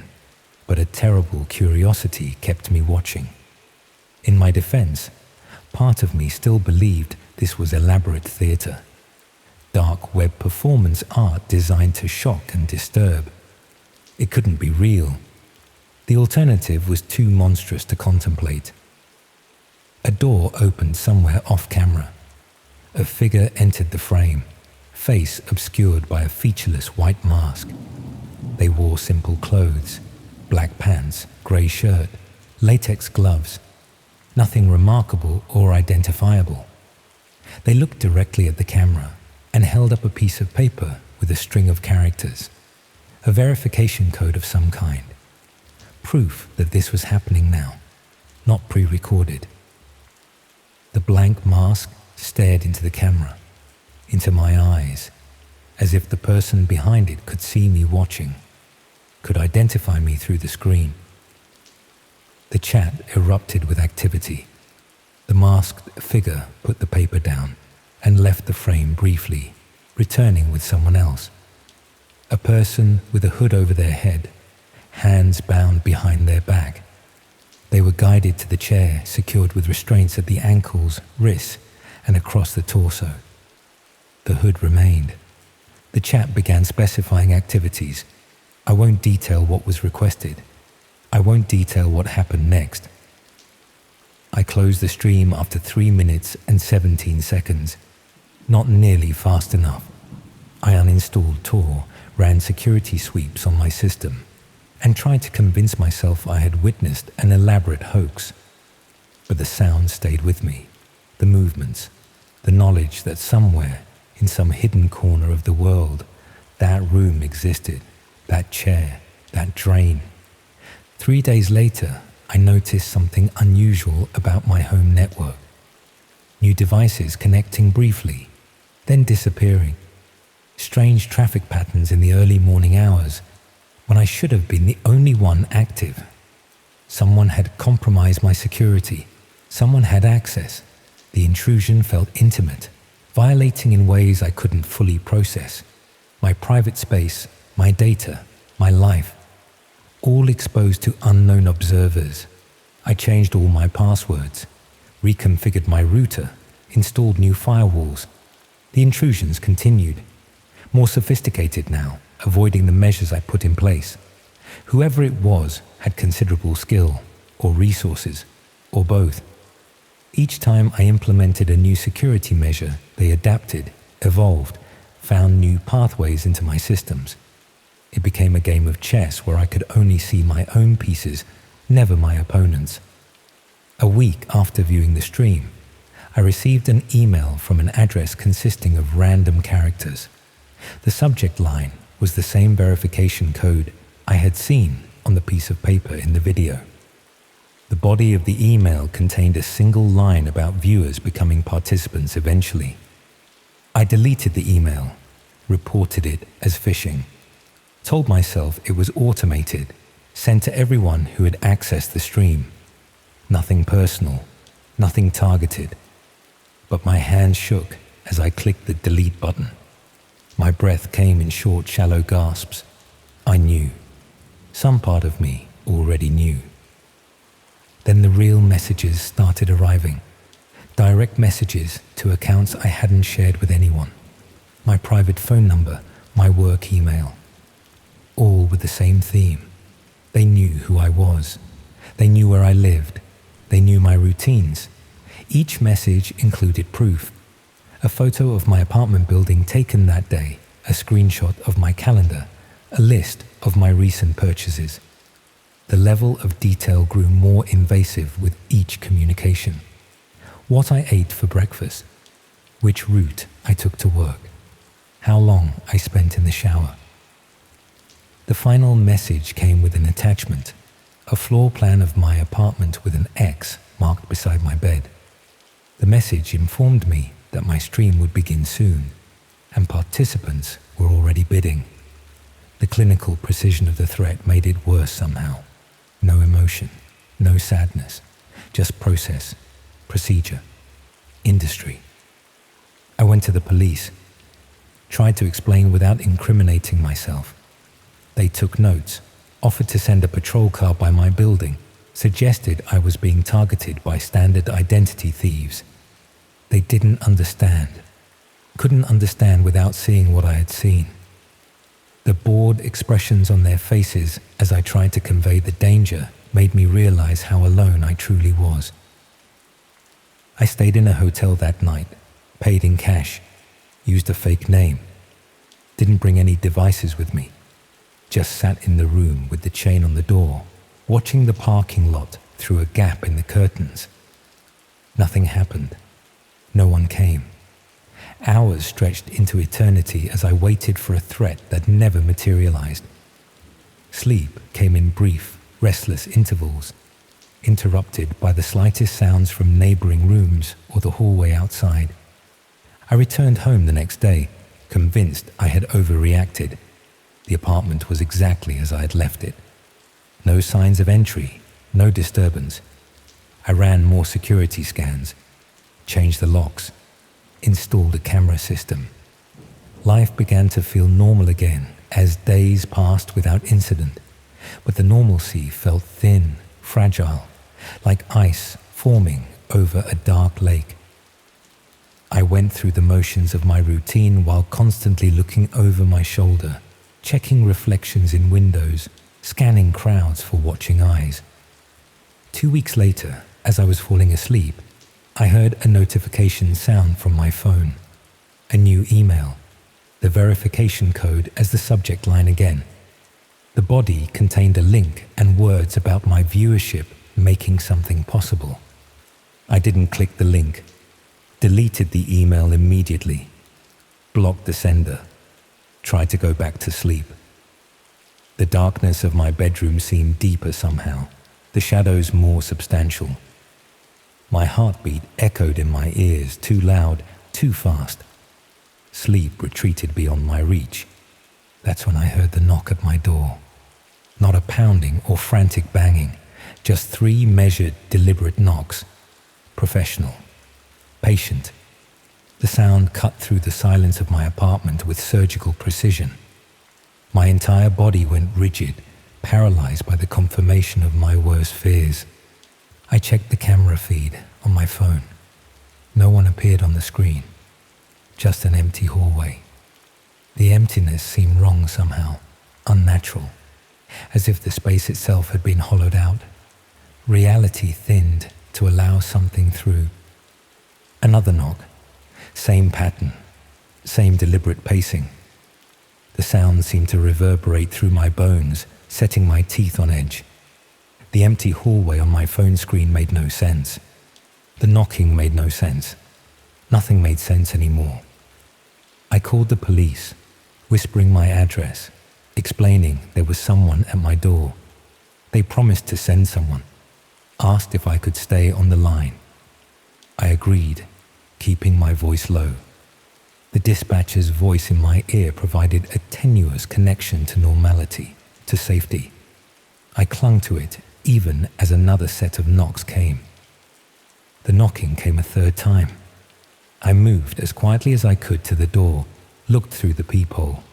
but a terrible curiosity kept me watching. In my defense, part of me still believed this was elaborate theater. Dark web performance art designed to shock and disturb. It couldn't be real. The alternative was too monstrous to contemplate. A door opened somewhere off camera. A figure entered the frame, face obscured by a featureless white mask. They wore simple clothes, black pants, grey shirt, latex gloves. Nothing remarkable or identifiable. They looked directly at the camera and held up a piece of paper with a string of characters, a verification code of some kind. Proof that this was happening now, not pre-recorded. The blank mask stared into the camera, into my eyes, as if the person behind it could see me watching, could identify me through the screen. The chat erupted with activity. The masked figure put the paper down and left the frame briefly, returning with someone else. A person with a hood over their head, hands bound behind their back. They were guided to the chair, secured with restraints at the ankles, wrists, and across the torso. The hood remained. The chat began specifying activities. I won't detail what was requested. I won't detail what happened next. I closed the stream after 3 minutes and 17 seconds. Not nearly fast enough. I uninstalled Tor, ran security sweeps on my system, and tried to convince myself I had witnessed an elaborate hoax. But the sound stayed with me, the movements, the knowledge that somewhere, in some hidden corner of the world, that room existed, that chair, that drain. 3 days later, I noticed something unusual about my home network. New devices connecting briefly, then disappearing. Strange traffic patterns in the early morning hours, when I should have been the only one active. Someone had compromised my security. Someone had access. The intrusion felt intimate, violating in ways I couldn't fully process. My private space, my data, my life, all exposed to unknown observers. I changed all my passwords, reconfigured my router, installed new firewalls. The intrusions continued, more sophisticated now, avoiding the measures I put in place. Whoever it was had considerable skill, or resources, or both. Each time I implemented a new security measure, they adapted, evolved, found new pathways into my systems. It became a game of chess where I could only see my own pieces, never my opponent's. A week after viewing the stream, I received an email from an address consisting of random characters. The subject line was the same verification code I had seen on the piece of paper in the video. The body of the email contained a single line about viewers becoming participants eventually. I deleted the email, reported it as phishing, told myself it was automated, sent to everyone who had accessed the stream. Nothing personal, nothing targeted. But my hand shook as I clicked the delete button. My breath came in short, shallow gasps. I knew. Some part of me already knew. Then the real messages started arriving. Direct messages to accounts I hadn't shared with anyone. My private phone number, my work email. All with the same theme. They knew who I was. They knew where I lived. They knew my routines. Each message included proof. A photo of my apartment building taken that day, a screenshot of my calendar, a list of my recent purchases. The level of detail grew more invasive with each communication. What I ate for breakfast, which route I took to work, how long I spent in the shower. The final message came with an attachment, a floor plan of my apartment with an X marked beside my bed. The message informed me that my stream would begin soon, and participants were already bidding. The clinical precision of the threat made it worse somehow. No emotion, no sadness, just process, procedure, industry. I went to the police, tried to explain without incriminating myself. They took notes, offered to send a patrol car by my building, suggested I was being targeted by standard identity thieves. They didn't understand, couldn't understand without seeing what I had seen. The bored expressions on their faces as I tried to convey the danger made me realize how alone I truly was. I stayed in a hotel that night, paid in cash, used a fake name, didn't bring any devices with me, just sat in the room with the chain on the door, watching the parking lot through a gap in the curtains. Nothing happened. No one came. Hours stretched into eternity as I waited for a threat that never materialized. Sleep came in brief, restless intervals, interrupted by the slightest sounds from neighboring rooms or the hallway outside. I returned home the next day, convinced I had overreacted. The apartment was exactly as I had left it. No signs of entry, no disturbance. I ran more security scans, changed the locks, installed a camera system. Life began to feel normal again as days passed without incident, but the normalcy felt thin, fragile, like ice forming over a dark lake. I went through the motions of my routine while constantly looking over my shoulder, checking reflections in windows, scanning crowds for watching eyes. 2 weeks later, as I was falling asleep, I heard a notification sound from my phone. A new email, the verification code as the subject line again. The body contained a link and words about my viewership making something possible. I didn't click the link, deleted the email immediately, blocked the sender, tried to go back to sleep. The darkness of my bedroom seemed deeper somehow, the shadows more substantial. My heartbeat echoed in my ears, too loud, too fast. Sleep retreated beyond my reach. That's when I heard the knock at my door. Not a pounding or frantic banging, just 3 measured, deliberate knocks. Professional, patient. The sound cut through the silence of my apartment with surgical precision. My entire body went rigid, paralyzed by the confirmation of my worst fears. I checked the camera feed on my phone. No one appeared on the screen, just an empty hallway. The emptiness seemed wrong somehow, unnatural, as if the space itself had been hollowed out. Reality thinned to allow something through. Another knock, same pattern, same deliberate pacing. The sound seemed to reverberate through my bones, setting my teeth on edge. The empty hallway on my phone screen made no sense. The knocking made no sense. Nothing made sense anymore. I called the police, whispering my address, explaining there was someone at my door. They promised to send someone, asked if I could stay on the line. I agreed, keeping my voice low. The dispatcher's voice in my ear provided a tenuous connection to normality, to safety. I clung to it even as another set of knocks came. The knocking came a 3rd time. I moved as quietly as I could to the door, looked through the peephole.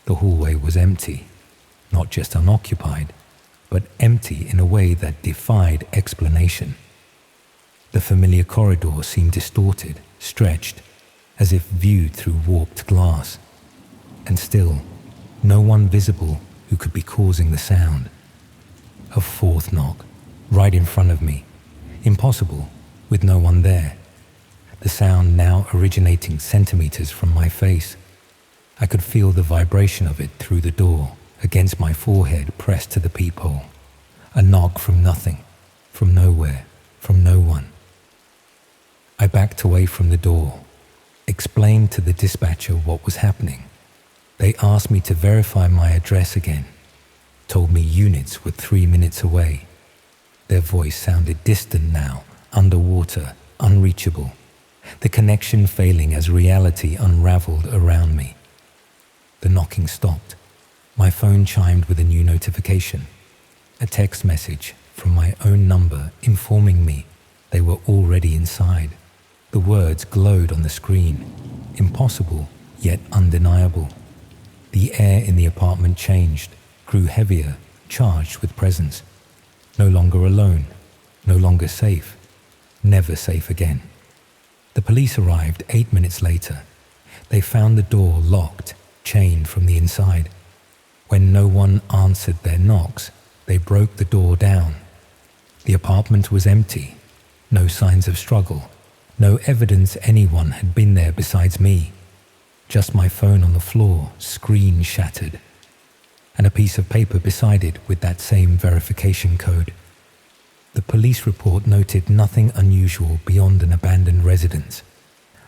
The hallway was empty, not just unoccupied, but empty in a way that defied explanation. The familiar corridor seemed distorted, stretched, as if viewed through warped glass. And still, no one visible who could be causing the sound. A 4th knock, right in front of me. Impossible, with no one there. The sound now originating centimeters from my face. I could feel the vibration of it through the door, against my forehead pressed to the peephole. A knock from nothing, from nowhere, from no one. I backed away from the door, explained to the dispatcher what was happening. They asked me to verify my address again, told me units were 3 minutes away. Their voice sounded distant now, underwater, unreachable, the connection failing as reality unraveled around me. The knocking stopped. My phone chimed with a new notification, a text message from my own number informing me they were already inside. The words glowed on the screen, impossible yet undeniable. The air in the apartment changed, grew heavier, charged with presence. No longer alone, no longer safe, never safe again. The police arrived 8 minutes later. They found the door locked, chained from the inside. When no one answered their knocks, they broke the door down. The apartment was empty, no signs of struggle, no evidence anyone had been there besides me. Just my phone on the floor, screen shattered, and a piece of paper beside it with that same verification code. The police report noted nothing unusual beyond an abandoned residence,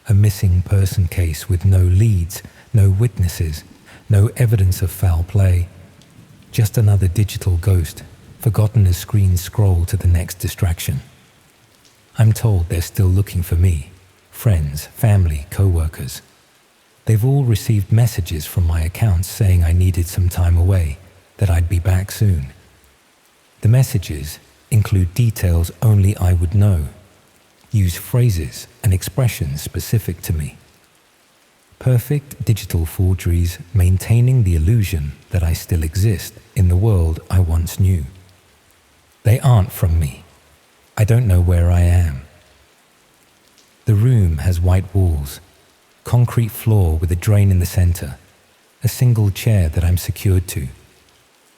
a missing person case with no leads, no witnesses, no evidence of foul play. Just another digital ghost, forgotten as screens scroll to the next distraction. I'm told they're still looking for me, friends, family, co-workers. They've all received messages from my accounts saying I needed some time away, that I'd be back soon. The messages include details only I would know, use phrases and expressions specific to me. Perfect digital forgeries maintaining the illusion that I still exist in the world I once knew. They aren't from me. I don't know where I am. The room has white walls, concrete floor with a drain in the center, a single chair that I'm secured to.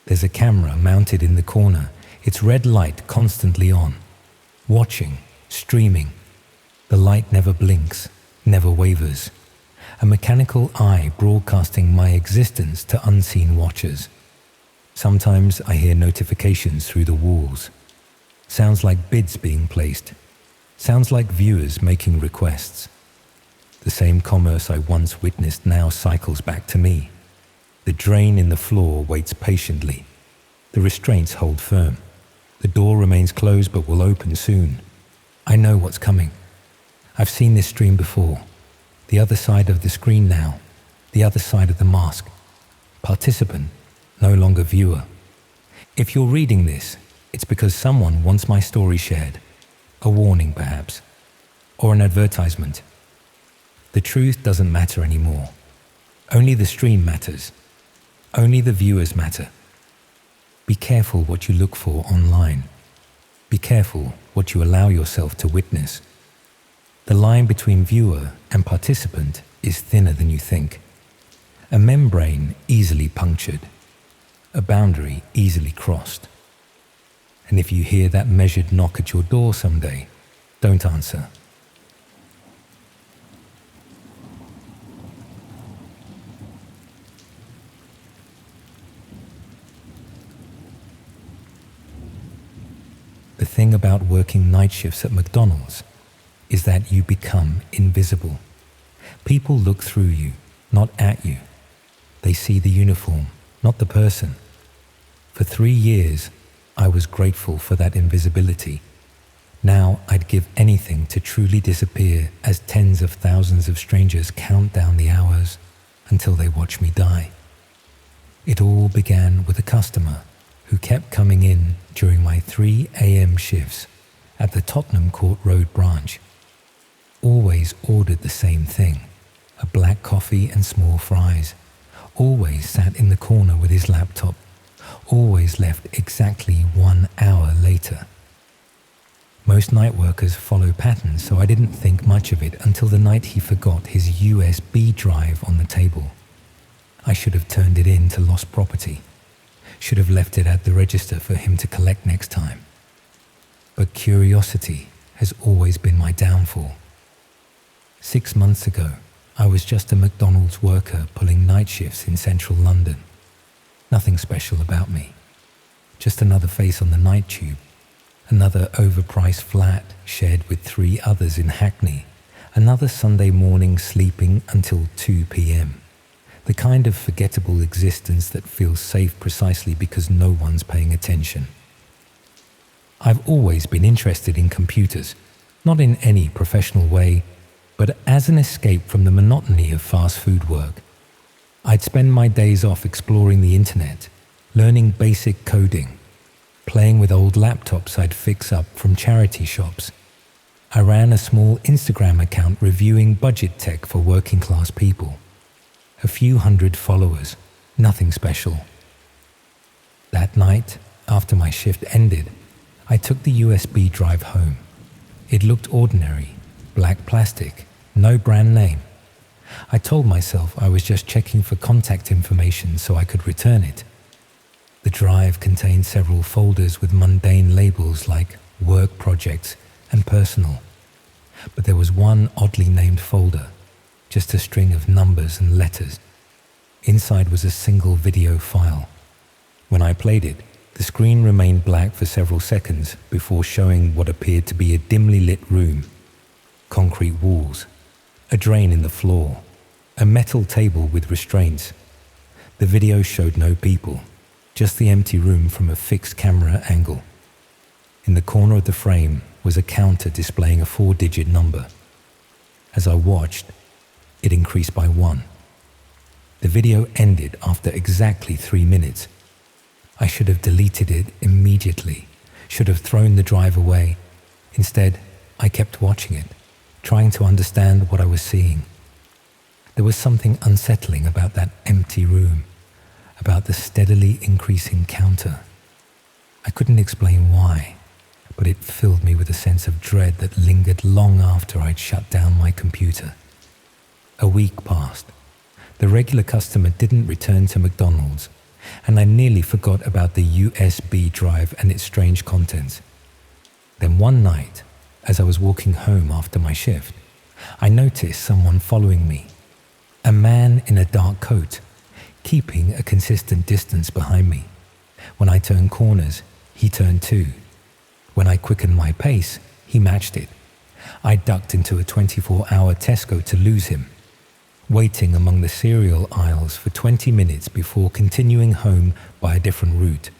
There's a camera mounted in the corner, its red light constantly on, watching, streaming. The light never blinks, never wavers. A mechanical eye broadcasting my existence to unseen watchers. Sometimes I hear notifications through the walls. Sounds like bids being placed. Sounds like viewers making requests. The same commerce I once witnessed now cycles back to me. The drain in the floor waits patiently. The restraints hold firm. The door remains closed but will open soon. I know what's coming. I've seen this stream before. The other side of the screen now. The other side of the mask. Participant, no longer viewer. If you're reading this, it's because someone wants my story shared. A warning, perhaps. Or an advertisement. The truth doesn't matter anymore. Only the stream matters. Only the viewers matter. Be careful what you look for online. Be careful what you allow yourself to witness. The line between viewer and participant is thinner than you think. A membrane easily punctured. A boundary easily crossed. And if you hear that measured knock at your door someday, don't answer. The thing about working night shifts at McDonald's is that you become invisible. People look through you, not at you. They see the uniform, not the person. For 3 years, I was grateful for that invisibility. Now I'd give anything to truly disappear as tens of thousands of strangers count down the hours until they watch me die. It all began with a customer who kept coming in during my 3 a.m. shifts at the Tottenham Court Road branch. Always ordered the same thing, a black coffee and small fries. Always sat in the corner with his laptop. Always left exactly 1 hour later. Most night workers follow patterns, so I didn't think much of it until the night he forgot his USB drive on the table. I should have turned it in to lost property. Should have left it at the register for him to collect next time. But curiosity has always been my downfall. 6 months ago, I was just a McDonald's worker pulling night shifts in central London. Nothing special about me. Just another face on the night tube. Another overpriced flat shared with 3 others in Hackney. Another Sunday morning sleeping until 2 p.m. The kind of forgettable existence that feels safe precisely because no one's paying attention. I've always been interested in computers, not in any professional way, but as an escape from the monotony of fast food work. I'd spend my days off exploring the internet, learning basic coding, playing with old laptops I'd fix up from charity shops. I ran a small Instagram account reviewing budget tech for working class people. A few hundred followers, nothing special. That night, after my shift ended, I took the USB drive home. It looked ordinary, black plastic, no brand name. I told myself I was just checking for contact information so I could return it. The drive contained several folders with mundane labels like work projects and personal. But there was one oddly named folder, just a string of numbers and letters. Inside was a single video file. When I played it, the screen remained black for several seconds before showing what appeared to be a dimly lit room. Concrete walls, a drain in the floor, a metal table with restraints. The video showed no people, just the empty room from a fixed camera angle. In the corner of the frame was a counter displaying a 4-digit number. As I watched, it increased by 1. The video ended after exactly 3 minutes. I should have deleted it immediately, should have thrown the drive away. Instead, I kept watching it, trying to understand what I was seeing. There was something unsettling about that empty room, about the steadily increasing counter. I couldn't explain why, but it filled me with a sense of dread that lingered long after I'd shut down my computer. A week passed. The regular customer didn't return to McDonald's, and I nearly forgot about the USB drive and its strange contents. Then one night, as I was walking home after my shift, I noticed someone following me. A man in a dark coat, keeping a consistent distance behind me. When I turned corners, he turned too. When I quickened my pace, he matched it. I ducked into a 24-hour Tesco to lose him, waiting among the cereal aisles for 20 minutes before continuing home by a different route.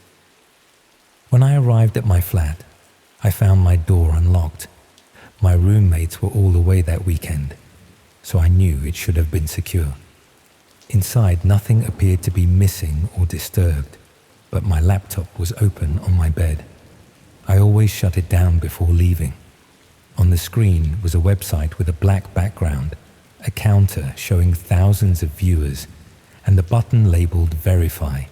When I arrived at my flat, I found my door unlocked. My roommates were all away that weekend, so I knew it should have been secure. Inside, nothing appeared to be missing or disturbed, but my laptop was open on my bed. I always shut it down before leaving. On the screen was a website with a black background, a counter showing thousands of viewers, and the button labeled Verify.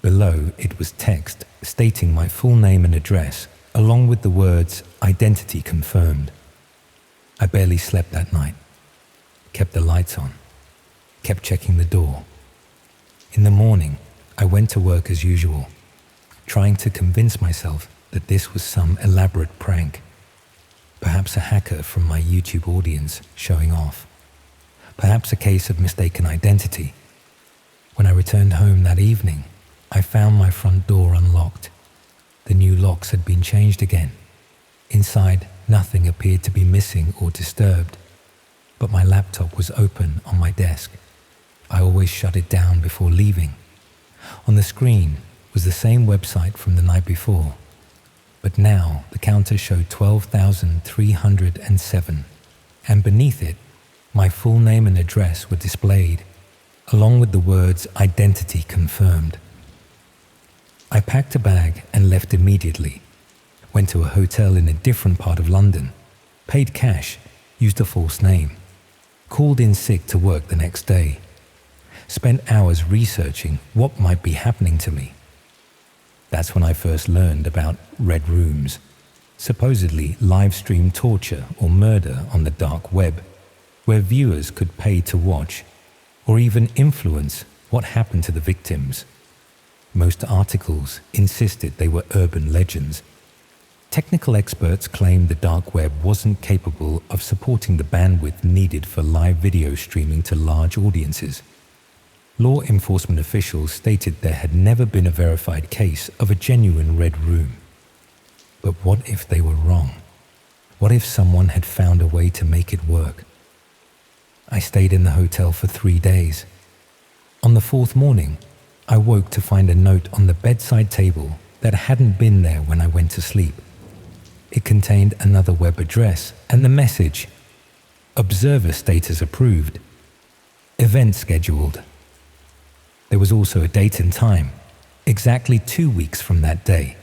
Below it was text stating my full name and address, along with the words Identity Confirmed. I barely slept that night, kept the lights on, kept checking the door. In the morning, I went to work as usual, trying to convince myself that this was some elaborate prank. Perhaps a hacker from my YouTube audience showing off. Perhaps a case of mistaken identity. When I returned home that evening, I found my front door unlocked. The new locks had been changed again. Inside, nothing appeared to be missing or disturbed, but my laptop was open on my desk. I always shut it down before leaving. On the screen was the same website from the night before, but now the counter showed 12,307, and beneath it, my full name and address were displayed, along with the words Identity Confirmed. I packed a bag and left immediately, went to a hotel in a different part of London, paid cash, used a false name, called in sick to work the next day, spent hours researching what might be happening to me. That's when I first learned about red rooms, supposedly live-stream torture or murder on the dark web, where viewers could pay to watch or even influence what happened to the victims. Most articles insisted they were urban legends. Technical experts claimed the dark web wasn't capable of supporting the bandwidth needed for live video streaming to large audiences. Law enforcement officials stated there had never been a verified case of a genuine red room. But what if they were wrong? What if someone had found a way to make it work? I stayed in the hotel for 3 days, On the fourth morning, I woke to find a note on the bedside table that hadn't been there when I went to sleep. It contained another web address and the message, "Observer status approved. Event scheduled." There was also a date and time, exactly 2 weeks from that day.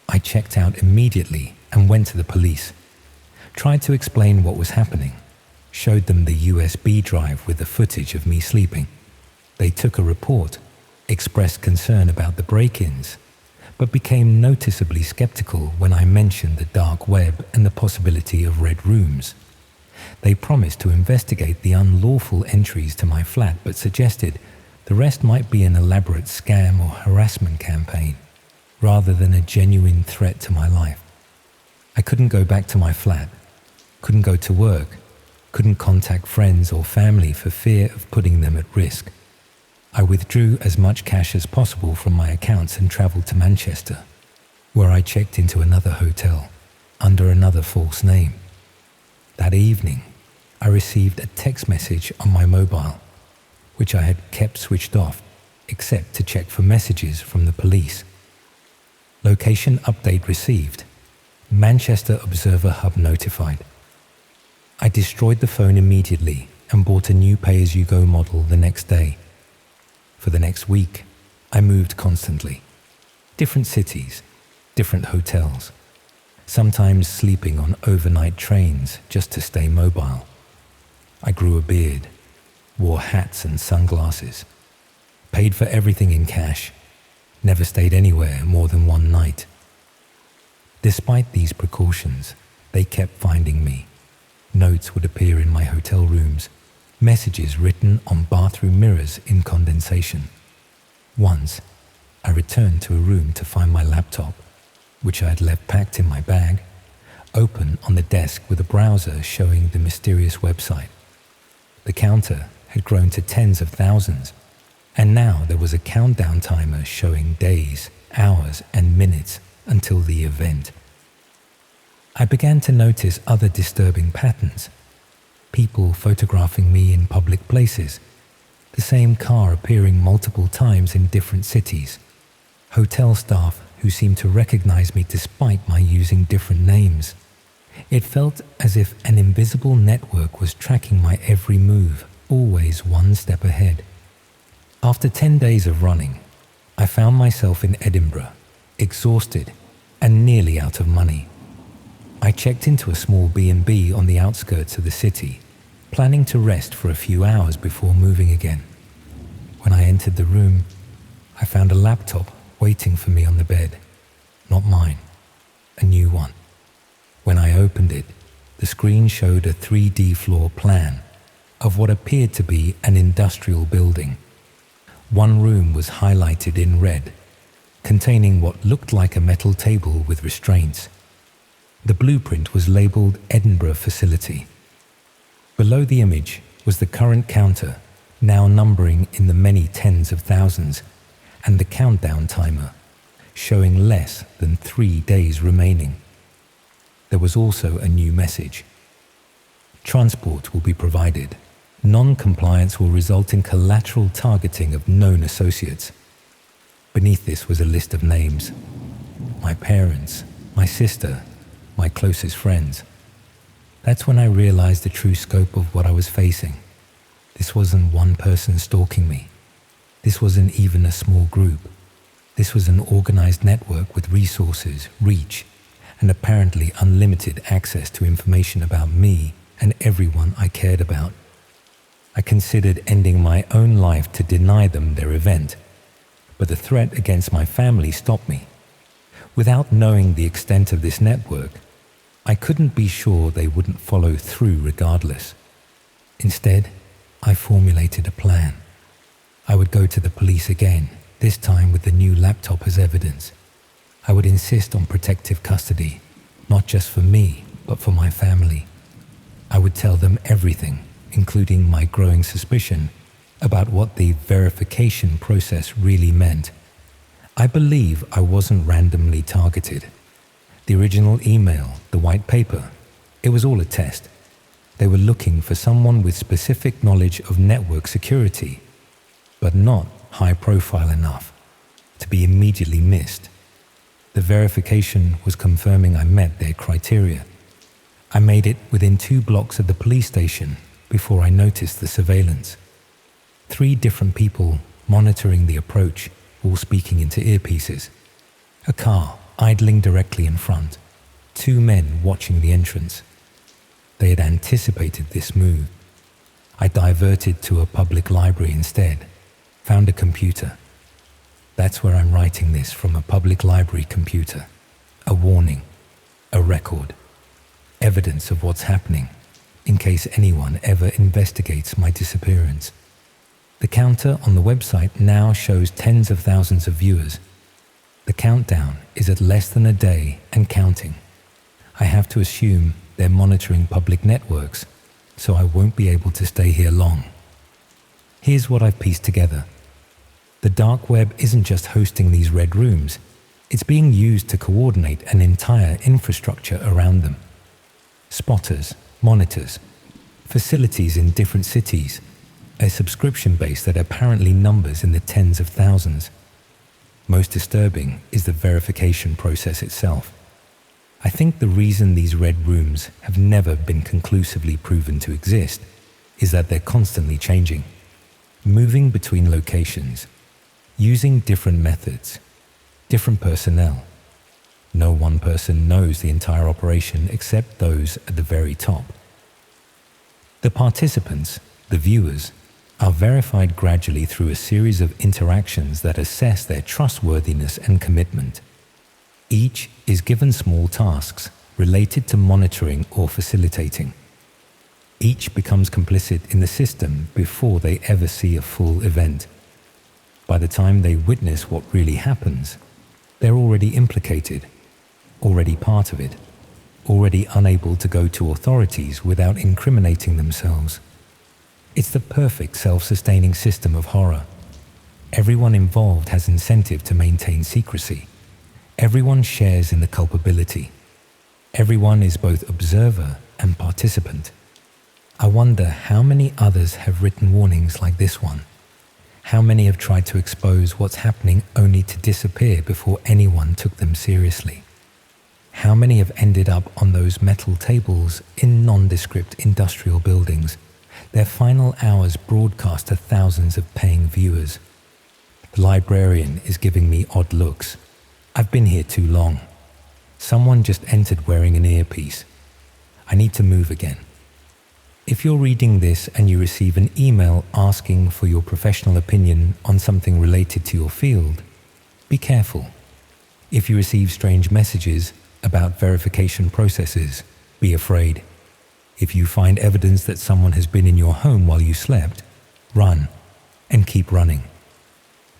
I checked out immediately and went to the police. Tried to explain what was happening. Showed them the USB drive with the footage of me sleeping. They took a report, expressed concern about the break-ins, but became noticeably skeptical when I mentioned the dark web and the possibility of red rooms. They promised to investigate the unlawful entries to my flat, but suggested the rest might be an elaborate scam or harassment campaign, rather than a genuine threat to my life. I couldn't go back to my flat, couldn't go to work, couldn't contact friends or family for fear of putting them at risk. I withdrew as much cash as possible from my accounts and traveled to Manchester, where I checked into another hotel under another false name. That evening, I received a text message on my mobile, which I had kept switched off except to check for messages from the police. Location update received. Manchester Observer Hub notified. I destroyed the phone immediately and bought a new pay-as-you-go model the next day. For the next week, I moved constantly. Different cities, different hotels, sometimes sleeping on overnight trains just to stay mobile. I grew a beard, wore hats and sunglasses, paid for everything in cash, never stayed anywhere more than one night. Despite these precautions, they kept finding me. Notes would appear in my hotel rooms, messages written on bathroom mirrors in condensation. Once, I returned to a room to find my laptop, which I had left packed in my bag, open on the desk with a browser showing the mysterious website. The counter had grown to tens of thousands, and now there was a countdown timer showing days, hours, and minutes until the event. I began to notice other disturbing patterns. People photographing me in public places, the same car appearing multiple times in different cities, hotel staff who seemed to recognize me despite my using different names. It felt as if an invisible network was tracking my every move, always one step ahead. After 10 days of running, I found myself in Edinburgh, exhausted and nearly out of money. I checked into a small B&B on the outskirts of the city, planning to rest for a few hours before moving again. When I entered the room, I found a laptop waiting for me on the bed. Not mine, a new one. When I opened it, the screen showed a 3D floor plan of what appeared to be an industrial building. One room was highlighted in red, containing what looked like a metal table with restraints. The blueprint was labeled Edinburgh Facility. Below the image was the current counter, now numbering in the many tens of thousands, and the countdown timer, showing less than 3 days remaining. There was also a new message. Transport will be provided. Non-compliance will result in collateral targeting of known associates. Beneath this was a list of names. My parents, my sister, my closest friends. That's when I realized the true scope of what I was facing. This wasn't one person stalking me. This wasn't even a small group. This was an organized network with resources, reach, and apparently unlimited access to information about me and everyone I cared about. I considered ending my own life to deny them their event, but the threat against my family stopped me. Without knowing the extent of this network, I couldn't be sure they wouldn't follow through regardless. Instead, I formulated a plan. I would go to the police again, this time with the new laptop as evidence. I would insist on protective custody, not just for me, but for my family. I would tell them everything, including my growing suspicion about what the verification process really meant. I believe I wasn't randomly targeted. The original email, the white paper, it was all a test. They were looking for someone with specific knowledge of network security. but not high profile enough to be immediately missed. The verification was confirming I met their criteria. I made it within 2 blocks of the police station before I noticed the surveillance. 3 different people monitoring the approach, all speaking into earpieces. A car idling directly in front. 2 men watching the entrance. They had anticipated this move. I diverted to a public library instead, found a computer. That's where I'm writing this, from a public library computer. A warning, a record, evidence of what's happening, in case anyone ever investigates my disappearance. The counter on the website now shows tens of thousands of viewers. The countdown is at less than a day and counting. I have to assume they're monitoring public networks, so I won't be able to stay here long. Here's what I've pieced together. The dark web isn't just hosting these red rooms, it's being used to coordinate an entire infrastructure around them. Spotters, monitors, facilities in different cities, a subscription base that apparently numbers in the tens of thousands. Most disturbing is the verification process itself. I think the reason these red rooms have never been conclusively proven to exist is that they're constantly changing, moving between locations, using different methods, different personnel. No one person knows the entire operation except those at the very top. The participants, the viewers, are verified gradually through a series of interactions that assess their trustworthiness and commitment. Each is given small tasks related to monitoring or facilitating. Each becomes complicit in the system before they ever see a full event. By the time they witness what really happens, they're already implicated, already part of it, already unable to go to authorities without incriminating themselves. It's the perfect self-sustaining system of horror. Everyone involved has incentive to maintain secrecy. Everyone shares in the culpability. Everyone is both observer and participant. I wonder how many others have written warnings like this one. How many have tried to expose what's happening only to disappear before anyone took them seriously? How many have ended up on those metal tables in nondescript industrial buildings, their final hours broadcast to thousands of paying viewers? The librarian is giving me odd looks. I've been here too long. Someone just entered wearing an earpiece. I need to move again. If you're reading this and you receive an email asking for your professional opinion on something related to your field, be careful. If you receive strange messages about verification processes, be afraid. If you find evidence that someone has been in your home while you slept, run and keep running.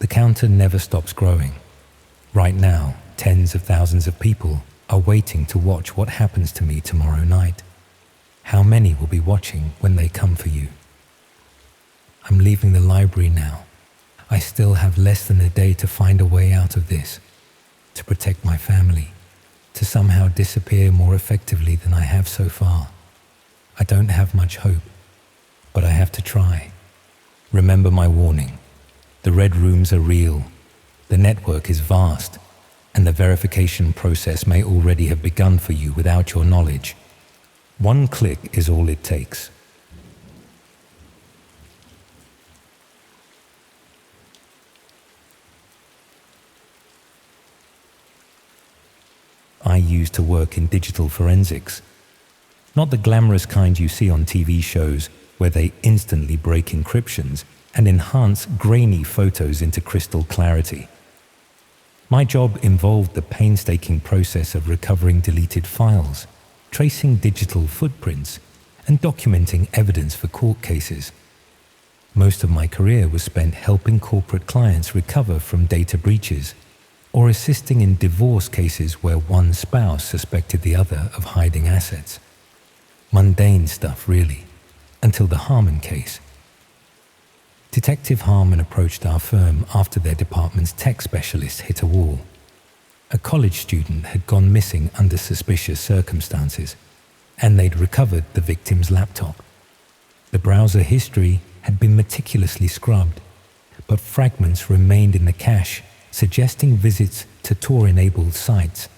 The counter never stops growing. Right now, tens of thousands of people are waiting to watch what happens to me tomorrow night. How many will be watching when they come for you? I'm leaving the library now. I still have less than a day to find a way out of this, to protect my family, to somehow disappear more effectively than I have so far. I don't have much hope, but I have to try. Remember my warning. The red rooms are real. The network is vast, and the verification process may already have begun for you without your knowledge. One click is all it takes. I used to work in digital forensics. Not the glamorous kind you see on TV shows where they instantly break encryptions and enhance grainy photos into crystal clarity. My job involved the painstaking process of recovering deleted files, tracing digital footprints, and documenting evidence for court cases. Most of my career was spent helping corporate clients recover from data breaches, or assisting in divorce cases where one spouse suspected the other of hiding assets. Mundane stuff, really, until the Harmon case. Detective Harmon approached our firm after their department's tech specialist hit a wall. A college student had gone missing under suspicious circumstances, and they'd recovered the victim's laptop. The browser history had been meticulously scrubbed, but fragments remained in the cache, suggesting visits to Tor-enabled sites.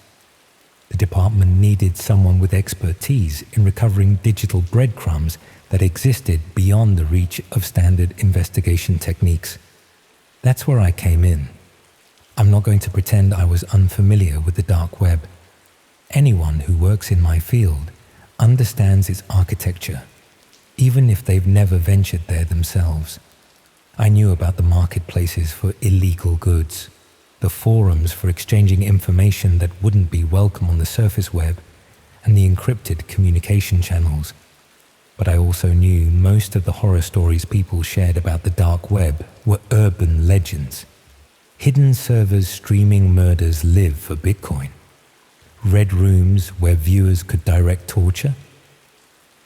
The department needed someone with expertise in recovering digital breadcrumbs that existed beyond the reach of standard investigation techniques. That's where I came in. I'm not going to pretend I was unfamiliar with the dark web. Anyone who works in my field understands its architecture, even if they've never ventured there themselves. I knew about the marketplaces for illegal goods, the forums for exchanging information that wouldn't be welcome on the surface web, and the encrypted communication channels. But I also knew most of the horror stories people shared about the dark web were urban legends. Hidden servers streaming murders live for Bitcoin. Red rooms where viewers could direct torture.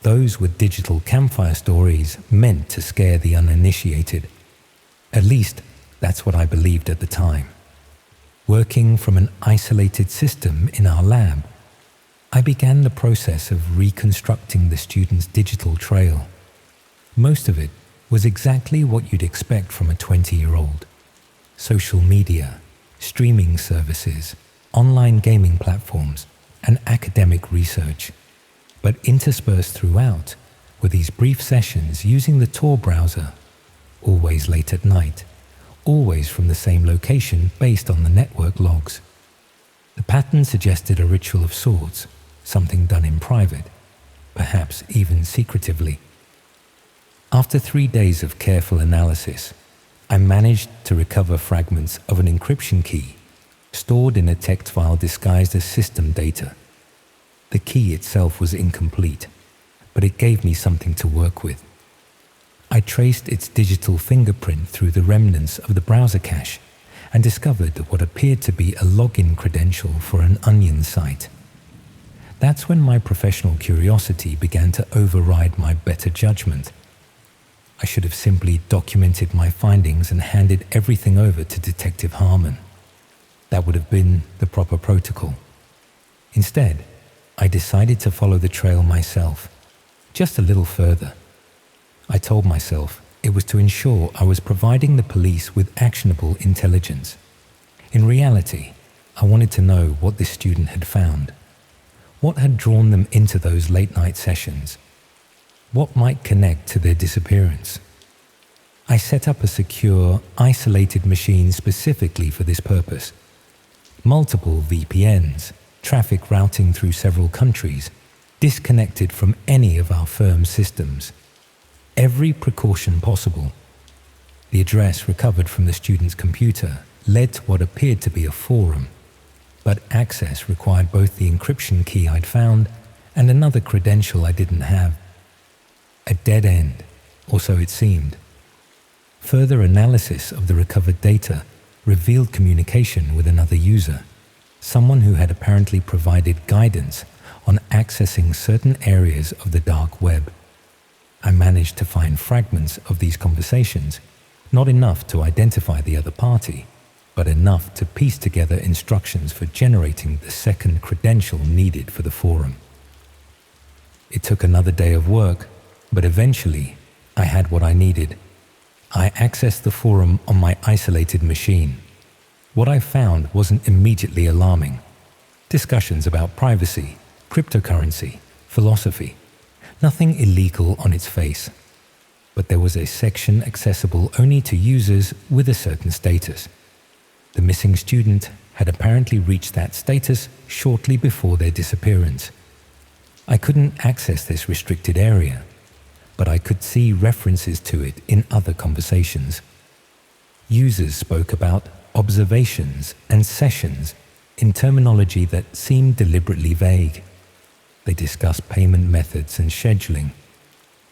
Those were digital campfire stories meant to scare the uninitiated. At least, that's what I believed at the time. Working from an isolated system in our lab, I began the process of reconstructing the student's digital trail. Most of it was exactly what you'd expect from a 20-year-old. Social media, streaming services, online gaming platforms, and academic research. But interspersed throughout were these brief sessions using the Tor browser, always late at night, always from the same location based on the network logs. The pattern suggested a ritual of sorts, something done in private, perhaps even secretively. After 3 days of careful analysis, I managed to recover fragments of an encryption key stored in a text file disguised as system data. The key itself was incomplete, but it gave me something to work with. I traced its digital fingerprint through the remnants of the browser cache and discovered what appeared to be a login credential for an Onion site. That's when my professional curiosity began to override my better judgment. I should have simply documented my findings and handed everything over to Detective Harmon. That would have been the proper protocol. Instead, I decided to follow the trail myself, just a little further. I told myself it was to ensure I was providing the police with actionable intelligence. In reality, I wanted to know what this student had found. What had drawn them into those late-night sessions? What might connect to their disappearance? I set up a secure, isolated machine specifically for this purpose. Multiple VPNs, traffic routing through several countries, disconnected from any of our firm's systems. Every precaution possible. The address recovered from the student's computer led to what appeared to be a forum, but access required both the encryption key I'd found and another credential I didn't have. A dead end, or so it seemed. Further analysis of the recovered data revealed communication with another user, someone who had apparently provided guidance on accessing certain areas of the dark web. I managed to find fragments of these conversations, not enough to identify the other party, but enough to piece together instructions for generating the second credential needed for the forum. It took another day of work, but eventually I had what I needed. I accessed the forum on my isolated machine. What I found wasn't immediately alarming. Discussions about privacy, cryptocurrency, philosophy. Nothing illegal on its face. But there was a section accessible only to users with a certain status. The missing student had apparently reached that status shortly before their disappearance. I couldn't access this restricted area, but I could see references to it in other conversations. Users spoke about observations and sessions in terminology that seemed deliberately vague. They discussed payment methods and scheduling.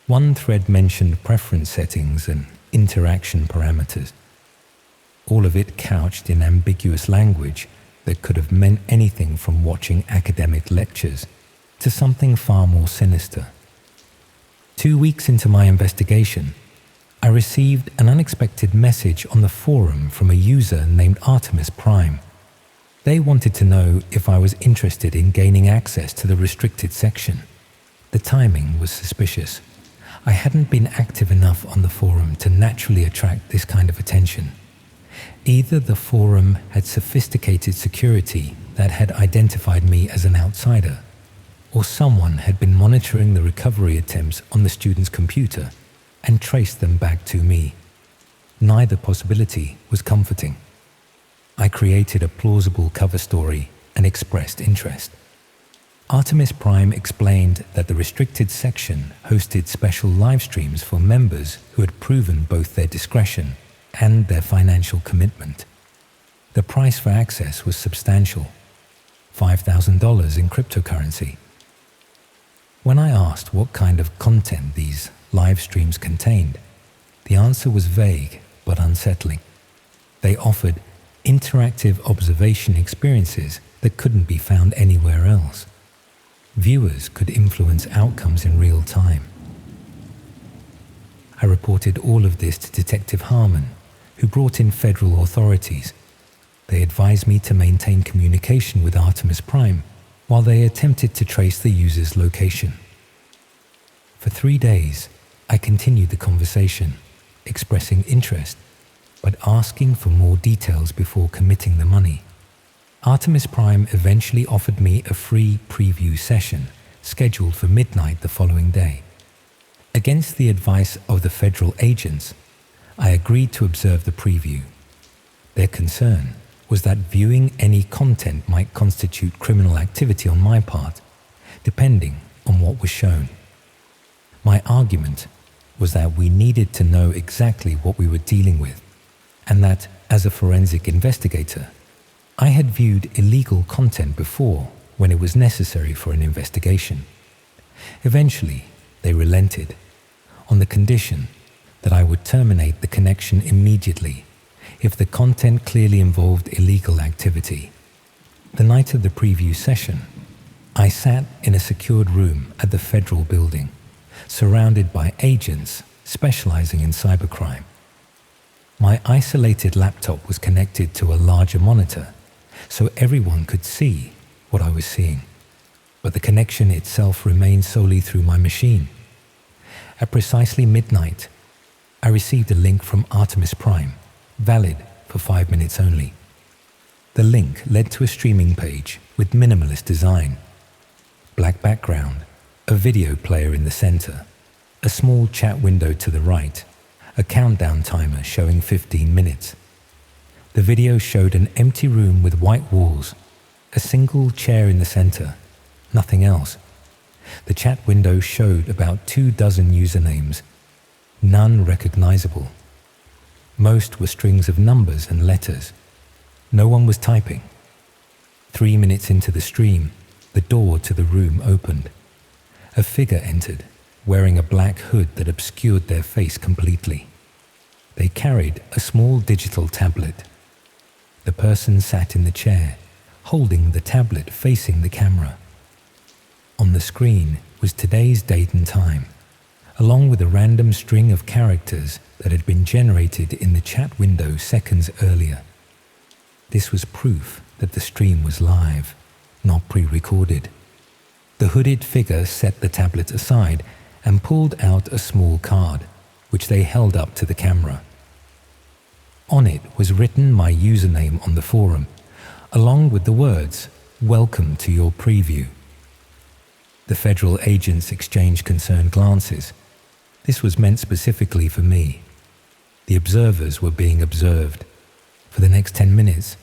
One thread mentioned preference settings and interaction parameters. All of it couched in ambiguous language that could have meant anything from watching academic lectures to something far more sinister. 2 weeks into my investigation, I received an unexpected message on the forum from a user named Artemis Prime. They wanted to know if I was interested in gaining access to the restricted section. The timing was suspicious. I hadn't been active enough on the forum to naturally attract this kind of attention. Either the forum had sophisticated security that had identified me as an outsider, or someone had been monitoring the recovery attempts on the student's computer and traced them back to me. Neither possibility was comforting. I created a plausible cover story and expressed interest. Artemis Prime explained that the restricted section hosted special live streams for members who had proven both their discretion and their financial commitment. The price for access was substantial, $5,000 in cryptocurrency. When I asked what kind of content these live streams contained, the answer was vague but unsettling. They offered interactive observation experiences that couldn't be found anywhere else. Viewers could influence outcomes in real time. I reported all of this to Detective Harmon, who brought in federal authorities. They advised me to maintain communication with Artemis Prime while they attempted to trace the user's location. For 3 days, I continued the conversation, expressing interest, but asking for more details before committing the money. Artemis Prime eventually offered me a free preview session scheduled for midnight the following day. Against the advice of the federal agents, I agreed to observe the preview. Their concern was that viewing any content might constitute criminal activity on my part, depending on what was shown. My argument was that we needed to know exactly what we were dealing with, and that, as a forensic investigator, I had viewed illegal content before when it was necessary for an investigation. Eventually, they relented, on the condition that I would terminate the connection immediately if the content clearly involved illegal activity. The night of the preview session, I sat in a secured room at the federal building, surrounded by agents specializing in cybercrime. My isolated laptop was connected to a larger monitor, so everyone could see what I was seeing, but the connection itself remained solely through my machine. At precisely midnight, I received a link from Artemis Prime, valid for 5 minutes only. The link led to a streaming page with minimalist design. Black background, a video player in the center, a small chat window to the right, a countdown timer showing 15 minutes. The video showed an empty room with white walls, a single chair in the center, nothing else. The chat window showed about 24 usernames, none recognizable. Most were strings of numbers and letters. No one was typing. 3 minutes into the stream, the door to the room opened. A figure entered, wearing a black hood that obscured their face completely. They carried a small digital tablet. The person sat in the chair, holding the tablet facing the camera. On the screen was today's date and time, along with a random string of characters that had been generated in the chat window seconds earlier. This was proof that the stream was live, not pre-recorded. The hooded figure set the tablet aside and pulled out a small card, which they held up to the camera. On it was written my username on the forum, along with the words, "Welcome to your preview." The federal agents exchanged concerned glances. This was meant specifically for me. The observers were being observed. For the next 10 minutes,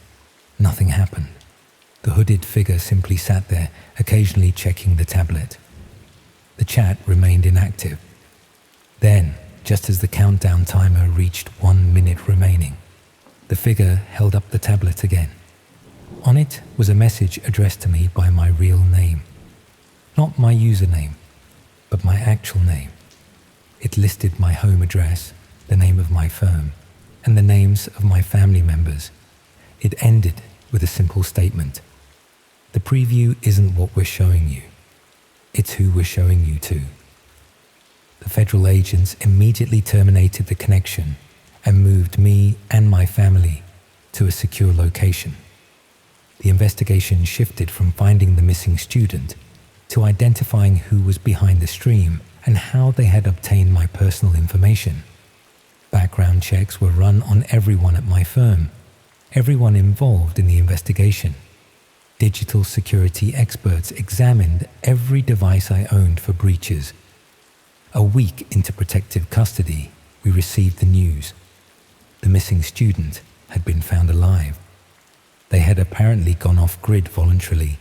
nothing happened. The hooded figure simply sat there, occasionally checking the tablet. The chat remained inactive. Then, just as the countdown timer reached 1 minute remaining, the figure held up the tablet again. On it was a message addressed to me by my real name. Not my username, but my actual name. It listed my home address, the name of my firm, and the names of my family members. It ended with a simple statement. The preview isn't what we're showing you. It's who we're showing you to. The federal agents immediately terminated the connection and moved me and my family to a secure location. The investigation shifted from finding the missing student to identifying who was behind the stream and how they had obtained my personal information. Background checks were run on everyone at my firm, everyone involved in the investigation. Digital security experts examined every device I owned for breaches. A week into protective custody, we received the news. The missing student had been found alive. They had apparently gone off-grid voluntarily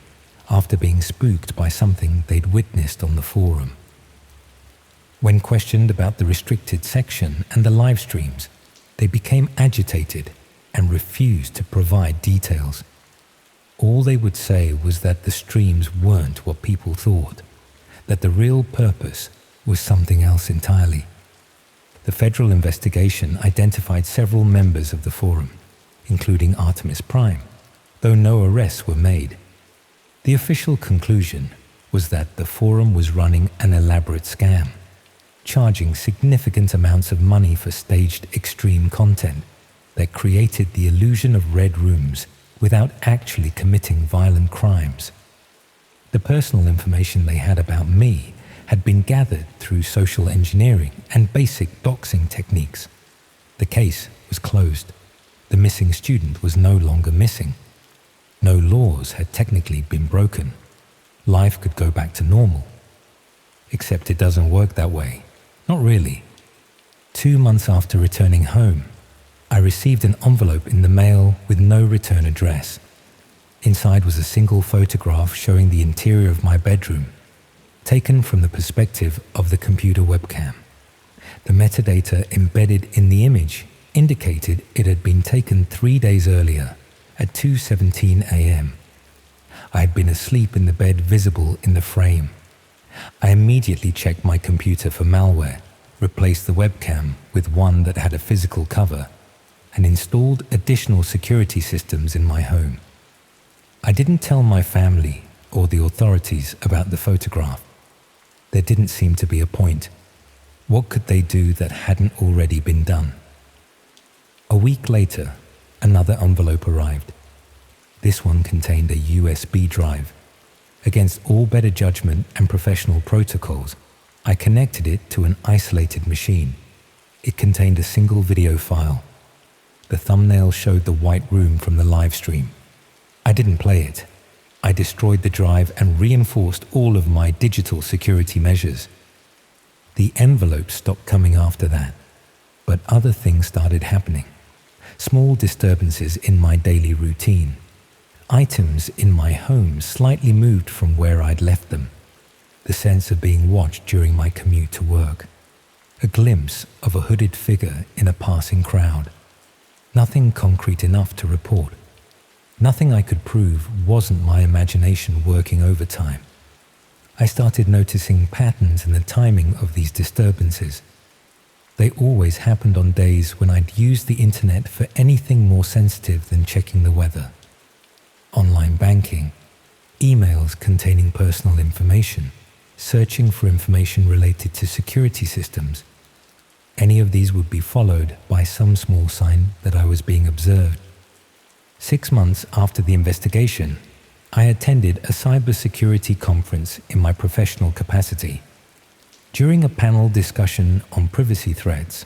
after being spooked by something they'd witnessed on the forum. When questioned about the restricted section and the live streams, they became agitated and refused to provide details. All they would say was that the streams weren't what people thought, that the real purpose was something else entirely. The federal investigation identified several members of the forum, including Artemis Prime, though no arrests were made. The official conclusion was that the forum was running an elaborate scam, charging significant amounts of money for staged extreme content that created the illusion of red rooms without actually committing violent crimes. The personal information they had about me had been gathered through social engineering and basic doxing techniques. The case was closed. The missing student was no longer missing. No laws had technically been broken. Life could go back to normal. Except it doesn't work that way. Not really. 2 months after returning home, I received an envelope in the mail with no return address. Inside was a single photograph showing the interior of my bedroom, taken from the perspective of the computer webcam. The metadata embedded in the image indicated it had been taken 3 days earlier at 2:17 a.m. I had been asleep in the bed visible in the frame. I immediately checked my computer for malware, replaced the webcam with one that had a physical cover, and installed additional security systems in my home. I didn't tell my family or the authorities about the photograph. There didn't seem to be a point. What could they do that hadn't already been done? A week later, another envelope arrived. This one contained a USB drive. Against all better judgment and professional protocols, I connected it to an isolated machine. It contained a single video file. The thumbnail showed the white room from the live stream. I didn't play it. I destroyed the drive and reinforced all of my digital security measures. The envelope stopped coming after that, but other things started happening. Small disturbances in my daily routine. Items in my home slightly moved from where I'd left them. The sense of being watched during my commute to work. A glimpse of a hooded figure in a passing crowd. Nothing concrete enough to report. Nothing I could prove wasn't my imagination working overtime. I started noticing patterns in the timing of these disturbances. They always happened on days when I'd used the internet for anything more sensitive than checking the weather. Online banking, emails containing personal information, searching for information related to security systems. Any of these would be followed by some small sign that I was being observed. 6 months after the investigation, I attended a cybersecurity conference in my professional capacity. During a panel discussion on privacy threats,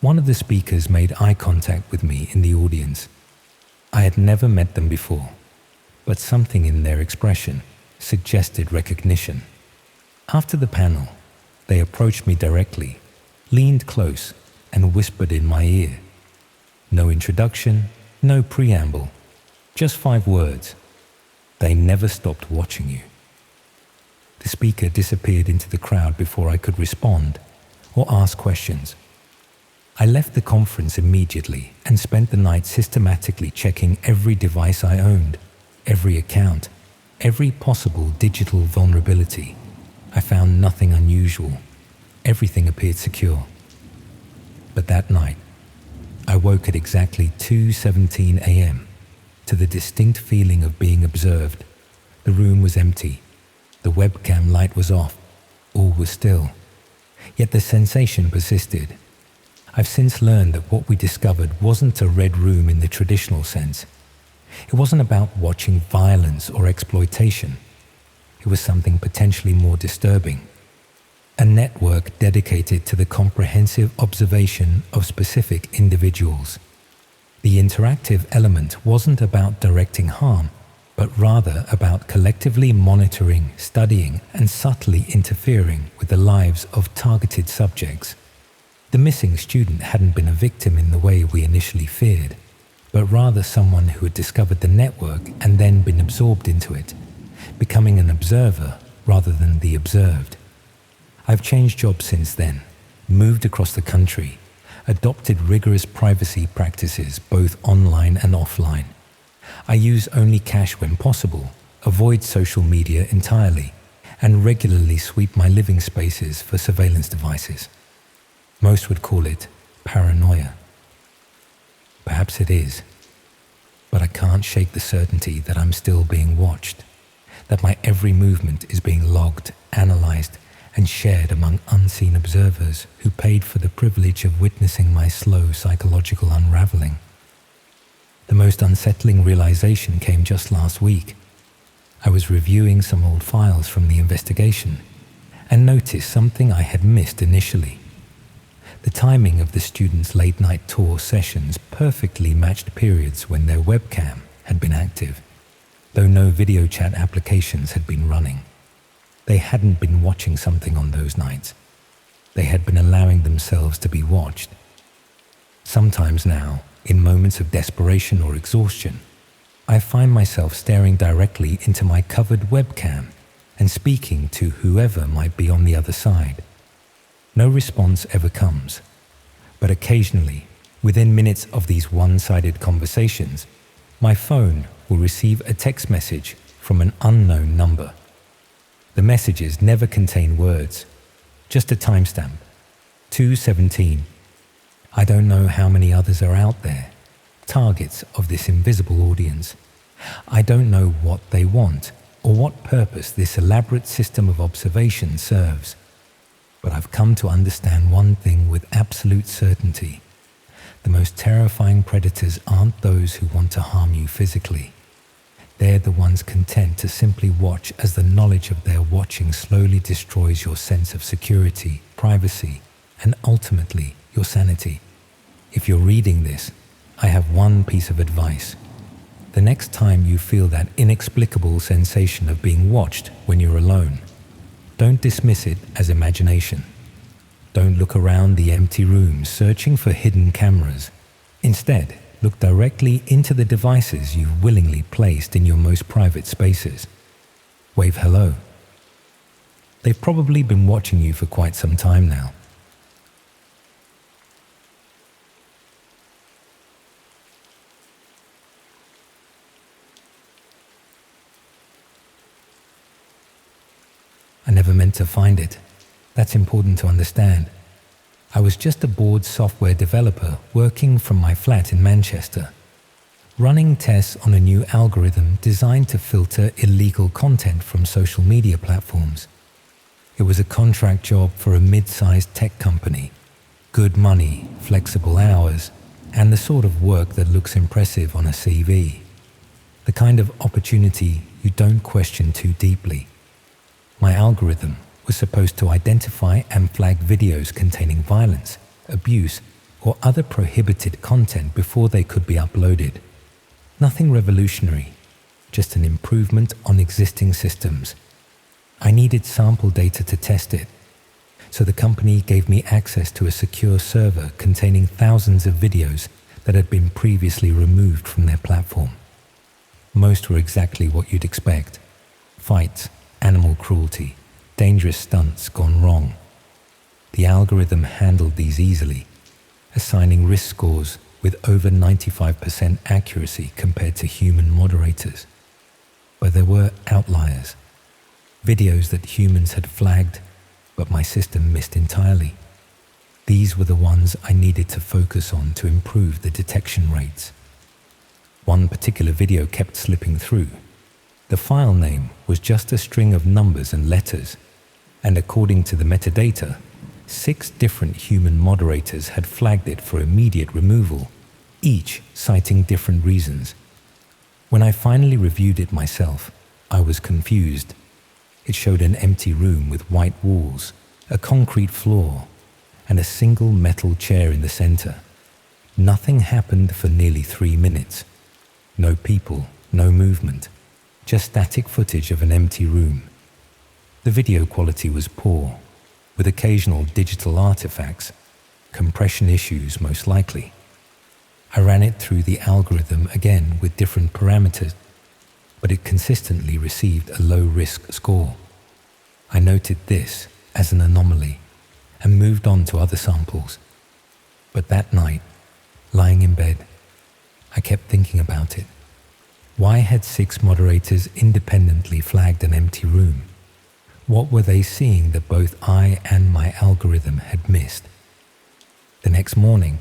one of the speakers made eye contact with me in the audience. I had never met them before, but something in their expression suggested recognition. After the panel, they approached me directly, leaned close, and whispered in my ear. No introduction, no preamble, just 5 words. They never stopped watching you. The speaker disappeared into the crowd before I could respond or ask questions. I left the conference immediately and spent the night systematically checking every device I owned, every account, every possible digital vulnerability. I found nothing unusual. Everything appeared secure. But that night, I woke at exactly 2:17 a.m. to the distinct feeling of being observed. The room was empty. The webcam light was off. All was still. Yet the sensation persisted. I've since learned that what we discovered wasn't a red room in the traditional sense. It wasn't about watching violence or exploitation. It was something potentially more disturbing. a network dedicated to the comprehensive observation of specific individuals. The interactive element wasn't about directing harm, but rather about collectively monitoring, studying, and subtly interfering with the lives of targeted subjects. The missing student hadn't been a victim in the way we initially feared, but rather someone who had discovered the network and then been absorbed into it, becoming an observer rather than the observed. I've changed jobs since then, moved across the country, adopted rigorous privacy practices both online and offline. I use only cash when possible, avoid social media entirely, and regularly sweep my living spaces for surveillance devices. Most would call it paranoia. Perhaps it is, but I can't shake the certainty that I'm still being watched, that my every movement is being logged, analyzed, and shared among unseen observers who paid for the privilege of witnessing my slow psychological unraveling. The most unsettling realization came just last week. I was reviewing some old files from the investigation and noticed something I had missed initially. The timing of the students' late-night tour sessions perfectly matched periods when their webcam had been active, though no video chat applications had been running. They hadn't been watching something on those nights. They had been allowing themselves to be watched. Sometimes now, in moments of desperation or exhaustion, I find myself staring directly into my covered webcam and speaking to whoever might be on the other side. No response ever comes, but occasionally, within minutes of these one-sided conversations, my phone will receive a text message from an unknown number. The messages never contain words, just a timestamp, 2:17. I don't know how many others are out there, targets of this invisible audience. I don't know what they want or what purpose this elaborate system of observation serves. But I've come to understand one thing with absolute certainty. The most terrifying predators aren't those who want to harm you physically. They're the ones content to simply watch as the knowledge of their watching slowly destroys your sense of security, privacy, and ultimately your sanity. If you're reading this, I have one piece of advice. The next time you feel that inexplicable sensation of being watched when you're alone, don't dismiss it as imagination. Don't look around the empty rooms searching for hidden cameras. Instead, look directly into the devices you've willingly placed in your most private spaces. Wave hello. They've probably been watching you for quite some time now. I never meant to find it. That's important to understand. I was just a bored software developer working from my flat in Manchester, running tests on a new algorithm designed to filter illegal content from social media platforms. It was a contract job for a mid-sized tech company. Good money, flexible hours, and the sort of work that looks impressive on a CV. The kind of opportunity you don't question too deeply. My algorithm was supposed to identify and flag videos containing violence, abuse, or other prohibited content before they could be uploaded. Nothing revolutionary, just an improvement on existing systems. I needed sample data to test it, so the company gave me access to a secure server containing thousands of videos that had been previously removed from their platform. Most were exactly what you'd expect: fights, animal cruelty, dangerous stunts gone wrong. The algorithm handled these easily, assigning risk scores with over 95% accuracy compared to human moderators. But there were outliers, videos that humans had flagged, but my system missed entirely. These were the ones I needed to focus on to improve the detection rates. One particular video kept slipping through. The file name was just a string of numbers and letters, and according to the metadata, 6 different human moderators had flagged it for immediate removal, each citing different reasons. When I finally reviewed it myself, I was confused. It showed an empty room with white walls, a concrete floor, and a single metal chair in the center. Nothing happened for nearly 3 minutes. No people, no movement, just static footage of an empty room. The video quality was poor, with occasional digital artifacts, compression issues most likely. I ran it through the algorithm again with different parameters, but it consistently received a low-risk score. I noted this as an anomaly and moved on to other samples. But that night, lying in bed, I kept thinking about it. Why had 6 moderators independently flagged an empty room? What were they seeing that both I and my algorithm had missed? The next morning,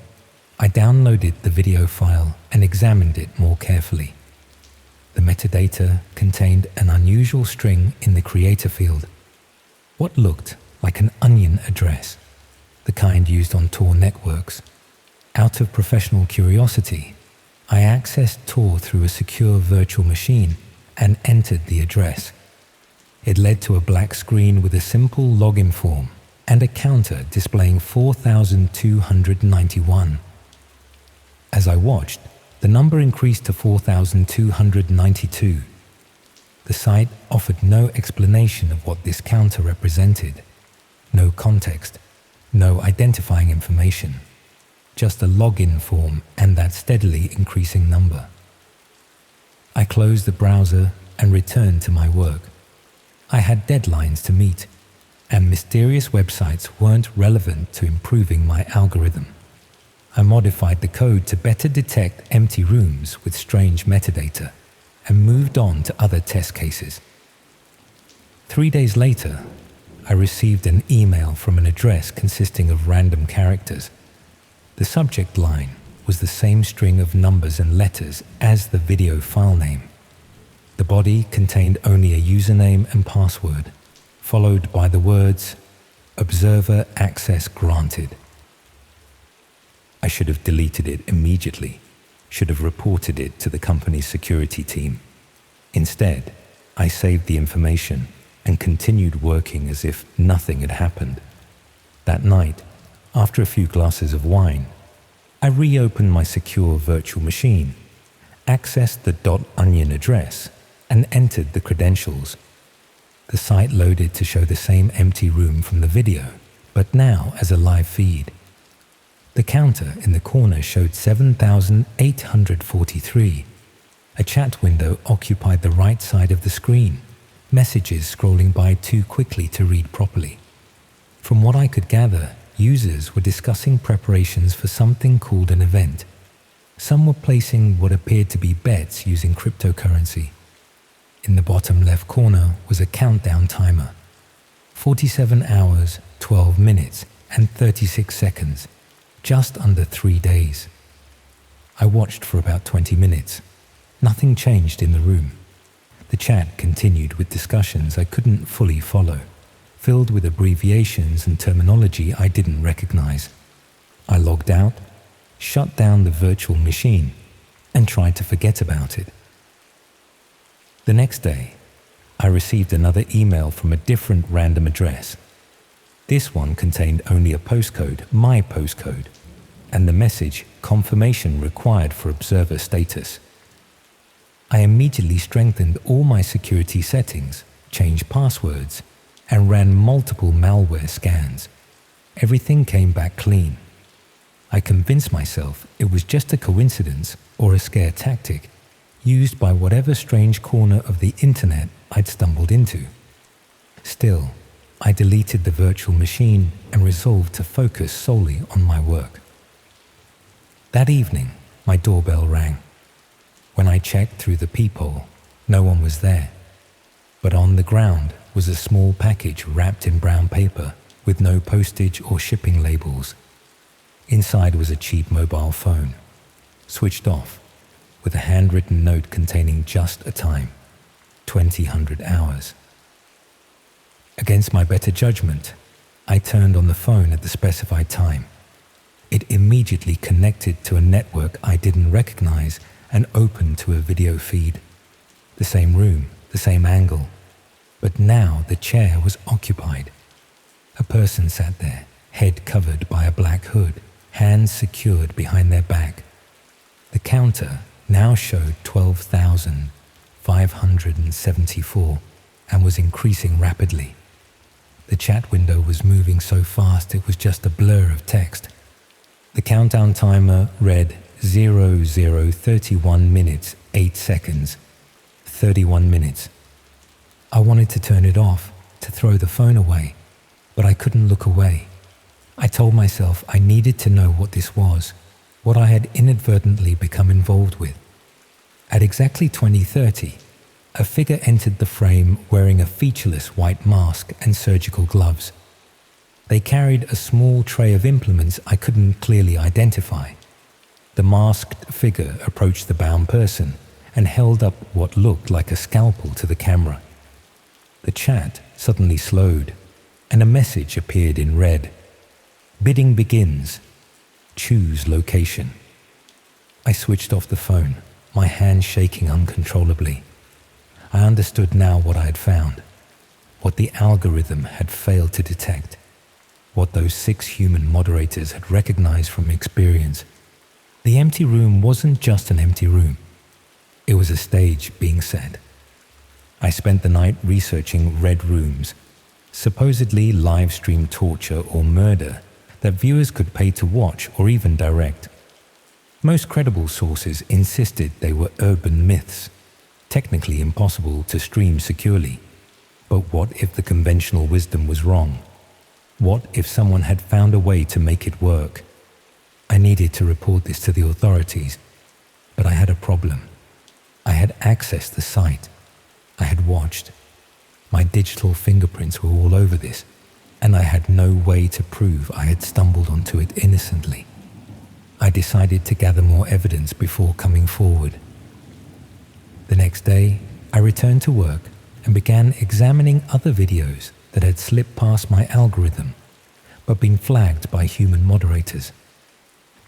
I downloaded the video file and examined it more carefully. The metadata contained an unusual string in the creator field, what looked like an onion address, the kind used on Tor networks. Out of professional curiosity, I accessed Tor through a secure virtual machine and entered the address. It led to a black screen with a simple login form and a counter displaying 4,291. As I watched, the number increased to 4,292. The site offered no explanation of what this counter represented. No context, no identifying information. Just a login form and that steadily increasing number. I closed the browser and returned to my work. I had deadlines to meet, and mysterious websites weren't relevant to improving my algorithm. I modified the code to better detect empty rooms with strange metadata and moved on to other test cases. 3 days later, I received an email from an address consisting of random characters. The subject line was the same string of numbers and letters as the video file name. The body contained only a username and password, followed by the words, "Observer access granted." I should have deleted it immediately, should have reported it to the company's security team. Instead, I saved the information and continued working as if nothing had happened. That night, after a few glasses of wine, I reopened my secure virtual machine, accessed the .onion address, and entered the credentials. The site loaded to show the same empty room from the video, but now as a live feed. The counter in the corner showed 7,843. A chat window occupied the right side of the screen, messages scrolling by too quickly to read properly. From what I could gather, users were discussing preparations for something called an event. Some were placing what appeared to be bets using cryptocurrency. In the bottom left corner was a countdown timer. 47 hours, 12 minutes, and 36 seconds. Just under 3 days. I watched for about 20 minutes. Nothing changed in the room. The chat continued with discussions I couldn't fully follow, filled with abbreviations and terminology I didn't recognize. I logged out, shut down the virtual machine, and tried to forget about it. The next day, I received another email from a different random address. This one contained only a postcode, my postcode, and the message, confirmation required for observer status. I immediately strengthened all my security settings, changed passwords, and ran multiple malware scans. Everything came back clean. I convinced myself it was just a coincidence or a scare tactic used by whatever strange corner of the internet I'd stumbled into. Still, I deleted the virtual machine and resolved to focus solely on my work. That evening, my doorbell rang. When I checked through the peephole, no one was there. But on the ground was a small package wrapped in brown paper with no postage or shipping labels. Inside was a cheap mobile phone, switched off, with a handwritten note containing just a time, 2000 hours. Against my better judgment, I turned on the phone at the specified time. It immediately connected to a network I didn't recognize and opened to a video feed. The same room, the same angle, but now the chair was occupied. A person sat there, head covered by a black hood, hands secured behind their back. The counter now showed 12,574 and was increasing rapidly. The chat window was moving so fast it was just a blur of text. The countdown timer read 0031 minutes 8 seconds, 31 minutes. I wanted to turn it off, to throw the phone away, but I couldn't look away. I told myself I needed to know what this was, what I had inadvertently become involved with. At exactly 20:30, a figure entered the frame wearing a featureless white mask and surgical gloves. They carried a small tray of implements I couldn't clearly identify. The masked figure approached the bound person and held up what looked like a scalpel to the camera. The chat suddenly slowed, and a message appeared in red. Bidding begins. Choose location. I switched off the phone, my hands shaking uncontrollably. I understood now what I had found, what the algorithm had failed to detect, what those 6 human moderators had recognized from experience. The empty room wasn't just an empty room. It was a stage being set. I spent the night researching red rooms, supposedly live-stream torture or murder that viewers could pay to watch or even direct. Most credible sources insisted they were urban myths, technically impossible to stream securely. But what if the conventional wisdom was wrong? What if someone had found a way to make it work? I needed to report this to the authorities, but I had a problem. I had accessed the site. I had watched. My digital fingerprints were all over this, and I had no way to prove I had stumbled onto it innocently. I decided to gather more evidence before coming forward. The next day, I returned to work and began examining other videos that had slipped past my algorithm, but been flagged by human moderators.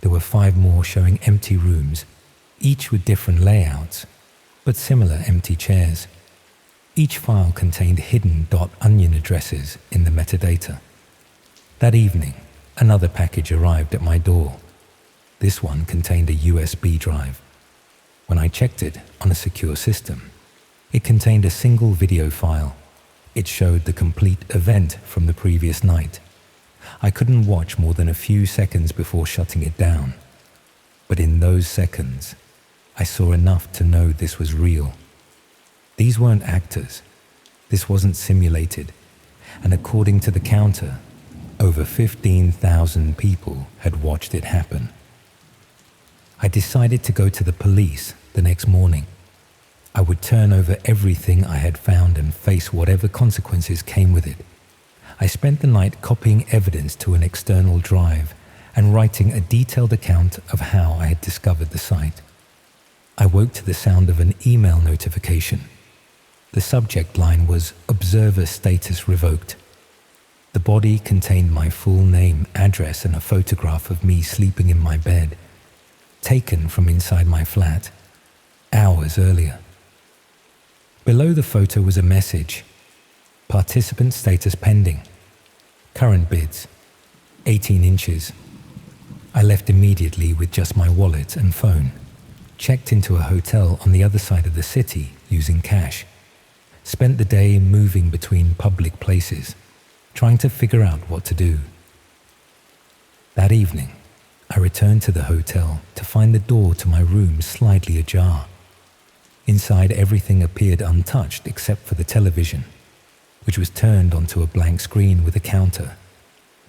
There were 5 more showing empty rooms, each with different layouts, but similar empty chairs. Each file contained hidden .onion addresses in the metadata. That evening, another package arrived at my door. This one contained a USB drive. When I checked it on a secure system, it contained a single video file. It showed the complete event from the previous night. I couldn't watch more than a few seconds before shutting it down. But in those seconds, I saw enough to know this was real. These weren't actors. This wasn't simulated. And according to the counter, over 15,000 people had watched it happen. I decided to go to the police the next morning. I would turn over everything I had found and face whatever consequences came with it. I spent the night copying evidence to an external drive and writing a detailed account of how I had discovered the site. I woke to the sound of an email notification. The subject line was "Observer Status Revoked." The body contained my full name, address, and a photograph of me sleeping in my bed, taken from inside my flat, hours earlier. Below the photo was a message: "Participant status pending. Current bids, 18 inches. I left immediately with just my wallet and phone, checked into a hotel on the other side of the city using cash. Spent the day moving between public places, trying to figure out what to do. That evening, I returned to the hotel to find the door to my room slightly ajar. Inside, everything appeared untouched except for the television, which was turned onto a blank screen with a counter,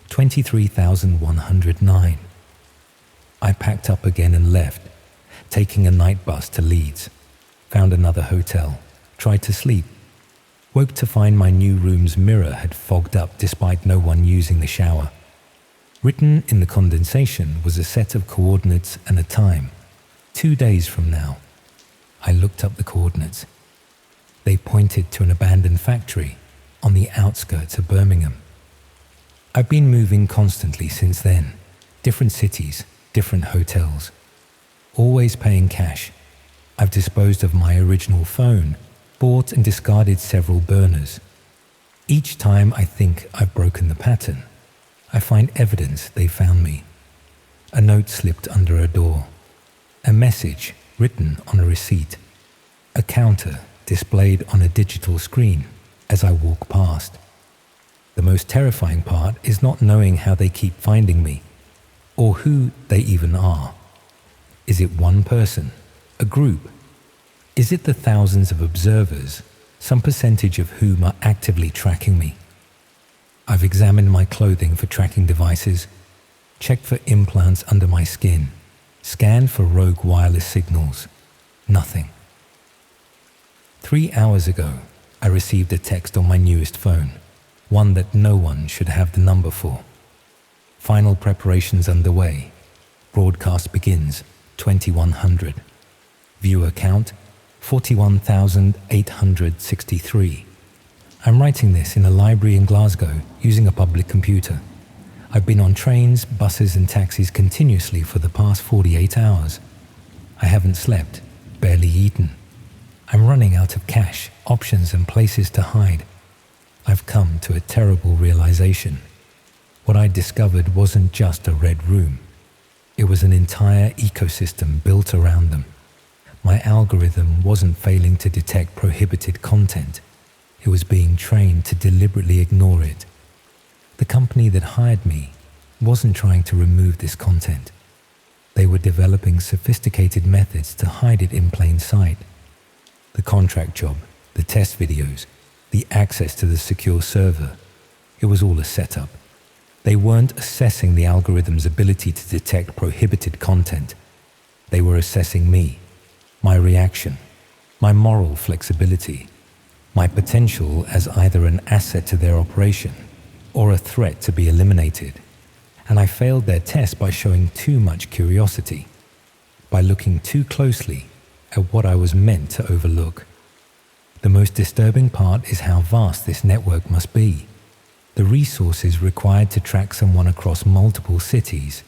23,109. I packed up again and left, taking a night bus to Leeds, found another hotel, tried to sleep, woke to find my new room's mirror had fogged up despite no one using the shower. Written in the condensation was a set of coordinates and a time, 2 days from now. I looked up the coordinates. They pointed to an abandoned factory on the outskirts of Birmingham. I've been moving constantly since then, different cities, different hotels, always paying cash. I've disposed of my original phone, bought and discarded several burners. Each time I think I've broken the pattern, I find evidence they found me. A note slipped under a door, a message written on a receipt, a counter displayed on a digital screen as I walk past. The most terrifying part is not knowing how they keep finding me, or who they even are. Is it one person? A group? Is it the thousands of observers, some percentage of whom are actively tracking me? I've examined my clothing for tracking devices, checked for implants under my skin, scanned for rogue wireless signals. Nothing. 3 hours ago, I received a text on my newest phone, one that no one should have the number for. Final preparations underway. Broadcast begins 2100. Viewer count 41,863. I'm writing this in a library in Glasgow using a public computer. I've been on trains, buses and taxis continuously for the past 48 hours. I haven't slept, barely eaten. I'm running out of cash, options and places to hide. I've come to a terrible realization. What I discovered wasn't just a red room. It was an entire ecosystem built around them. My algorithm wasn't failing to detect prohibited content. It was being trained to deliberately ignore it. The company that hired me wasn't trying to remove this content. They were developing sophisticated methods to hide it in plain sight. The contract job, the test videos, the access to the secure server, it was all a setup. They weren't assessing the algorithm's ability to detect prohibited content. They were assessing me, my reaction, my moral flexibility, my potential as either an asset to their operation or a threat to be eliminated. And I failed their test by showing too much curiosity, by looking too closely at what I was meant to overlook. The most disturbing part is how vast this network must be. The resources required to track someone across multiple cities,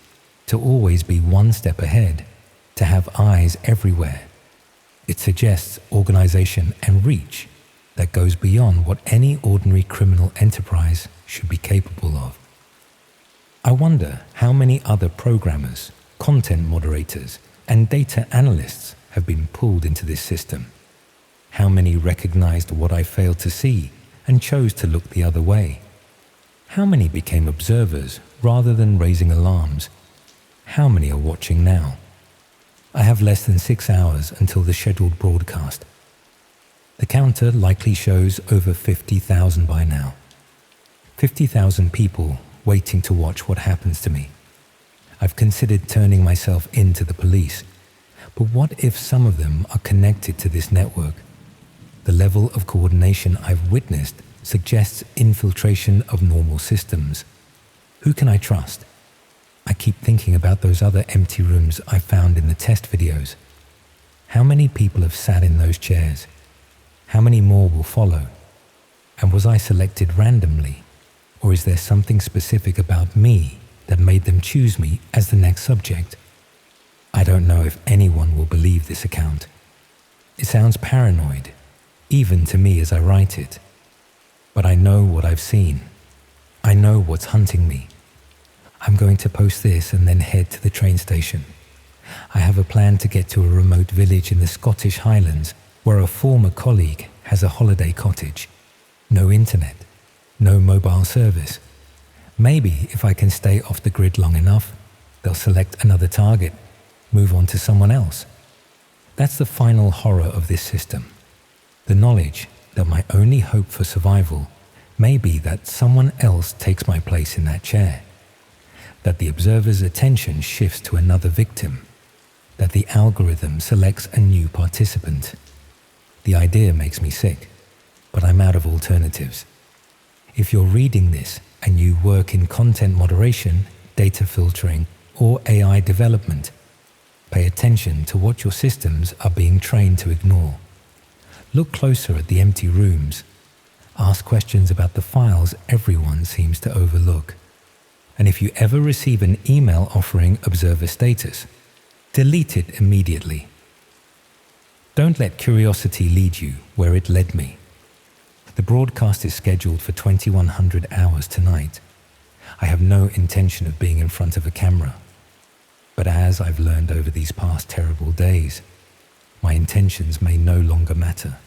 to always be one step ahead, to have eyes everywhere. It suggests organization and reach that goes beyond what any ordinary criminal enterprise should be capable of. I wonder how many other programmers, content moderators, and data analysts have been pulled into this system. How many recognized what I failed to see and chose to look the other way? How many became observers rather than raising alarms? How many are watching now? I have less than 6 hours until the scheduled broadcast. The counter likely shows over 50,000 by now. 50,000 people waiting to watch what happens to me. I've considered turning myself in to the police, but what if some of them are connected to this network? The level of coordination I've witnessed suggests infiltration of normal systems. Who can I trust? I keep thinking about those other empty rooms I found in the test videos. How many people have sat in those chairs? How many more will follow? And was I selected randomly? Or is there something specific about me that made them choose me as the next subject? I don't know if anyone will believe this account. It sounds paranoid, even to me as I write it. But I know what I've seen. I know what's hunting me. I'm going to post this and then head to the train station. I have a plan to get to a remote village in the Scottish Highlands where a former colleague has a holiday cottage. No internet, no mobile service. Maybe if I can stay off the grid long enough, they'll select another target, move on to someone else. That's the final horror of this system. The knowledge that my only hope for survival may be that someone else takes my place in that chair, that the observer's attention shifts to another victim, that the algorithm selects a new participant. The idea makes me sick, but I'm out of alternatives. If you're reading this and you work in content moderation, data filtering, or AI development, pay attention to what your systems are being trained to ignore. Look closer at the empty rooms. Ask questions about the files everyone seems to overlook. And if you ever receive an email offering observer status, delete it immediately. Don't let curiosity lead you where it led me. The broadcast is scheduled for 2100 hours tonight. I have no intention of being in front of a camera. But as I've learned over these past terrible days, my intentions may no longer matter.